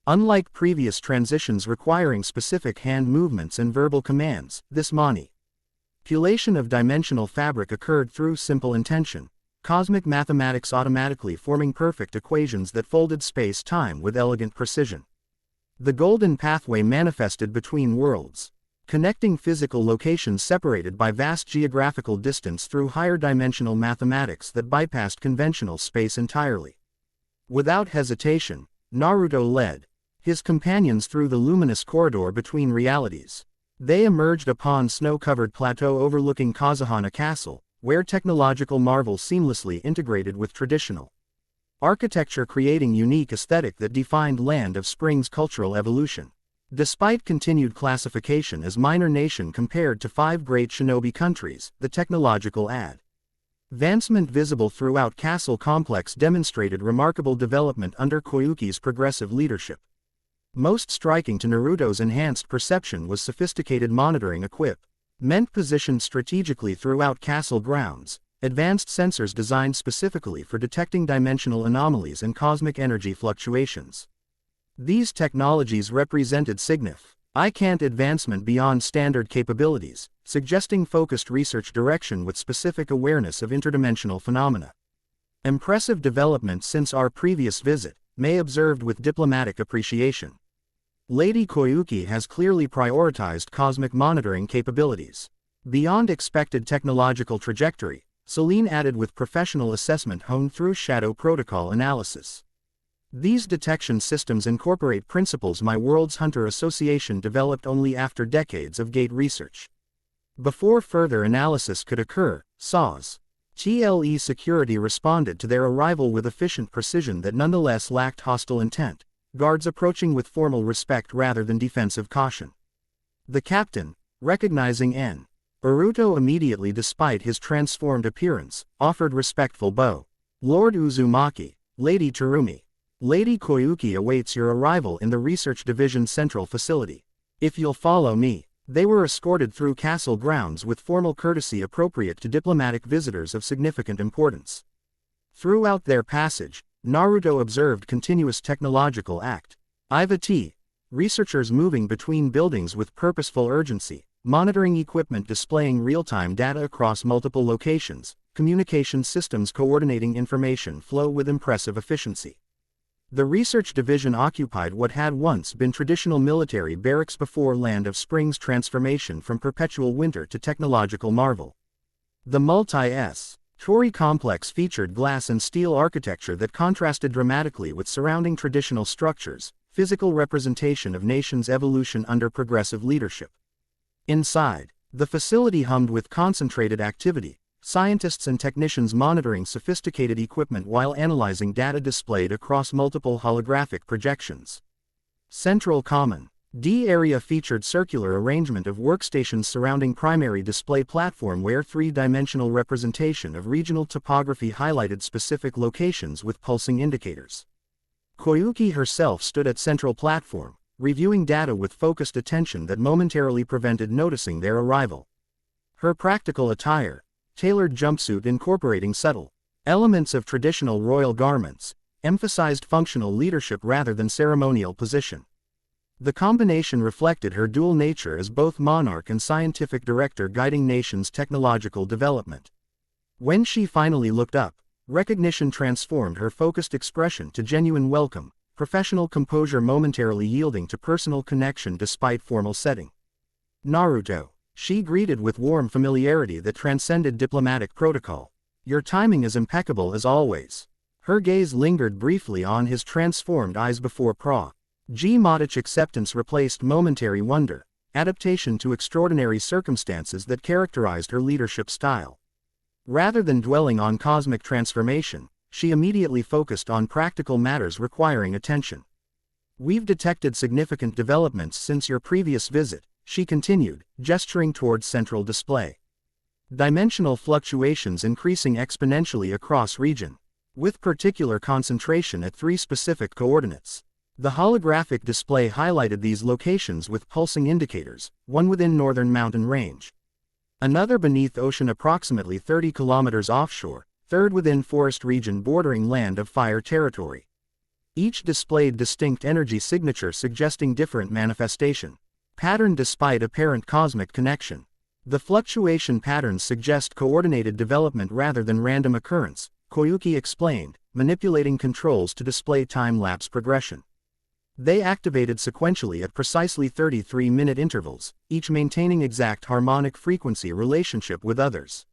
Unlike previous transitions requiring specific hand movements and verbal commands, this manipulation of dimensional fabric occurred through simple intention, cosmic mathematics automatically forming perfect equations that folded space-time with elegant precision. The golden pathway manifested between worlds, connecting physical locations separated by vast geographical distance through higher dimensional mathematics that bypassed conventional space entirely. Without hesitation, Naruto led his companions through the luminous corridor between realities. They emerged upon snow-covered plateau overlooking Kazuhana Castle, where technological marvels seamlessly integrated with traditional architecture creating unique aesthetic that defined Land of Spring's cultural evolution. Despite continued classification as minor nation compared to 5 great shinobi countries, the technological advancement visible throughout Castle Complex demonstrated remarkable development under Koyuki's progressive leadership. Most striking to Naruto's enhanced perception was sophisticated monitoring equipment positioned strategically throughout castle grounds, advanced sensors designed specifically for detecting dimensional anomalies and cosmic energy fluctuations. These technologies represented significant advancement beyond standard capabilities, suggesting focused research direction with specific awareness of interdimensional phenomena. Impressive development since our previous visit, May observed with diplomatic appreciation. Lady Koyuki has clearly prioritized cosmic monitoring capabilities. Beyond expected technological trajectory, Celine added with professional assessment honed through shadow protocol analysis. These detection systems incorporate principles my World's Hunter Association developed only after decades of gate research. Before further analysis could occur, SAWS TLE security responded to their arrival with efficient precision that nonetheless lacked hostile intent, guards approaching with formal respect rather than defensive caution. The captain, recognizing Naruto immediately despite his transformed appearance, offered respectful bow. Lord Uzumaki, Lady Terumi, Lady Koyuki awaits your arrival in the Research Division's central facility. If you'll follow me. They were escorted through castle grounds with formal courtesy appropriate to diplomatic visitors of significant importance. Throughout their passage, Naruto observed continuous technological IVT. Researchers moving between buildings with purposeful urgency, monitoring equipment displaying real-time data across multiple locations, communication systems coordinating information flow with impressive efficiency. The research division occupied what had once been traditional military barracks before Land of Spring's transformation from perpetual winter to technological marvel. The multi-story complex featured glass and steel architecture that contrasted dramatically with surrounding traditional structures, physical representation of nation's evolution under progressive leadership. Inside, the facility hummed with concentrated activity, scientists and technicians monitoring sophisticated equipment while analyzing data displayed across multiple holographic projections. Central Common D area featured circular arrangement of workstations surrounding primary display platform where three-dimensional representation of regional topography highlighted specific locations with pulsing indicators. Koyuki herself stood at central platform, reviewing data with focused attention that momentarily prevented noticing their arrival. Her practical attire, tailored jumpsuit incorporating subtle elements of traditional royal garments, emphasized functional leadership rather than ceremonial position. The combination reflected her dual nature as both monarch and scientific director guiding nation's technological development. When she finally looked up, recognition transformed her focused expression to genuine welcome, professional composure momentarily yielding to personal connection despite formal setting. Naruto, she greeted with warm familiarity that transcended diplomatic protocol. Your timing is impeccable as always. Her gaze lingered briefly on his transformed eyes before Monarch acceptance replaced momentary wonder, adaptation to extraordinary circumstances that characterized her leadership style. Rather than dwelling on cosmic transformation, she immediately focused on practical matters requiring attention. We've detected significant developments since your previous visit, she continued, gesturing towards central display. Dimensional fluctuations increasing exponentially across region, with particular concentration at three specific coordinates. The holographic display highlighted these locations with pulsing indicators, one within northern mountain range, another beneath ocean approximately 30 kilometers offshore, third within forest region bordering Land of Fire territory. Each displayed distinct energy signature suggesting different manifestation pattern despite apparent cosmic connection. The fluctuation patterns suggest coordinated development rather than random occurrence, Koyuki explained, manipulating controls to display time-lapse progression. They activated sequentially at precisely 33-minute intervals, each maintaining exact harmonic frequency relationship with others.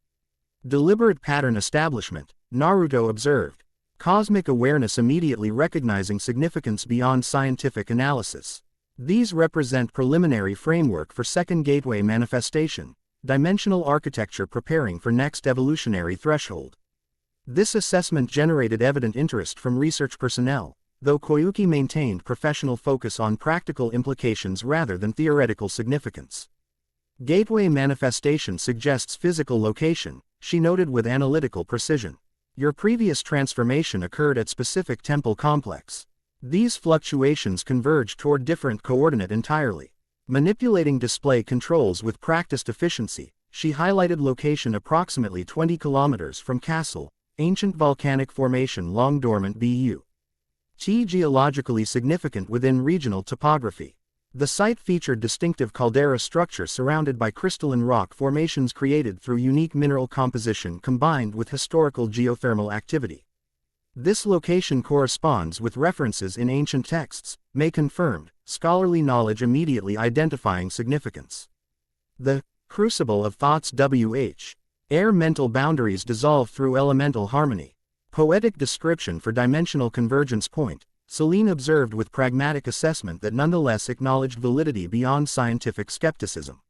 Deliberate pattern establishment, Naruto observed. Cosmic awareness immediately recognizing significance beyond scientific analysis. These represent preliminary framework for second gateway manifestation, dimensional architecture preparing for next evolutionary threshold. This assessment generated evident interest from research personnel, though Koyuki maintained professional focus on practical implications rather than theoretical significance. Gateway manifestation suggests physical location, she noted with analytical precision. Your previous transformation occurred at specific temple complex. These fluctuations converge toward different coordinate entirely. Manipulating display controls with practiced efficiency, she highlighted location approximately 20 kilometers from Castle, ancient volcanic formation long dormant BU. Geologically significant within regional topography. The site featured distinctive caldera structure surrounded by crystalline rock formations created through unique mineral composition combined with historical geothermal activity. This location corresponds with references in ancient texts, May confirmed, scholarly knowledge immediately identifying significance. The crucible of thoughts air mental boundaries dissolve through elemental harmony. Poetic description for dimensional convergence point, Celine observed with pragmatic assessment that nonetheless acknowledged validity beyond scientific skepticism.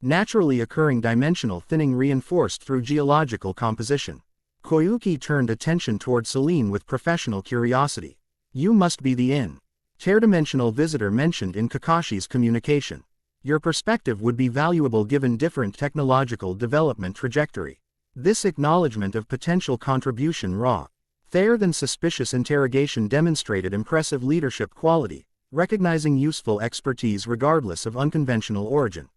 Naturally occurring dimensional thinning reinforced through geological composition. Koyuki turned attention toward Celine with professional curiosity. You must be the interdimensional visitor mentioned in Kakashi's communication. Your perspective would be valuable given different technological development trajectory. This acknowledgement of potential contribution rather than suspicious interrogation demonstrated impressive leadership quality, recognizing useful expertise regardless of unconventional origin.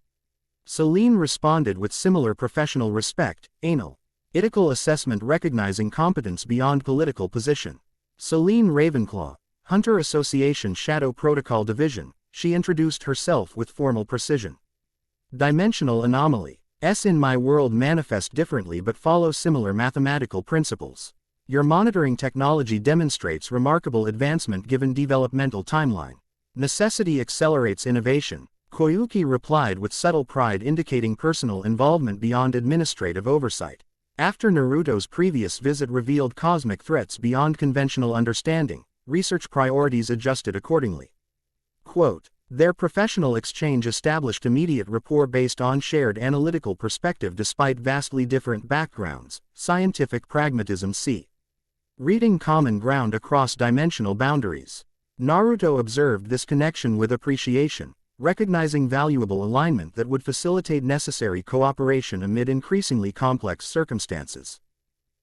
Celine responded with similar professional respect, analytical assessment recognizing competence beyond political position. Celine Ravenclaw, Hunter Association Shadow Protocol Division, she introduced herself with formal precision. Dimensional anomaly. In my world manifest differently but follow similar mathematical principles. Your monitoring technology demonstrates remarkable advancement given developmental timeline. Necessity accelerates innovation. Koyuki replied with subtle pride indicating personal involvement beyond administrative oversight. After Naruto's previous visit revealed cosmic threats beyond conventional understanding, research priorities adjusted accordingly. Quote, their professional exchange established immediate rapport based on shared analytical perspective despite vastly different backgrounds, scientific pragmatism c. Reading common ground across dimensional boundaries. Naruto observed this connection with appreciation, recognizing valuable alignment that would facilitate necessary cooperation amid increasingly complex circumstances.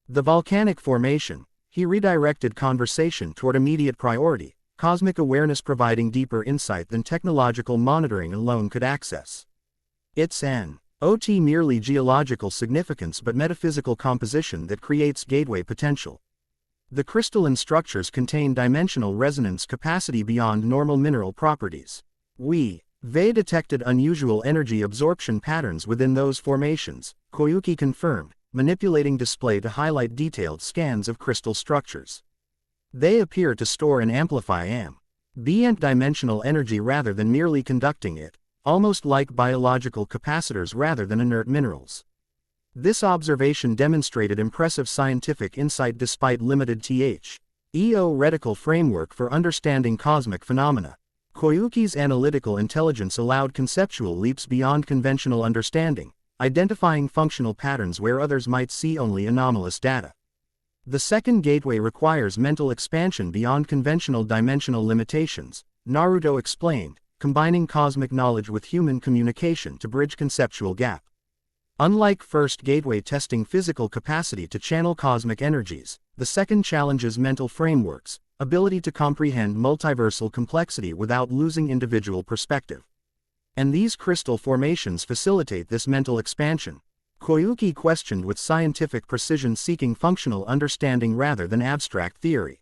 The volcanic formation, he redirected conversation toward immediate priority, cosmic awareness providing deeper insight than technological monitoring alone could access. It's an not merely geological significance but metaphysical composition that creates gateway potential. The crystalline structures contain dimensional resonance capacity beyond normal mineral properties. They detected unusual energy absorption patterns within those formations, Koyuki confirmed, manipulating display to highlight detailed scans of crystal structures. They appear to store and amplify ambient dimensional energy rather than merely conducting it, almost like biological capacitors rather than inert minerals. This observation demonstrated impressive scientific insight despite limited theoretical framework for understanding cosmic phenomena. Koyuki's analytical intelligence allowed conceptual leaps beyond conventional understanding, identifying functional patterns where others might see only anomalous data. The second gateway requires mental expansion beyond conventional dimensional limitations, Naruto explained, combining cosmic knowledge with human communication to bridge conceptual gap. Unlike first gateway testing physical capacity to channel cosmic energies, the second challenges mental frameworks, ability to comprehend multiversal complexity without losing individual perspective. And these crystal formations facilitate this mental expansion. Koyuki questioned with scientific precision seeking functional understanding rather than abstract theory.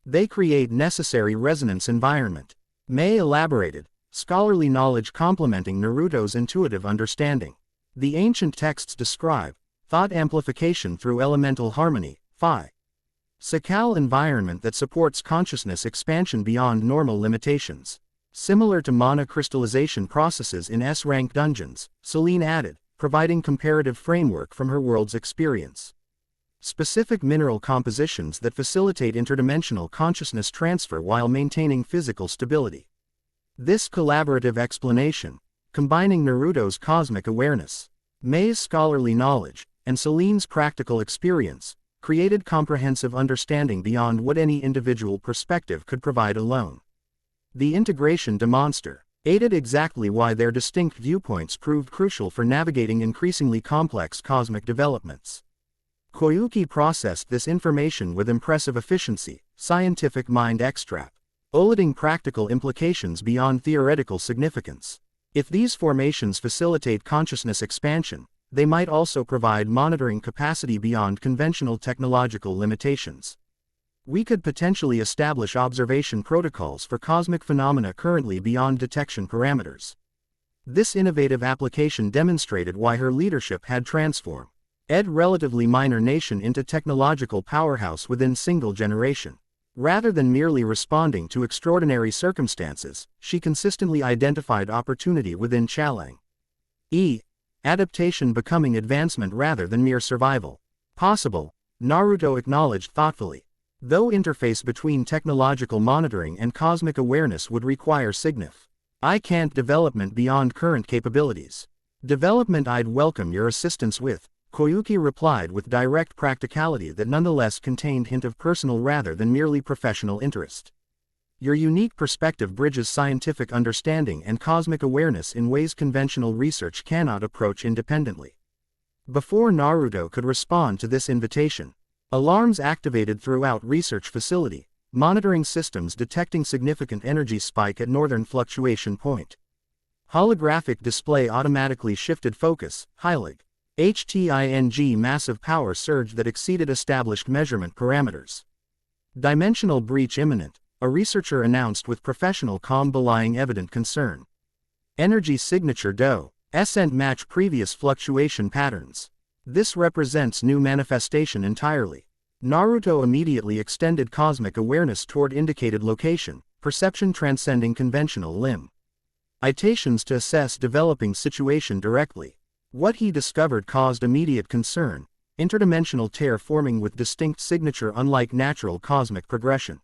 They create necessary resonance environment. Mei elaborated, scholarly knowledge complementing Naruto's intuitive understanding. The ancient texts describe thought amplification through elemental harmony, Sakal environment that supports consciousness expansion beyond normal limitations. Similar to mana crystallization processes in S-rank dungeons, Celine added, providing comparative framework from her world's experience. Specific mineral compositions that facilitate interdimensional consciousness transfer while maintaining physical stability. This collaborative explanation, combining Naruto's cosmic awareness, Mei's scholarly knowledge, and Celine's practical experience, created comprehensive understanding beyond what any individual perspective could provide alone. The integration demonstrated exactly why their distinct viewpoints proved crucial for navigating increasingly complex cosmic developments. Koyuki processed this information with impressive efficiency, scientific mind extrapolating practical implications beyond theoretical significance. If these formations facilitate consciousness expansion, they might also provide monitoring capacity beyond conventional technological limitations. We could potentially establish observation protocols for cosmic phenomena currently beyond detection parameters. This innovative application demonstrated why her leadership had transformed a relatively minor nation into technological powerhouse within single generation. Rather than merely responding to extraordinary circumstances, she consistently identified opportunity within challenge. Adaptation becoming advancement rather than mere survival. Possible, Naruto acknowledged thoughtfully. Though interface between technological monitoring and cosmic awareness would require significant development beyond current capabilities. Development I'd welcome your assistance with, Koyuki replied with direct practicality that nonetheless contained hint of personal rather than merely professional interest. Your unique perspective bridges scientific understanding and cosmic awareness in ways conventional research cannot approach independently. Before Naruto could respond to this invitation, alarms activated throughout research facility, monitoring systems detecting significant energy spike at northern fluctuation point. Holographic display automatically shifted focus, HTING massive power surge that exceeded established measurement parameters. Dimensional breach imminent, a researcher announced with professional calm belying evident concern. Energy signature DO. Ascent match previous fluctuation patterns. This represents new manifestation entirely. Naruto immediately extended cosmic awareness toward indicated location, perception transcending conventional limitations to assess developing situation directly. What he discovered caused immediate concern, interdimensional tear forming with distinct signature unlike natural cosmic progression.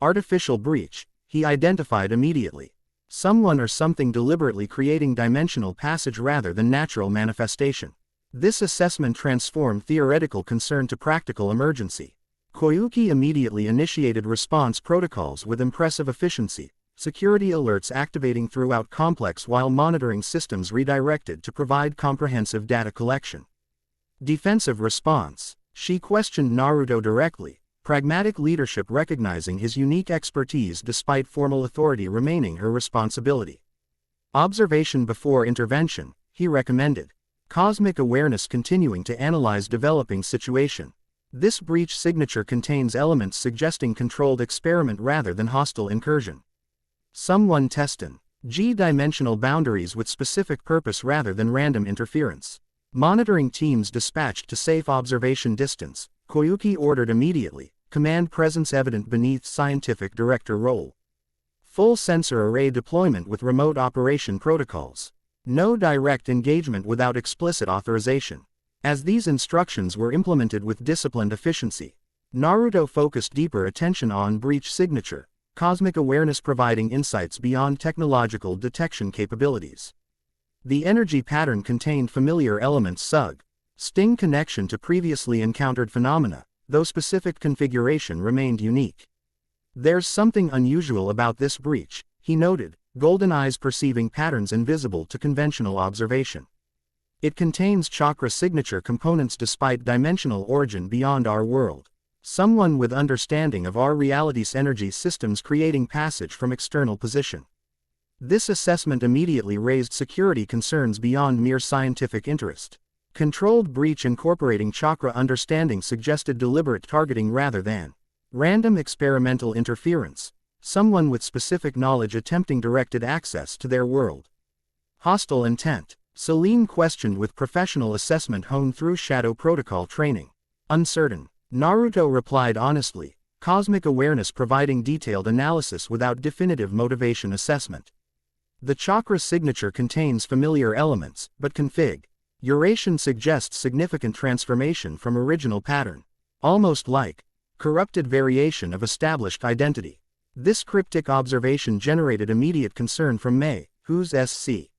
Artificial breach, he identified immediately. Someone or something deliberately creating dimensional passage rather than natural manifestation. This assessment transformed theoretical concern to practical emergency. Koyuki immediately initiated response protocols with impressive efficiency, security alerts activating throughout complex while monitoring systems redirected to provide comprehensive data collection. Defensive response. She questioned Naruto directly, pragmatic leadership recognizing his unique expertise despite formal authority remaining her responsibility. Observation before intervention, he recommended. Cosmic awareness continuing to analyze developing situation. This breach signature contains elements suggesting controlled experiment rather than hostile incursion. Someone testing G-dimensional boundaries with specific purpose rather than random interference. Monitoring teams dispatched to safe observation distance. Koyuki ordered immediately, command presence evident beneath scientific director role. Full sensor array deployment with remote operation protocols. No direct engagement without explicit authorization. As these instructions were implemented with disciplined efficiency, Naruto focused deeper attention on breach signature, cosmic awareness providing insights beyond technological detection capabilities. The energy pattern contained familiar elements sting connection to previously encountered phenomena, though specific configuration remained unique. There's something unusual about this breach, he noted, golden eyes perceiving patterns invisible to conventional observation. It contains chakra signature components despite dimensional origin beyond our world. Someone with understanding of our reality's energy systems creating passage from external position. This assessment immediately raised security concerns beyond mere scientific interest. Controlled breach incorporating chakra understanding suggested deliberate targeting rather than random experimental interference. Someone with specific knowledge attempting directed access to their world. Hostile intent. Celine questioned with professional assessment honed through shadow protocol training. Uncertain. Naruto replied honestly, cosmic awareness providing detailed analysis without definitive motivation assessment. The chakra signature contains familiar elements, but configuration suggests significant transformation from original pattern. Almost like corrupted variation of established identity. This cryptic observation generated immediate concern from Mei, whose SC.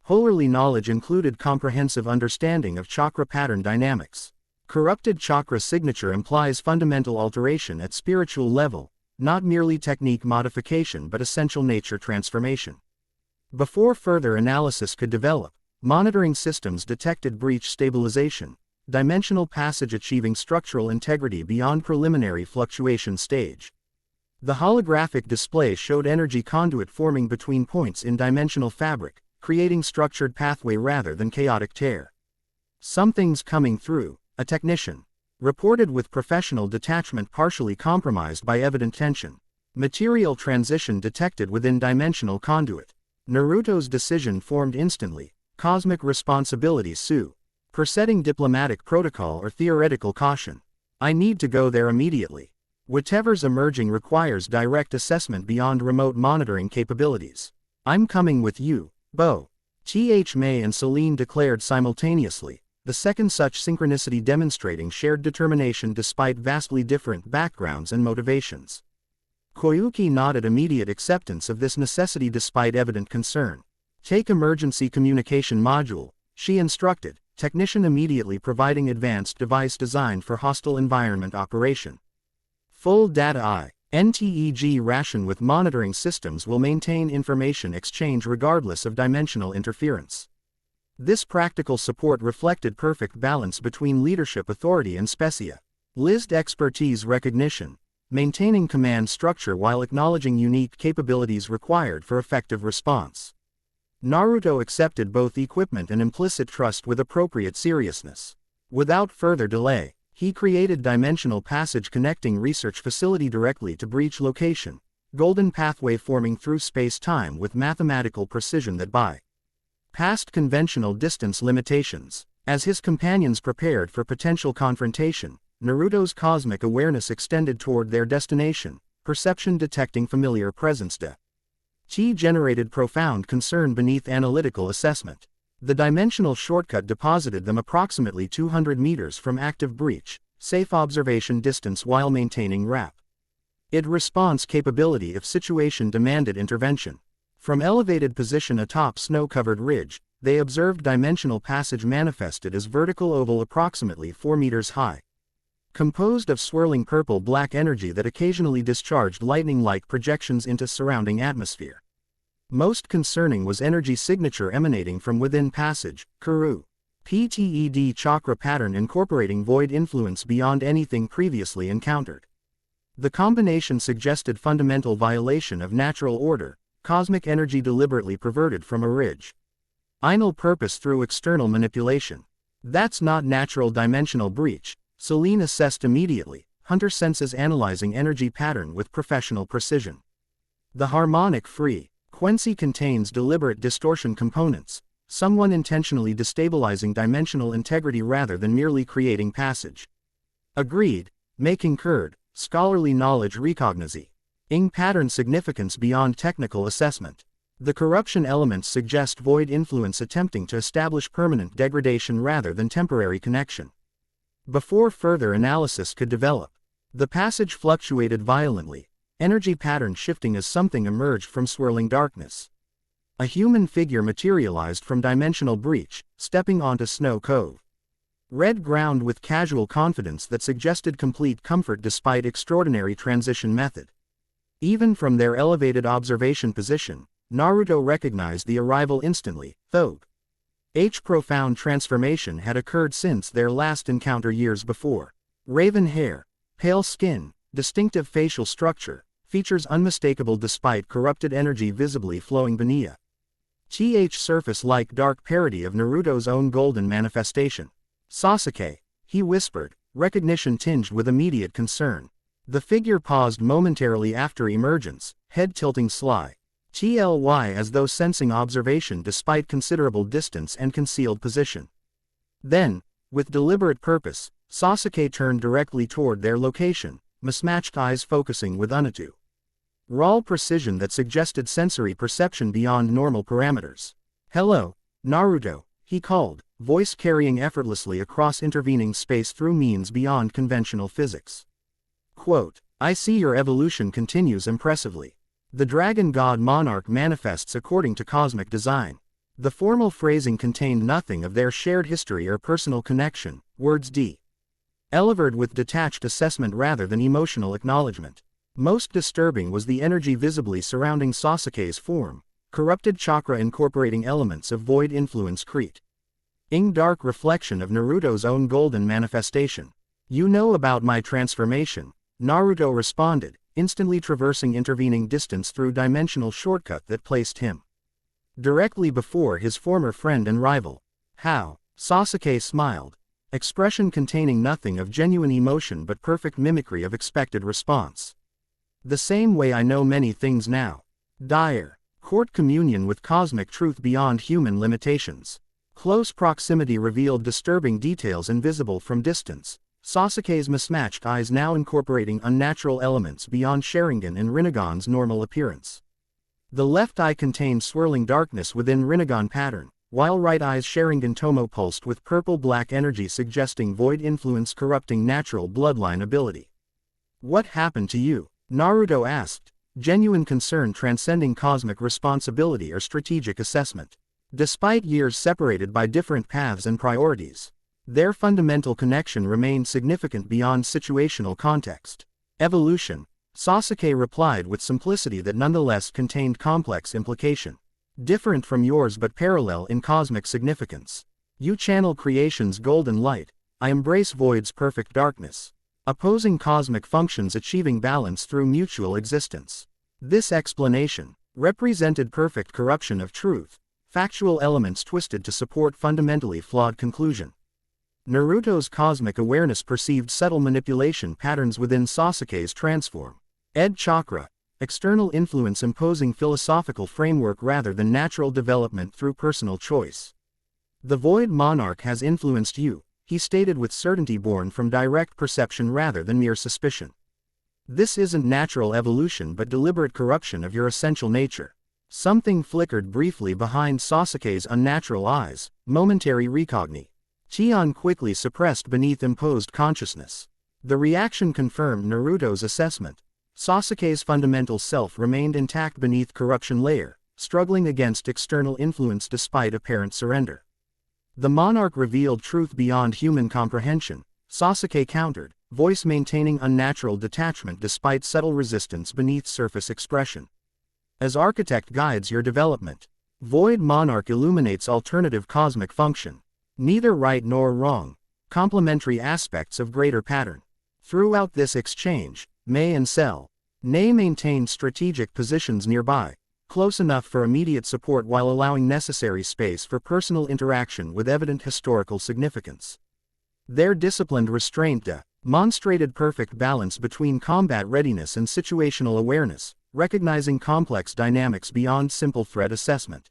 Holerly knowledge included comprehensive understanding of chakra pattern dynamics. Corrupted chakra signature implies fundamental alteration at spiritual level, not merely technique modification but essential nature transformation. Before further analysis could develop, monitoring systems detected breach stabilization, dimensional passage achieving structural integrity beyond preliminary fluctuation stage. The holographic display showed energy conduit forming between points in dimensional fabric, creating structured pathway rather than chaotic tear. Something's coming through, a technician reported with professional detachment partially compromised by evident tension. Material transition detected within dimensional conduit. Naruto's decision formed instantly, cosmic responsibility sue. Presetting diplomatic protocol or theoretical caution. I need to go there immediately. Whatever's emerging requires direct assessment beyond remote monitoring capabilities. I'm coming with you, Bo. Mei and Celine declared simultaneously, the second such synchronicity demonstrating shared determination despite vastly different backgrounds and motivations. Koyuki nodded immediate acceptance of this necessity despite evident concern. Take emergency communication module, she instructed, technician immediately providing advanced device designed for hostile environment operation. Full data NTEG ration with monitoring systems will maintain information exchange regardless of dimensional interference. This practical support reflected perfect balance between leadership authority and specia. LISD expertise recognition, maintaining command structure while acknowledging unique capabilities required for effective response. Naruto accepted both equipment and implicit trust with appropriate seriousness. Without further delay, He created dimensional passage connecting research facility directly to breach location, golden pathway forming through space-time with mathematical precision that bypassed conventional distance limitations. As his companions prepared for potential confrontation, Naruto's cosmic awareness extended toward their destination, perception detecting familiar presence. Chi generated profound concern beneath analytical assessment. The dimensional shortcut deposited them approximately 200 meters from active breach, safe observation distance while maintaining rapid response capability if situation demanded intervention. From elevated position atop snow-covered ridge, they observed dimensional passage manifested as vertical oval approximately 4 meters high, composed of swirling purple-black energy that occasionally discharged lightning-like projections into surrounding atmosphere. Most concerning was energy signature emanating from within passage, Kuru. PTED chakra pattern incorporating void influence beyond anything previously encountered. The combination suggested fundamental violation of natural order, cosmic energy deliberately perverted from original purpose through external manipulation. That's not natural dimensional breach, Celine assessed immediately, Hunter senses analyzing energy pattern with professional precision. The harmonic frequency contains deliberate distortion components, someone intentionally destabilizing dimensional integrity rather than merely creating passage. Agreed, making curd, scholarly knowledge recognizing pattern significance beyond technical assessment. The corruption elements suggest void influence attempting to establish permanent degradation rather than temporary connection. Before further analysis could develop, the passage fluctuated violently, energy pattern shifting as something emerged from swirling darkness. A human figure materialized from dimensional breach, stepping onto Snow Cove. Red ground with casual confidence that suggested complete comfort despite extraordinary transition method. Even from their elevated observation position, Naruto recognized the arrival instantly, though profound transformation had occurred since their last encounter years before. Raven hair, pale skin, distinctive facial structure, features unmistakable despite corrupted energy visibly flowing beneath. Surface-like dark parody of Naruto's own golden manifestation. Sasuke, he whispered, recognition tinged with immediate concern. The figure paused momentarily after emergence, head tilting sly. As though sensing observation despite considerable distance and concealed position. Then, with deliberate purpose, Sasuke turned directly toward their location, mismatched eyes focusing with raw precision that suggested sensory perception beyond normal parameters. "Hello, Naruto," he called, voice carrying effortlessly across intervening space through means beyond conventional physics. Quote, "I see your evolution continues impressively. The dragon god Monarch manifests according to cosmic design." The formal phrasing contained nothing of their shared history or personal connection, words delivered with detached assessment rather than emotional acknowledgement. Most disturbing was the energy visibly surrounding Sasuke's form, corrupted chakra incorporating elements of void influence dark reflection of Naruto's own golden manifestation. "You know about my transformation," Naruto responded, instantly traversing intervening distance through dimensional shortcut that placed him directly before his former friend and rival. "How?" Sasuke smiled, expression containing nothing of genuine emotion but perfect mimicry of expected response. "The same way I know many things now. Dire court communion with cosmic truth beyond human limitations." Close proximity revealed disturbing details invisible from distance. Sasuke's mismatched eyes now incorporating unnatural elements beyond Sharingan and Rinnegan's normal appearance. The left eye contained swirling darkness within Rinnegan pattern, while right eye's Sharingan Tomo pulsed with purple-black energy suggesting void influence corrupting natural bloodline ability. "What happened to you?" Naruto asked, genuine concern transcending cosmic responsibility or strategic assessment. Despite years separated by different paths and priorities, their fundamental connection remained significant beyond situational context. "Evolution," Sasuke replied with simplicity that nonetheless contained complex implication. "Different from yours but parallel in cosmic significance. You channel creation's golden light, I embrace void's perfect darkness. Opposing cosmic functions achieving balance through mutual existence." This explanation represented perfect corruption of truth, factual elements twisted to support fundamentally flawed conclusion. Naruto's cosmic awareness perceived subtle manipulation patterns within Sasuke's transform. Ed chakra, external influence imposing philosophical framework rather than natural development through personal choice. The Void Monarch has influenced you, he stated with certainty born from direct perception rather than mere suspicion. This isn't natural evolution but deliberate corruption of your essential nature. Something flickered briefly behind Sasuke's unnatural eyes, momentary recognition. Chion quickly suppressed beneath imposed consciousness. The reaction confirmed Naruto's assessment. Sasuke's fundamental self remained intact beneath corruption layer, struggling against external influence despite apparent surrender. The monarch revealed truth beyond human comprehension, Sasuke countered, voice maintaining unnatural detachment despite subtle resistance beneath surface expression. As architect guides your development, Void Monarch illuminates alternative cosmic function. Neither right nor wrong, complementary aspects of greater pattern. Throughout this exchange, Mei and Cell, Nei maintained strategic positions nearby, close enough for immediate support while allowing necessary space for personal interaction with evident historical significance. Their disciplined restraint demonstrated perfect balance between combat readiness and situational awareness, recognizing complex dynamics beyond simple threat assessment.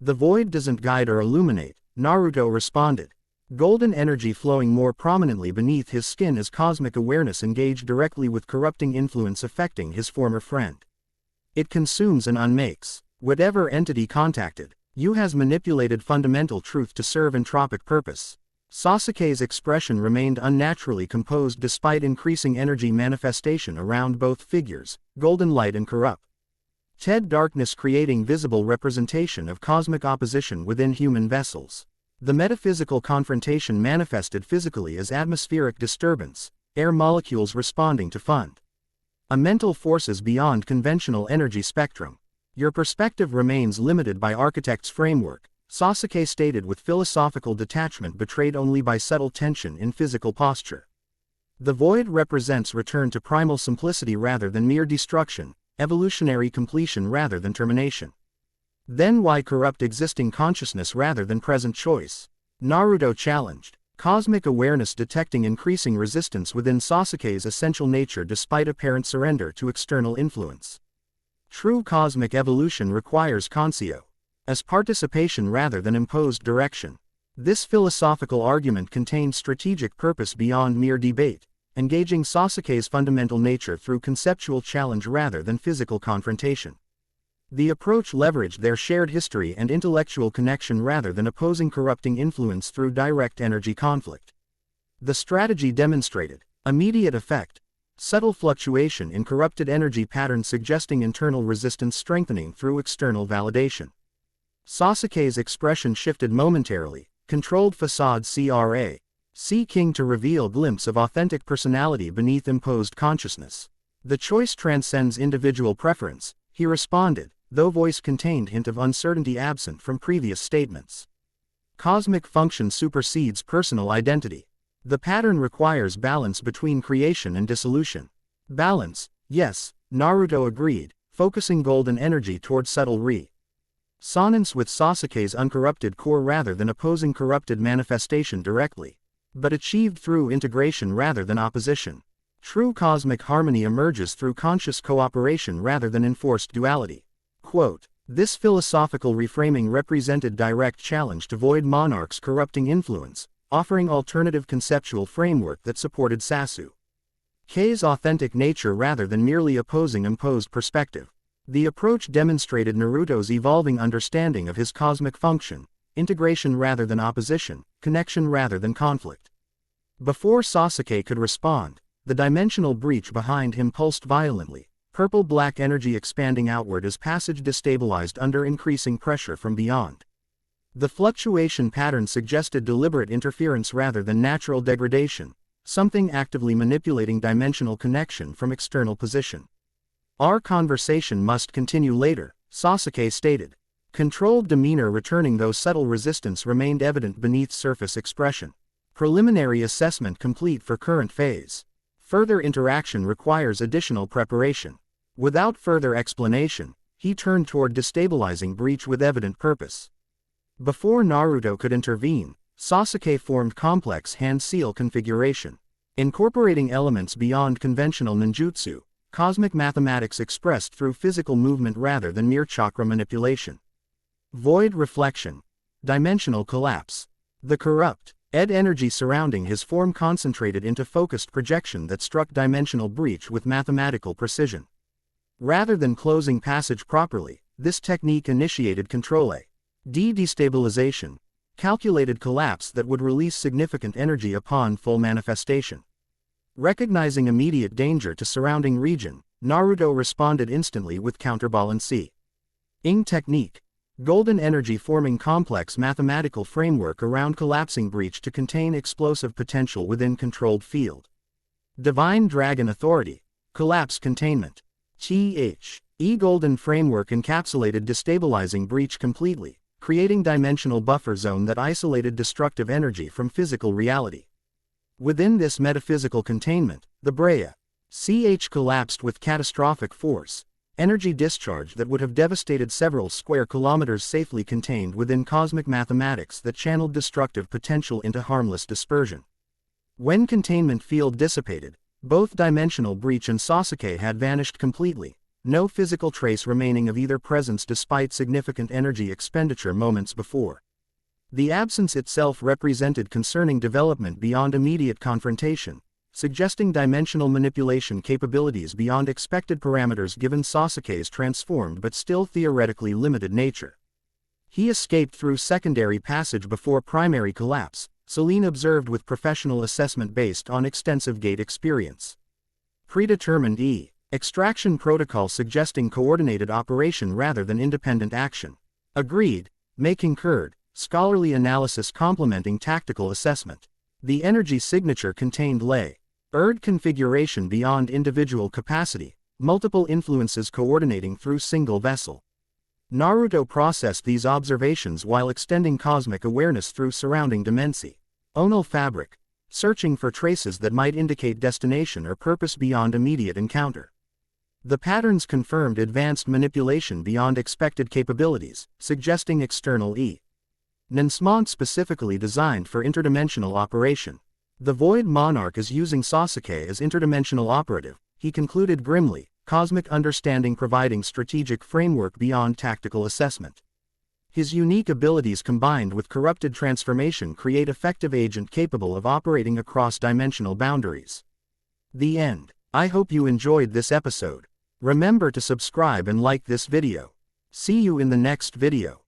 The void doesn't guide or illuminate, Naruto responded. Golden energy flowing more prominently beneath his skin as cosmic awareness engaged directly with corrupting influence affecting his former friend. It consumes and unmakes. Whatever entity contacted you has manipulated fundamental truth to serve entropic purpose. Sasuke's expression remained unnaturally composed despite increasing energy manifestation around both figures, golden light and corrupt. Darkness creating visible representation of cosmic opposition within human vessels. The metaphysical confrontation manifested physically as atmospheric disturbance, air molecules responding to mental forces beyond conventional energy spectrum. Your perspective remains limited by architect's framework, Sasuke stated with philosophical detachment betrayed only by subtle tension in physical posture. The void represents return to primal simplicity rather than mere destruction, evolutionary completion rather than termination. Then why corrupt existing consciousness rather than present choice? Naruto challenged. Cosmic awareness detecting increasing resistance within Sasuke's essential nature despite apparent surrender to external influence. True cosmic evolution requires conscio as participation rather than imposed direction. This philosophical argument contained strategic purpose beyond mere debate, engaging Sasuke's fundamental nature through conceptual challenge rather than physical confrontation. The approach leveraged their shared history and intellectual connection rather than opposing corrupting influence through direct energy conflict. The strategy demonstrated immediate effect, subtle fluctuation in corrupted energy patterns suggesting internal resistance strengthening through external validation. Sasuke's expression shifted momentarily, controlled facade C King to reveal glimpse of authentic personality beneath imposed consciousness. The choice transcends individual preference, he responded, though voice contained hint of uncertainty absent from previous statements. Cosmic function supersedes personal identity. The pattern requires balance between creation and dissolution. Balance, yes, Naruto agreed, focusing golden energy toward subtle resonance with Sasuke's uncorrupted core rather than opposing corrupted manifestation directly, but achieved through integration rather than opposition. True cosmic harmony emerges through conscious cooperation rather than enforced duality. Quote, this philosophical reframing represented direct challenge to Void Monarch's corrupting influence, offering alternative conceptual framework that supported Sasuke's authentic nature rather than merely opposing imposed perspective. The approach demonstrated Naruto's evolving understanding of his cosmic function, integration rather than opposition, connection rather than conflict. Before Sasuke could respond, the dimensional breach behind him pulsed violently, purple-black energy expanding outward as passage destabilized under increasing pressure from beyond. The fluctuation pattern suggested deliberate interference rather than natural degradation, something actively manipulating dimensional connection from external position. Our conversation must continue later, Sasuke stated. Controlled demeanor returning though subtle resistance remained evident beneath surface expression. Preliminary assessment complete for current phase. Further interaction requires additional preparation. Without further explanation, he turned toward destabilizing breach with evident purpose. Before Naruto could intervene, Sasuke formed complex hand-seal configuration. Incorporating elements beyond conventional ninjutsu, cosmic mathematics expressed through physical movement rather than mere chakra manipulation. Void reflection. Dimensional collapse. The corrupt, energy surrounding his form concentrated into focused projection that struck dimensional breach with mathematical precision. Rather than closing passage properly, this technique initiated control destabilization, calculated collapse that would release significant energy upon full manifestation. Recognizing immediate danger to surrounding region, Naruto responded instantly with counterbalance technique. Golden energy forming complex mathematical framework around collapsing breach to contain explosive potential within controlled field. Divine Dragon Authority. Collapse containment. Golden framework encapsulated destabilizing breach completely, creating dimensional buffer zone that isolated destructive energy from physical reality. Within this metaphysical containment, the Brea collapsed with catastrophic force. Energy discharge that would have devastated several square kilometers safely contained within cosmic mathematics that channeled destructive potential into harmless dispersion. When containment field dissipated, both dimensional breach and Sasuke had vanished completely, no physical trace remaining of either presence despite significant energy expenditure moments before. The absence itself represented concerning development beyond immediate confrontation, suggesting dimensional manipulation capabilities beyond expected parameters given Sasuke's transformed but still theoretically limited nature. He escaped through secondary passage before primary collapse, Celine observed with professional assessment based on extensive gate experience. Predetermined extraction protocol suggesting coordinated operation rather than independent action. Agreed, may concurred, scholarly analysis complementing tactical assessment. The energy signature contained configuration beyond individual capacity, multiple influences coordinating through single vessel. Naruto processed these observations while extending cosmic awareness through surrounding dimensi. Onal fabric, searching for traces that might indicate destination or purpose beyond immediate encounter. The patterns confirmed advanced manipulation beyond expected capabilities, suggesting external Nansmont specifically designed for interdimensional operation. The Void Monarch is using Sasuke as interdimensional operative, he concluded grimly, cosmic understanding providing strategic framework beyond tactical assessment. His unique abilities combined with corrupted transformation create effective agent capable of operating across dimensional boundaries. The end. I hope you enjoyed this episode. Remember to subscribe and like this video. See you in the next video.